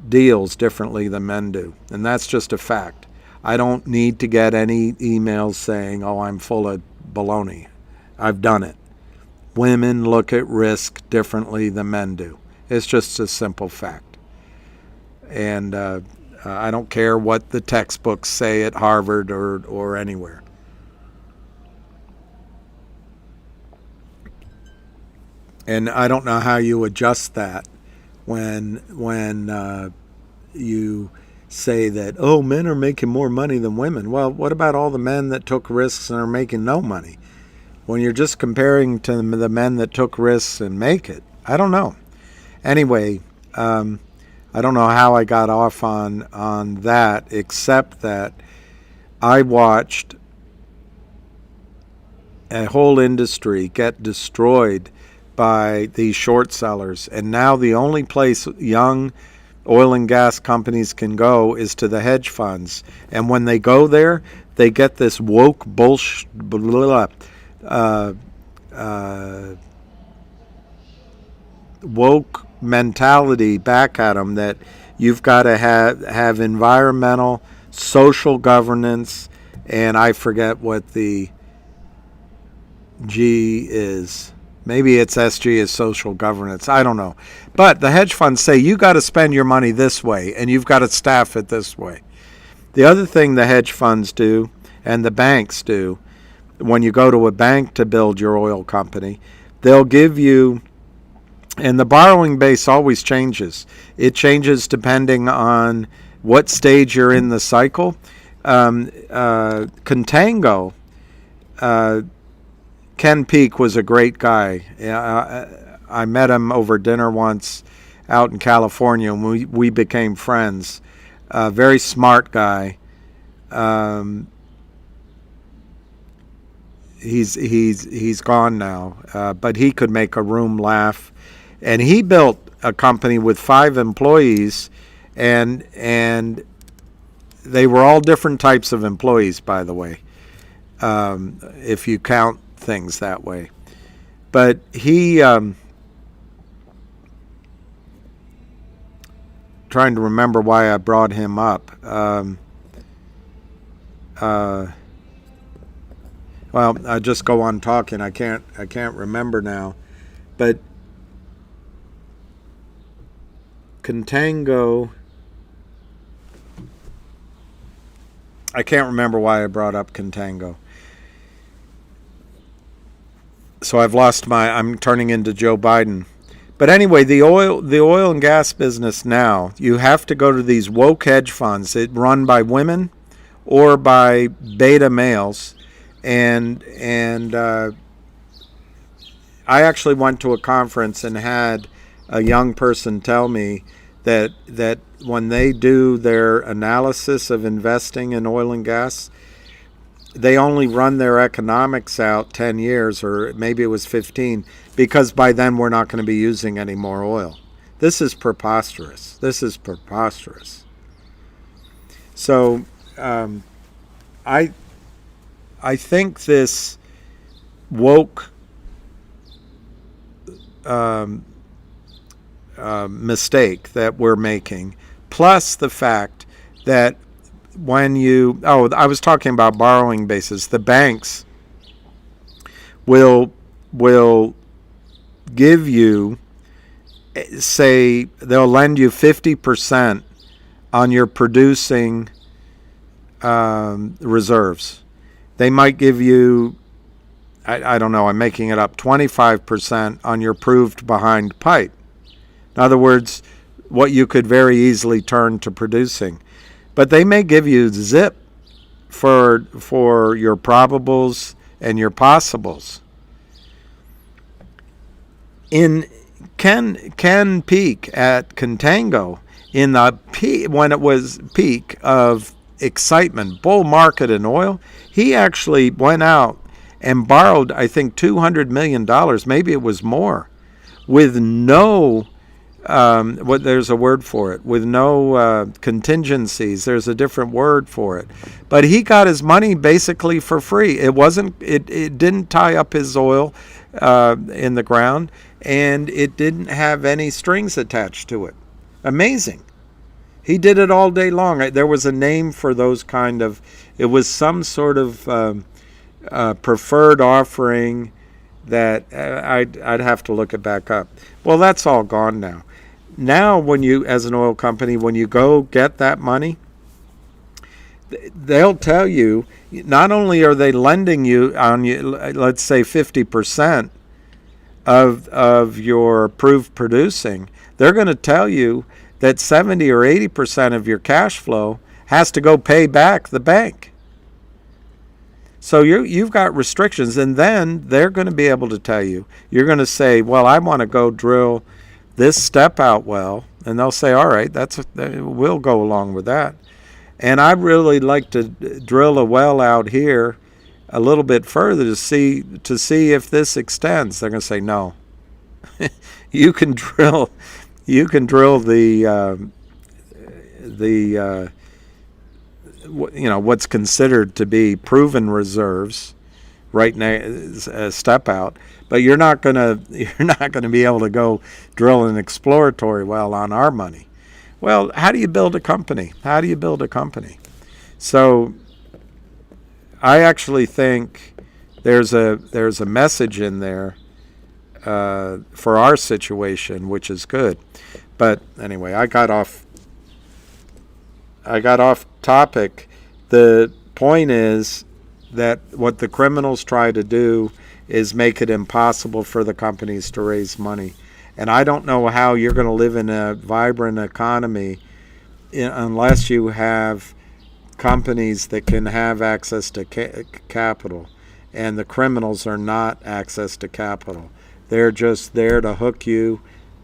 deals differently than men do, and that's just a fact. I don't need to get any emails saying, oh, I'm full of baloney. I've done it. women look at risk differently than men do. It's just a simple fact. And I don't care what the textbooks say at Harvard or anywhere. And I don't know how you adjust that when you say that, oh, men are making more money than women. Well, what about all the men that took risks and are making no money? When you're just comparing to the men that took risks and make it, I don't know. Anyway, I don't know how I got off on that, except that I watched a whole industry get destroyed by these short sellers. And now the only place young oil and gas companies can go is to the hedge funds. And when they go there, they get this woke bullshit, woke mentality back at them that you've got to have environmental, social governance, and I forget what the G is. Maybe it's SG is social governance. I don't know. But the hedge funds say you got to spend your money this way and you've got to staff it this way. The other thing the hedge funds do and the banks do, when you go to a bank to build your oil company, they'll give you, and the borrowing base always changes. It changes depending on what stage you're in the cycle. Contango, Ken Peake was a great guy. I met him over dinner once out in California, and we became friends. Very smart guy. He's gone now, but he could make a room laugh. And he built a company with 5 employees, and they were all different types of employees, by the way, if you count things that way. But he, trying to remember why I brought him up. Well, I just go on talking. I can't remember now. But Contango, I can't remember why I brought up Contango. So I'm turning into Joe Biden. But anyway, the oil and gas business now, you have to go to these woke hedge funds that run by women or by beta males. And I actually went to a conference and had a young person tell me that when they do their analysis of investing in oil and gas, they only run their economics out 10 years, or maybe it was 15, because by then we're not going to be using any more oil. This is preposterous. So I think this woke mistake that we're making, plus the fact that I was talking about borrowing bases. The banks will give you, say, they'll lend you 50% on your producing reserves. They might give you, I don't know, I'm making it up, 25% on your proved behind pipe. In other words, what you could very easily turn to producing. But they may give you zip for your probables and your possibles. In Ken Peake at Contango, in the when it was peak of excitement, bull market in oil, he actually went out and borrowed, I think, $200 million, maybe it was more, with no there's a word for it, with no contingencies. There's a different word for it, but he got his money basically for free. It didn't tie up his oil in the ground, and it didn't have any strings attached to it. Amazing. He did it all day long. There was a name for those kind of, it was some sort of preferred offering that I'd have to look it back up. Well, that's all gone now. Now, when you, as an oil company, when you go get that money, they'll tell you, not only are they lending you on, let's say 50% of your proved producing, they're going to tell you that 70 or 80% of your cash flow has to go pay back the bank. So you've got restrictions, and then they're going to be able to tell you, you're going to say, well, I want to go drill this step out well, and they'll say, all right, we'll go along with that. And I'd really like to drill a well out here a little bit further to see if this extends. They're going to say no. You can drill the what's considered to be proven reserves right now, step out, but you're not gonna be able to go drill an exploratory well on our money. Well, how do you build a company? So I actually think there's a message in there for our situation, which is good. But anyway, I got off topic. The point is that what the criminals try to do is make it impossible for the companies to raise money. And I don't know how you're going to live in a vibrant economy unless you have companies that can have access to capital. And the criminals are not access to capital. They're just there to hook you.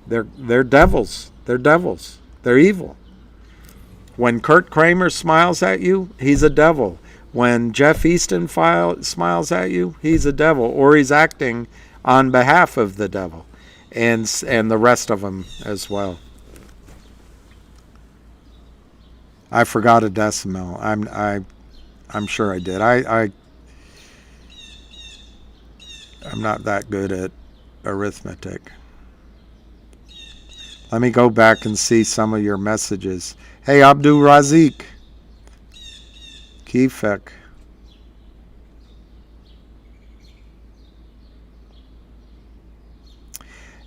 They're devils. They're evil. When Kurt Kramer smiles at you, he's a devil. When Jeff Easton smiles at you, he's a devil, or he's acting on behalf of the devil, and the rest of them as well. I forgot a decimal. I'm sure I did. I'm not that good at arithmetic. Let me go back and see some of your messages. Hey, Abdul Razik. Kifek.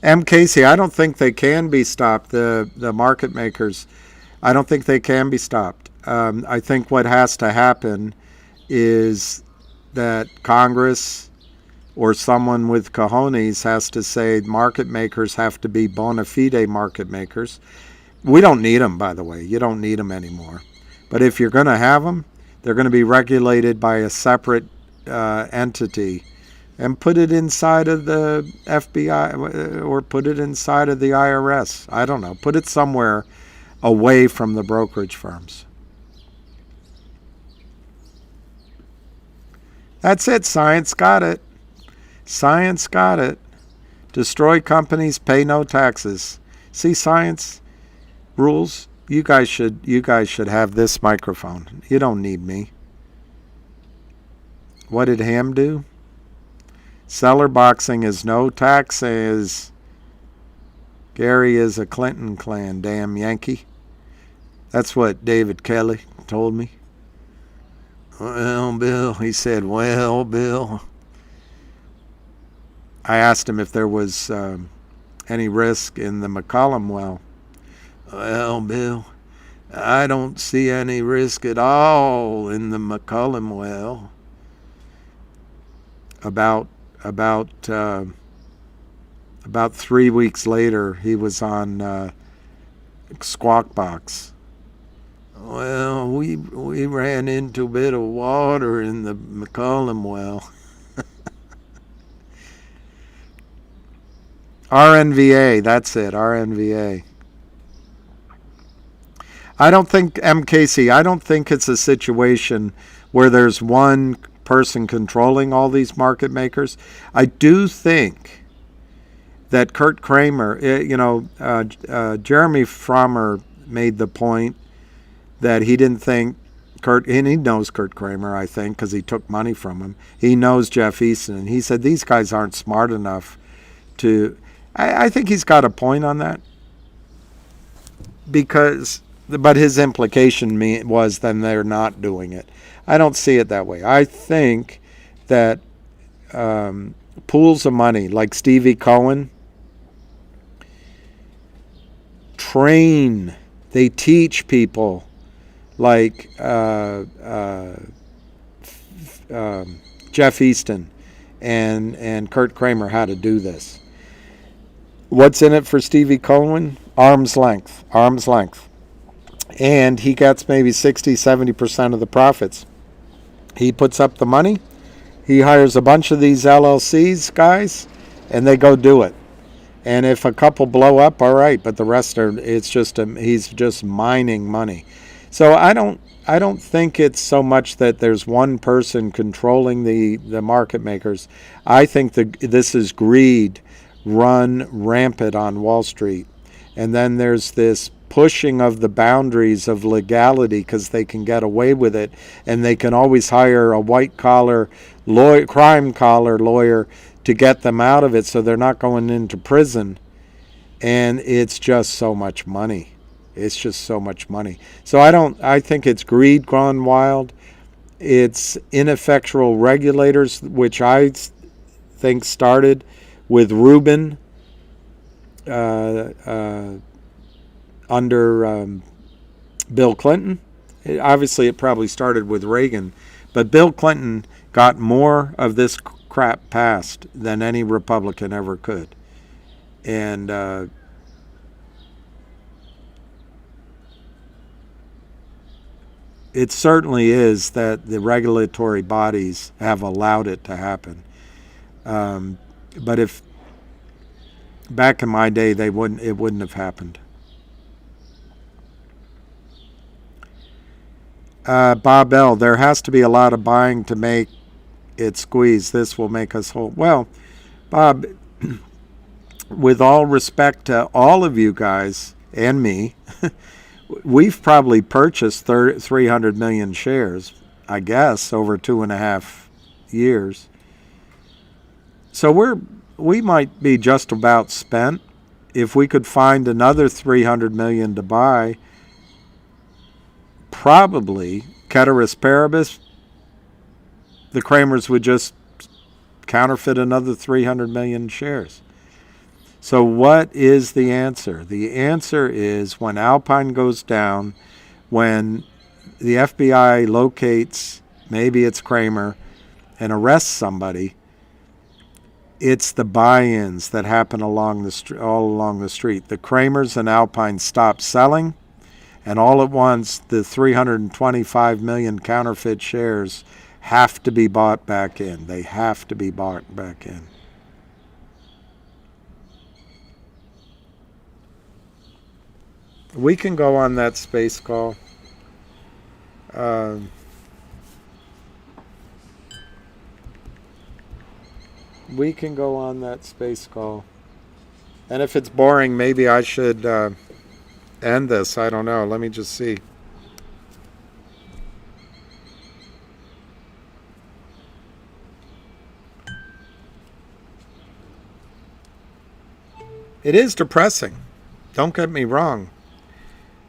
M. Casey, I don't think they can be stopped. The market makers, I don't think they can be stopped. I think what has to happen is that Congress or someone with cojones has to say market makers have to be bona fide market makers. We don't need them, by the way. You don't need them anymore. But if you're going to have them, they're going to be regulated by a separate entity, and put it inside of the FBI or put it inside of the IRS. I don't know. Put it somewhere away from the brokerage firms. That's it. Science got it. Science got it. Destroy companies, pay no taxes. See, science rules. You guys should have this microphone. You don't need me. What did Ham do? Seller boxing is no taxes. Gary is a Clinton clan, damn Yankee. That's what David Kelly told me. Well, Bill, he said, well, Bill. I asked him if there was any risk in the McCollum well. Well, Bill, I don't see any risk at all in the McCollum well. About 3 weeks later, he was on Squawk Box. Well, we ran into a bit of water in the McCollum well. RNVA, that's it, RNVA. I don't think, MKC, I don't think it's a situation where there's one person controlling all these market makers. I do think that Kurt Kramer, Jeremy Frommer made the point that he didn't think and he knows Kurt Kramer, I think, because he took money from him. He knows Jeff Easton, and he said these guys aren't smart enough to. I think he's got a point on that, but his implication was then they're not doing it. I don't see it that way. I think that pools of money like Stevie Cohen train, they teach people like Jeff Easton and Kurt Kramer how to do this. What's in it for Stevie Cohen? Arm's length. And he gets maybe 60-70% of the profits. He puts up the money. He hires a bunch of these LLCs guys, and they go do it. And if a couple blow up, all right, but the rest are, it's just he's just mining money. So I don't think it's so much that there's one person controlling the market makers. I think this is greed run rampant on Wall Street. And then there's this pushing of the boundaries of legality because they can get away with it, and they can always hire a white-collar lawyer, crime-collar lawyer to get them out of it so they're not going into prison. And it's just so much money. It's just so much money. So I think it's greed gone wild. It's ineffectual regulators, which I think started with Rubin under Bill Clinton. Obviously, it probably started with Reagan, but Bill Clinton got more of this crap passed than any Republican ever could. And it certainly is that the regulatory bodies have allowed it to happen. But if back in my day, it wouldn't have happened. Bob L., there has to be a lot of buying to make it squeeze. This will make us whole. Well, Bob, with all respect to all of you guys and me, we've probably purchased 300 million shares, I guess, over 2.5 years. So we might be just about spent. If we could find another 300 million to buy, probably, ceteris paribus, the Kramers would just counterfeit another 300 million shares. So what is the answer? The answer is when Alpine goes down, when the FBI locates, maybe it's Kramer, and arrests somebody, it's the buy-ins that happen all along the street. The Kramers and Alpine stop selling, and all at once the 325 million counterfeit shares have to be bought back in. They have to be bought back in. We can go on that space call. We can go on that space call. And if it's boring, maybe I should end this. I don't know. Let me just see. It is depressing. Don't get me wrong.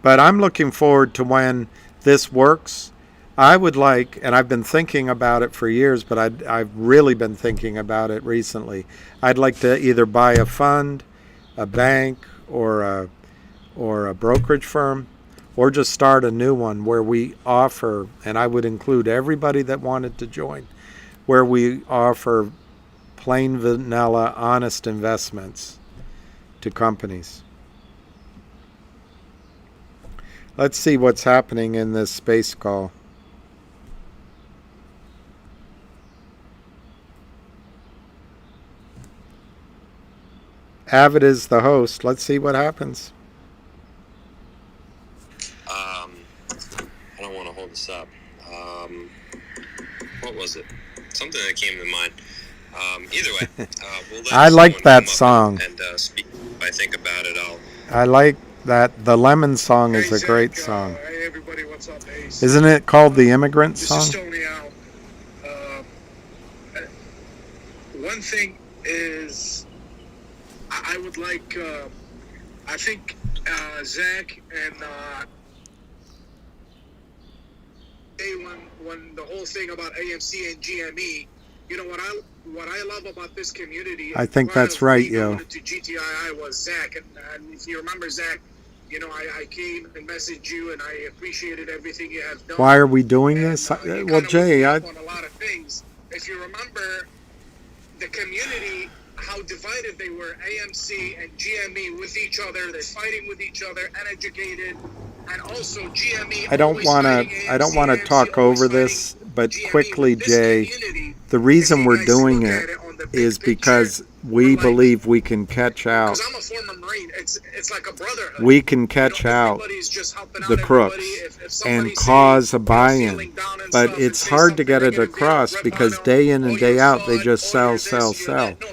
But I'm looking forward to when this works. I would like, and I've been thinking about it for years, but I've really been thinking about it recently. I'd like to either buy a fund, a bank, or a brokerage firm, or just start a new one where we offer, and I would include everybody that wanted to join, where we offer plain vanilla, honest investments to companies. Let's see what's happening in this space call. Avid is the host. Let's see what happens. I don't want to hold this up. What was it? Something that came to mind. Either way, we'll let I like that song. And speak. If I think about it, I like that. The Lemon song is a great song. Hey everybody, what's up, Ace? Isn't it called the Immigrant This Song? is Tony Al. One thing is, I would like, I think Zach and when the whole thing about AMC and GME, you know what what I love about this community, I think part that's of right, me going yo. to GTII was Zach, and if you remember Zach, I came and messaged you, and I appreciated everything you have done. Why are we doing And this? you Well, kind of Jay, up on a lot of things. If you remember, the community, how divided they were, AMC and GME with each other. They're fighting with each other, uneducated, and also GME. I don't want to talk over this, but quickly, Jay, the reason we're doing it is because we believe we can catch out. Because I'm a former Marine, it's like a brotherhood. We can catch out the crooks and cause a buy-in, but it's hard to get it across because day in and day out they just sell.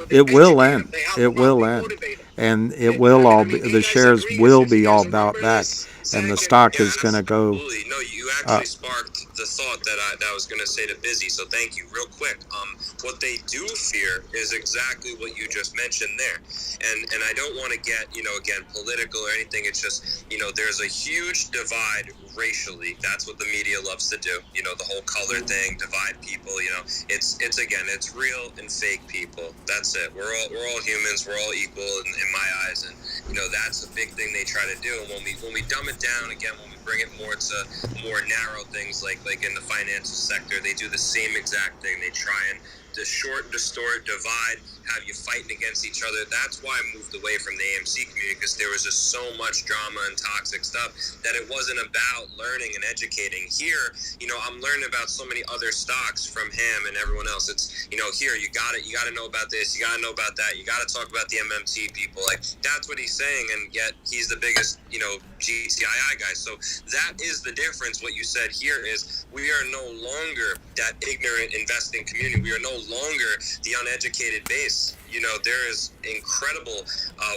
It will end. It will end, and it will all be, the shares will be all bought back, and the stock is going to go. Absolutely. No, you actually sparked the thought that I was going to say to Busy. So thank you. Real quick, what they do fear is exactly what you just mentioned there, and I don't want to get again political or anything. It's just there's a huge divide racially. That's what the media loves to do. The whole color thing, divide people. It's real and fake people. That's it. We're all humans. We're all equal in my eyes, and that's a big thing they try to do. And when we dumb it down again, when we bring it more to more narrow things like in the financial sector, they do the same exact thing. They try and distort, divide, have you fighting against each other. That's why I moved away from the AMC community, because there was just so much drama and toxic stuff that it wasn't about learning and educating. Here, I'm learning about so many other stocks from him and everyone else. It's, here, you got to know about this, you got to know about that, you got to talk about the MMT people. Like, that's what he's saying, and yet he's the biggest, GTII guy. So that is the difference. What you said here is we are no longer that ignorant investing community. We are no longer the uneducated base. There is incredible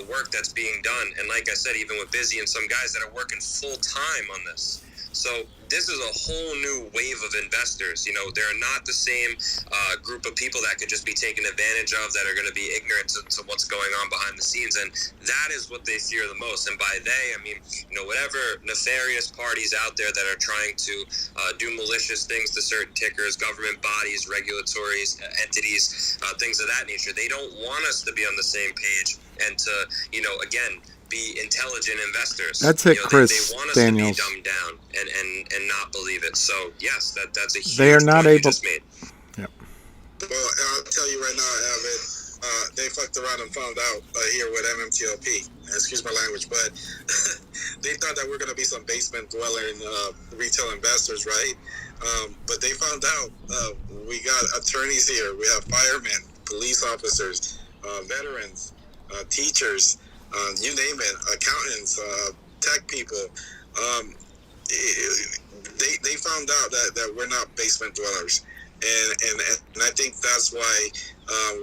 work that's being done. And like I said, even with Busy and some guys that are working full time on this. So this is a whole new wave of investors. They're not the same group of people that could just be taken advantage of, that are going to be ignorant to what's going on behind the scenes. And that is what they fear the most. And by they, I mean, whatever nefarious parties out there that are trying to do malicious things to certain tickers, government bodies, regulatory entities, things of that nature. They don't want us to be on the same page and to, again, be intelligent investors. That's it, Chris they want us Daniels. to be dumbed down and not believe it. So yes, that's a huge They are not point you able. just made. Yep. Well, I'll tell you right now, Alvin, they fucked around and found out here with MMTLP. Excuse my language, but they thought that we're going to be some basement dwelling retail investors, right? But they found out we got attorneys here. We have firemen, police officers, veterans, teachers, you name it, accountants, tech people. They found out that we're not basement dwellers. And I think that's why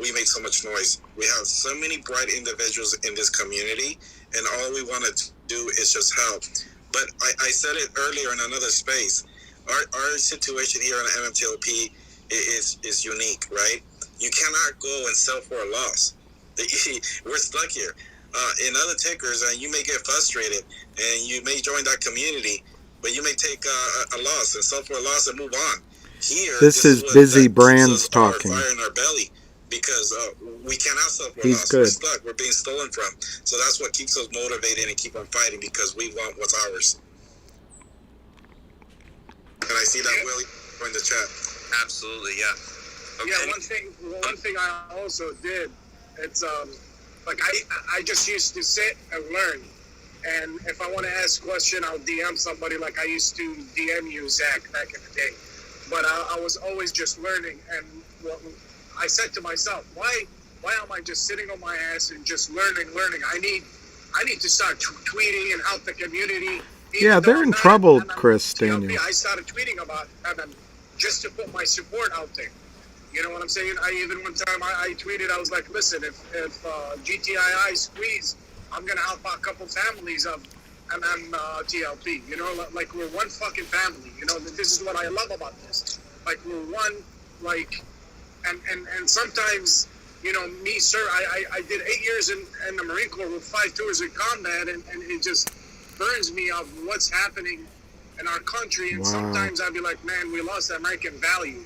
we make so much noise. We have so many bright individuals in this community, and all we want to do is just help. But I said it earlier in another space. Our situation here on MMTLP is unique, right? You cannot go and sell for a loss. We're stuck here. In other tickers, you may get frustrated, and you may join that community, but you may take a loss and sell for a loss and move on. Here, This is Busy Brands talking. Fire in our belly, because we cannot sell for a He's loss. good. We're stuck. We're being stolen from. So that's what keeps us motivated and keep on fighting, because we want what's ours. And I see that Willie in the chat. Absolutely, yeah. Okay. Yeah, one thing I also did, it's like I just used to sit and learn. And if I want to ask a question, I'll DM somebody, like I used to DM you, Zach, back in the day. But I was always just learning. And I said to myself, why am I just sitting on my ass and just learning? I need to start tweeting and help the community. Yeah, they're in trouble, Chris Daniels. I started tweeting about them just to put my support out there. You know what I'm saying? One time I tweeted, I was like, listen, if GTII squeeze, I'm going to help out a couple families of MMTLP. Like we're one fucking family. This is what I love about this. Like we're one, like, and sometimes, me, sir, I did 8 years in the Marine Corps with 5 tours in combat, and it just burns me of what's happening in our country. And sometimes I'd be like, man, we lost American value.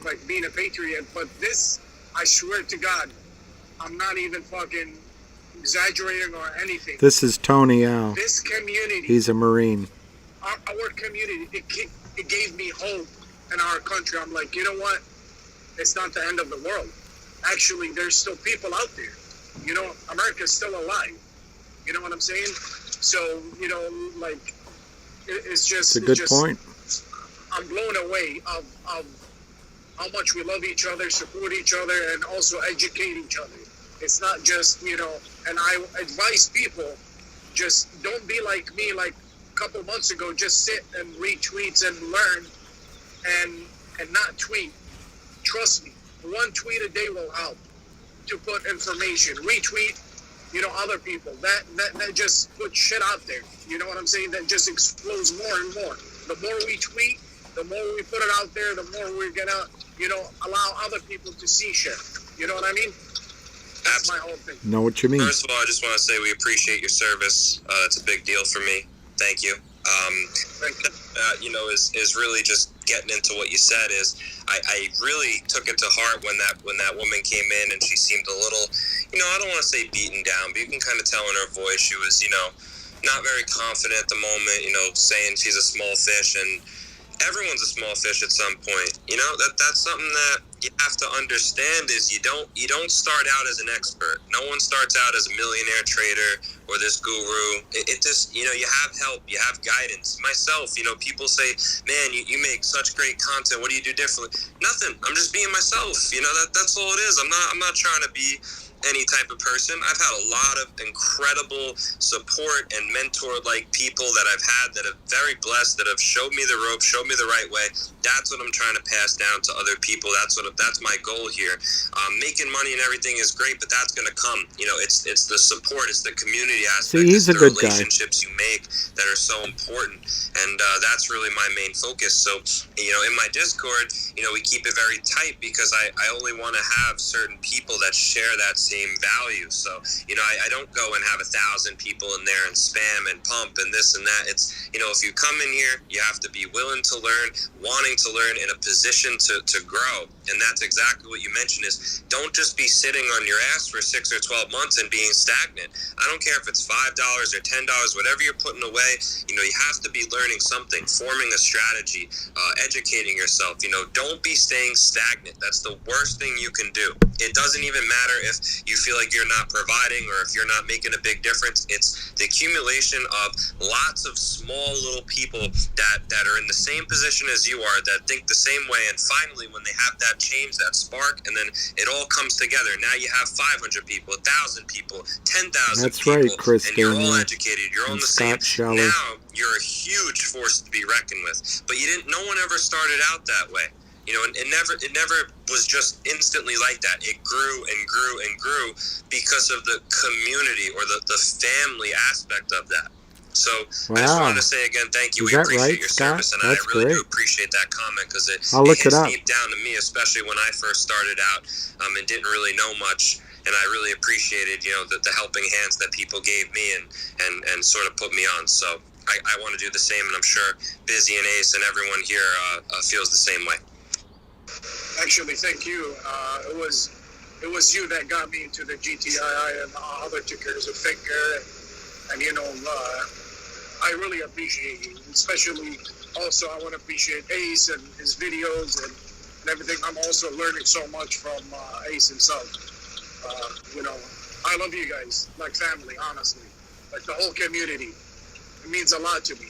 Like being a patriot. But this I swear to God, I'm not even fucking exaggerating or anything. This is Tony Al. This community, He's a Marine. our community, it gave me hope in our country. I'm like, you know what? It's not the end of the world. Actually, there's still people out there. You know, America's still alive. You know what I'm saying? So, you know, like, it's just... It's a good point. I'm blown away of how much we love each other, support each other, and also educate each other. It's not just, you know, and I advise people, just don't be like me, like a couple months ago, just sit and read tweets and learn and not tweet. Trust me, one tweet a day will help to put information. Retweet, you know, other people. That just puts shit out there. You know what I'm saying? That just explodes more and more. The more we tweet, the more we put it out there, the more we're gonna, you know, allow other people to see shit. You know what I mean? That's my whole thing. Know what you mean. First of all, I just want to say we appreciate your service. It's a big deal for me. Thank you. You know, is really just getting into what you said is I really took it to heart when that woman came in and she seemed a little, you know, I don't want to say beaten down, but you can kind of tell in her voice she was, you know, not very confident at the moment, you know, saying she's a small fish, and everyone's a small fish at some point. You know, that's something that you have to understand is you don't start out as an expert. No one starts out as a millionaire trader or this guru. It just, you know, you have help, you have guidance. Myself, you know, people say, man, you make such great content. What do you do differently? Nothing. I'm just being myself. You know, that's all it is. I'm not trying to be any type of person. I've had a lot of incredible support and mentor-like people that I've had that have very blessed, that have showed me the ropes, showed me the right way. That's what I'm trying to pass down to other people. That's my goal here. Making money and everything is great, but that's going to come. You know, it's the support, it's the community aspect. See, he's a good guy. The relationships you make that are so important, and that's really my main focus. So, you know, in my Discord, you know, we keep it very tight because I only want to have certain people that share that same value. So, you know, I don't go and have 1,000 people in there and spam and pump and this and that. It's, you know, if you come in here, you have to be willing to learn, wanting to learn, in a position to grow. And that's exactly what you mentioned is don't just be sitting on your ass for 6 or 12 months and being stagnant. I don't care if it's $5 or $10, whatever you're putting away, you know, you have to be learning something, forming a strategy, educating yourself. You know, don't be staying stagnant. That's the worst thing you can do. It doesn't even matter if you feel like you're not providing or if you're not making a big difference. It's the accumulation of lots of small little people that are in the same position as you are, that think the same way, and finally when they have that change, that spark, and then it all comes together. Now you have 500 people, 1,000 people, 10,000 That's people, right, Chris and you're all Daniel. educated, you're on And the same. Scott Scheller. Now you're a huge force to be reckoned with. But no one ever started out that way. You know, it never was just instantly like that. It grew and grew and grew because of the community or the family aspect of that. So I just wanted to say again, thank you. Is We that appreciate right, your Scott? service, and That's I really great. do appreciate that comment because it Look hits it up. deep down to me, especially when I first started out and didn't really know much. And I really appreciated, you know, the helping hands that people gave me and sort of put me on. So I want to do the same, and I'm sure Busy and Ace and everyone here feels the same way. Actually, thank you. It was you that got me into the GTII and other tickers of Finger, and you know, I really appreciate you. Especially, also, I want to appreciate Ace and his videos and everything. I'm also learning so much from Ace himself. You know, I love you guys like family, honestly. Like the whole community. It means a lot to me.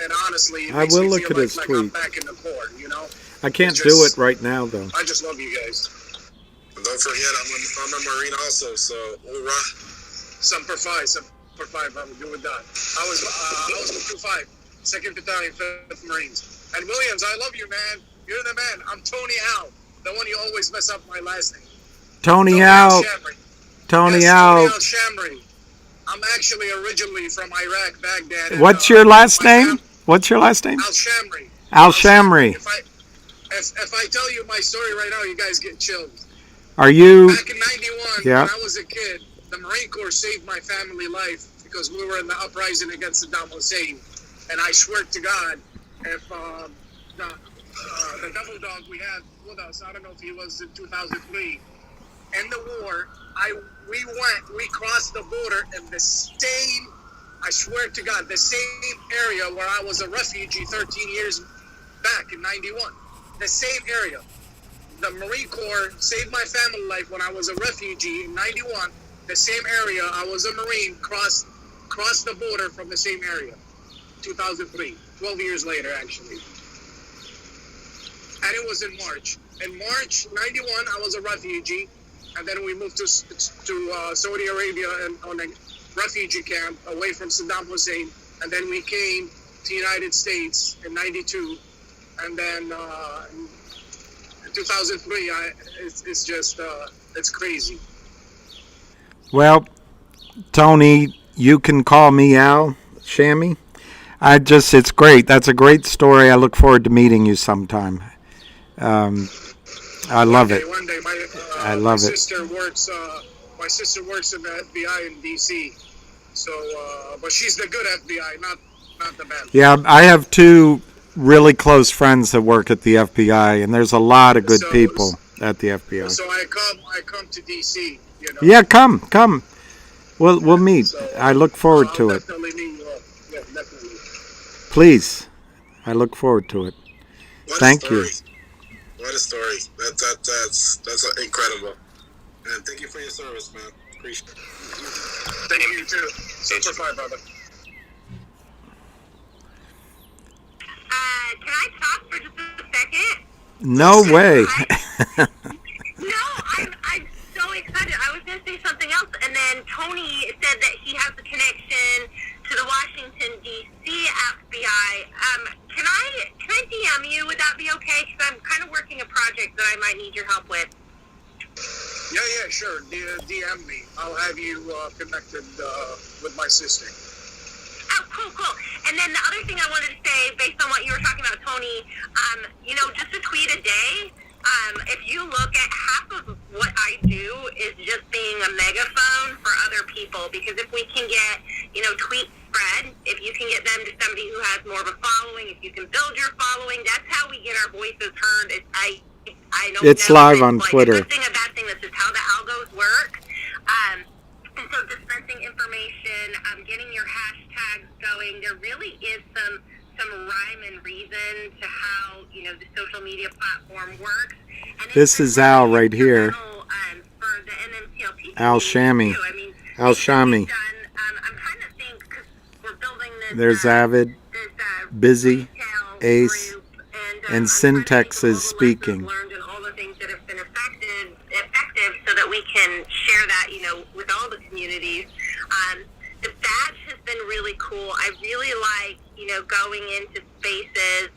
And honestly, it makes I will me look feel at his like tweet. I'm back in the Corps, you know? I can't It's do just- it right now, though. I just love you guys. Don't forget, I'm a Marine also, so hoorah. Semper Fi, brother, do with that. I was 2-5, 2nd Battalion, 5th Marines. And Williams, I love you, man. You're the man. I'm Tony Al, the one you always mess up my last name. Tony Al. Shamri. Tony Yes, Al. Tony Al Shamri. I'm actually originally from Iraq, Baghdad. and, What's your last my name? What's your last name? Al Shamri. Al Shamri. If I tell you my story right now, you guys get chilled. Are you? Back in 91, Yeah. when I was a kid, the Marine Corps saved my family life because we were in the uprising against Saddam Hussein. And I swear to God, if the double dog we had with us, I don't know if he was in 2003, Corps, we crossed the border in the same, I swear to God, the same area where I was a refugee 13 years back in 91. The same area. The Marine Corps saved my family life when I was a refugee in 91. The same area, I was a Marine, crossed the border from the same area. 2003, 12 years later, actually. And it was in March. In March 91, I was a refugee, and then we moved to Saudi Arabia and on a refugee camp away from Saddam Hussein, and then we came to the United States in 92, and then in 2003, it's just, it's crazy. Well, Tony, you can call me Al Shammy. It's great. That's a great story. I look forward to meeting you sometime. I love it. One day, I love it. My sister works in the FBI in D.C. So, but she's the good FBI, not the bad. Yeah, I have two really close friends that work at the FBI, and there's a lot of good people at the FBI. So I come to D.C. You know? Yeah, come. We'll meet. So, I look forward to it. Definitely meet you up. Yeah, definitely. Please, I look forward to it. Thank you. What a story. That's incredible. And thank you for your service, man. Appreciate it. Thank you too. Super fine, brother. Can I talk for just a second? No way. No, I'm so excited. I was going to say something else, and then Tony said that he has a connection to the Washington, D.C. FBI. Can I DM you? Would that be okay? Because I'm kind of working a project that I might need your help with. Yeah, sure. DM me. I'll have you connected with my sister. Oh, cool. And then the other thing I wanted to say, based on what you were talking about, Tony, just a tweet a day. If you look at half of what I do is just being a megaphone for other people, because if we can get, tweets spread, if you can get them to somebody who has more of a following, if you can build your following, that's how we get our voices heard. I don't it's know live if on it's Twitter. Like a good thing, a bad thing, that's just how the algos work. And so dispensing information, getting your hashtags going, there really is some rhyme and reason to how, the social media platform works. And this is Al right here. For the MMTLP Al Shammy. Al Shammy. I'm trying to think, because we're building this. There's Avid, Busy, Ace, and Syntax is speaking. Learned and all the things that have been effective, so that we can share that, with all the communities. The badge has been really cool. I really like, going into spaces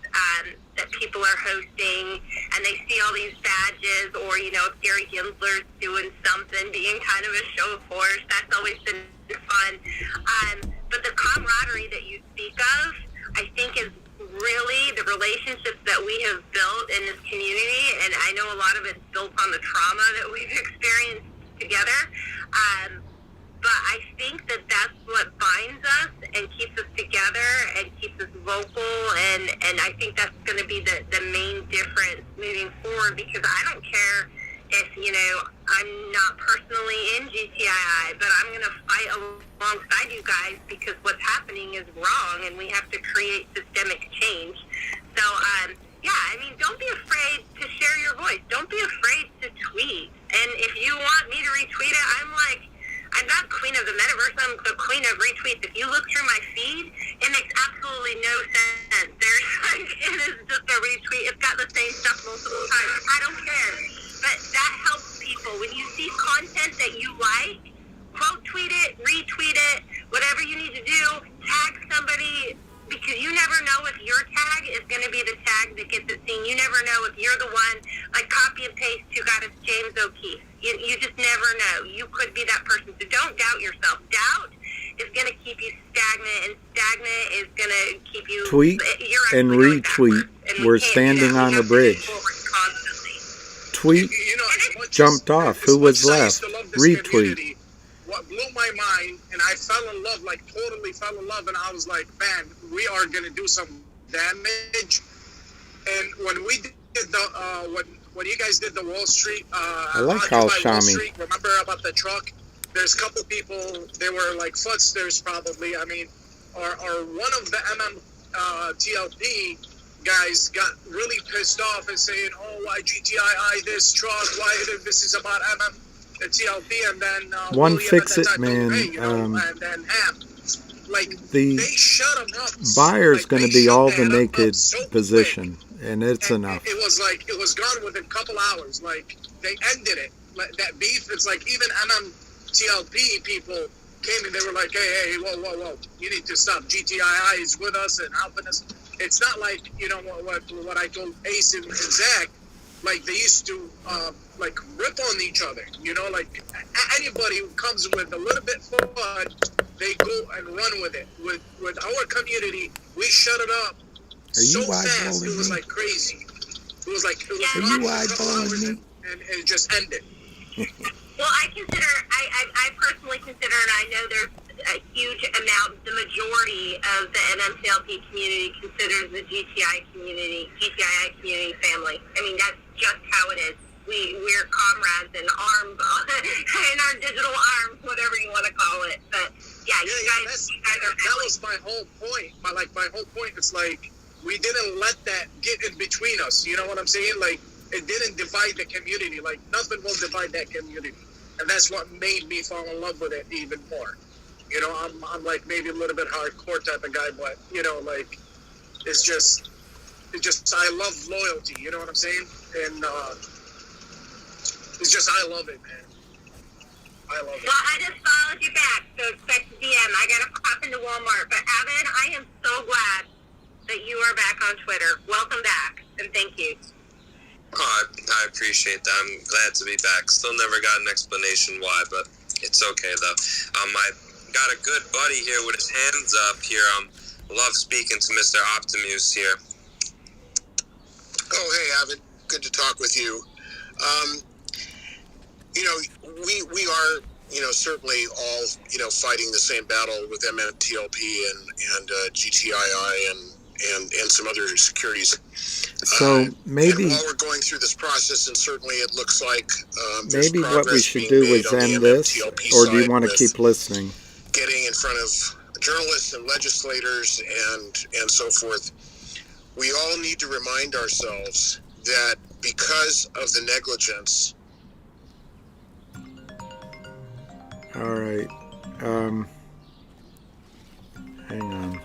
that people are hosting, and they see all these badges, or, if Gary Gensler's doing something, being kind of a show of force. That's always been fun. But the camaraderie that you speak of, I think, is really the relationships that we have built in this community, and I know a lot of it's built on the trauma that we've experienced together. But I think that that's what binds us and keeps us together and keeps us vocal, and I think that's going to be the main difference moving forward, because I don't care if, I'm not personally in GTII, but I'm going to fight alongside you guys, because what's happening is wrong, and we have to create systemic change. So, don't be afraid to share your voice. Don't be afraid to tweet. And if you want me to retweet it, I'm not queen of the metaverse, I'm the queen of retweets. If you look through my feed, it makes absolutely no sense. It is just a retweet. It's got the same stuff multiple times. I don't care. But that helps people. When you see content that you like, quote tweet it, retweet it, whatever you need to do, tag somebody, because you never know if your tag is going to be the tag that gets it seen. You never know if you're the one, like copy and paste, who got us James O'Keefe. You just never know. You could be that person. So don't doubt yourself. Doubt is going to keep you stagnant, and stagnant is going to keep you... Tweet and retweet. We're standing on the bridge. Tweet, jumped off. Who was left? Retweet. What blew my mind, and I fell in love, totally fell in love, and I was like, man, we are going to do some damage. And when we did when you guys did the Wall Street, I like Occupy Al Wall Shami. Street, remember about the truck? There's a couple people, they were like futzsters probably. I mean, or one of the MMTLP guys got really pissed off and saying, "Oh, why GTII this truck? Why this is about MMTLP?" And then One William fix at it, that time man. told, "Hey, you know," and then Ham. Like The they shut him up. buyer's Like, going to they be shut all the that up naked so quick. position, and it's And enough. it was like it was gone within a couple hours. Like they ended it. Like, that beef. It's like even MMTLP people came and they were like, "Hey, whoa! You need to stop. GTII is with us and helping us." It's not like, you know, what I told Ace and Zach. Like they used to like rip on each other. You know, like anybody who comes with a little bit fun, they go and run with it. With our community, we shut it up so fast. It was like crazy. It was like Are gone you for a couple hours eyeballing me? and it just ended. Well, I personally consider, and I know there's a huge amount, the majority of the MMTLP community considers the GTII community family. I mean, that's just how it is. We're comrades and arms, in our digital arms, whatever you want to call it. But yeah, you guys are that was my whole point. My whole point is like we didn't let that get in between us. You know what I'm saying? Like it didn't divide the community. Like nothing will divide that community, and that's what made me fall in love with it even more. You know, I'm like maybe a little bit hardcore type of guy, but you know, like it's just I love loyalty. You know what I'm saying? And it's just I love it, man. I love it. Well, I just followed you back, so expect a DM. I gotta pop into Walmart. But Evan, I am so glad that you are back on Twitter. Welcome back, and thank you. Oh, I appreciate that. I'm glad to be back. Still never got an explanation why, but it's okay though. I got a good buddy here with his hands up here. Love speaking to Mr. Optimus here. Oh, hey, Avid. Good to talk with you. You know, we are, you know, certainly all, you know, fighting the same battle with MMTLP and GTII and some other securities. So maybe and while we're going through this process, and certainly it looks like maybe what we should do is end this, or do you want to keep listening? Getting in front of journalists and legislators and so forth. We all need to remind ourselves that because of the negligence. All right. Hang on.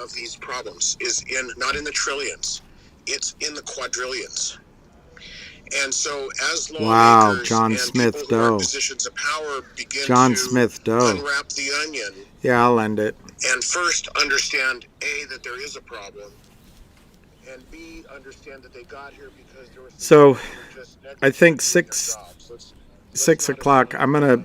Of these problems is not in the trillions, it's in the quadrillions. And so as lawmakers John and Smith people who are in Doe. positions of power begin John to Smith Doe. unwrap the onion, Yeah, I'll end it. and first understand A, that there is a problem, and B, understand that they got here because there was So I think 6 o'clock. I'm gonna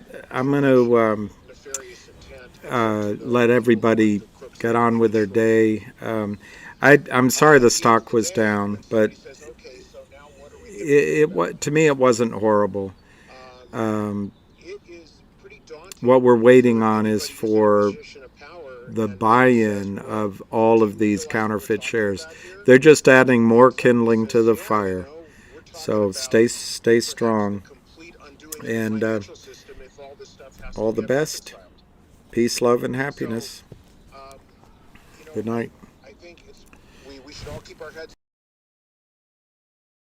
let everybody get on with their day. I'm sorry the stock was down, but to me it wasn't horrible. What we're waiting on is for the buy-in of all of these counterfeit shares. They're just adding more kindling to the fire. So stay strong, and all the best. Peace, love, and happiness. Good night. I think we should all keep our heads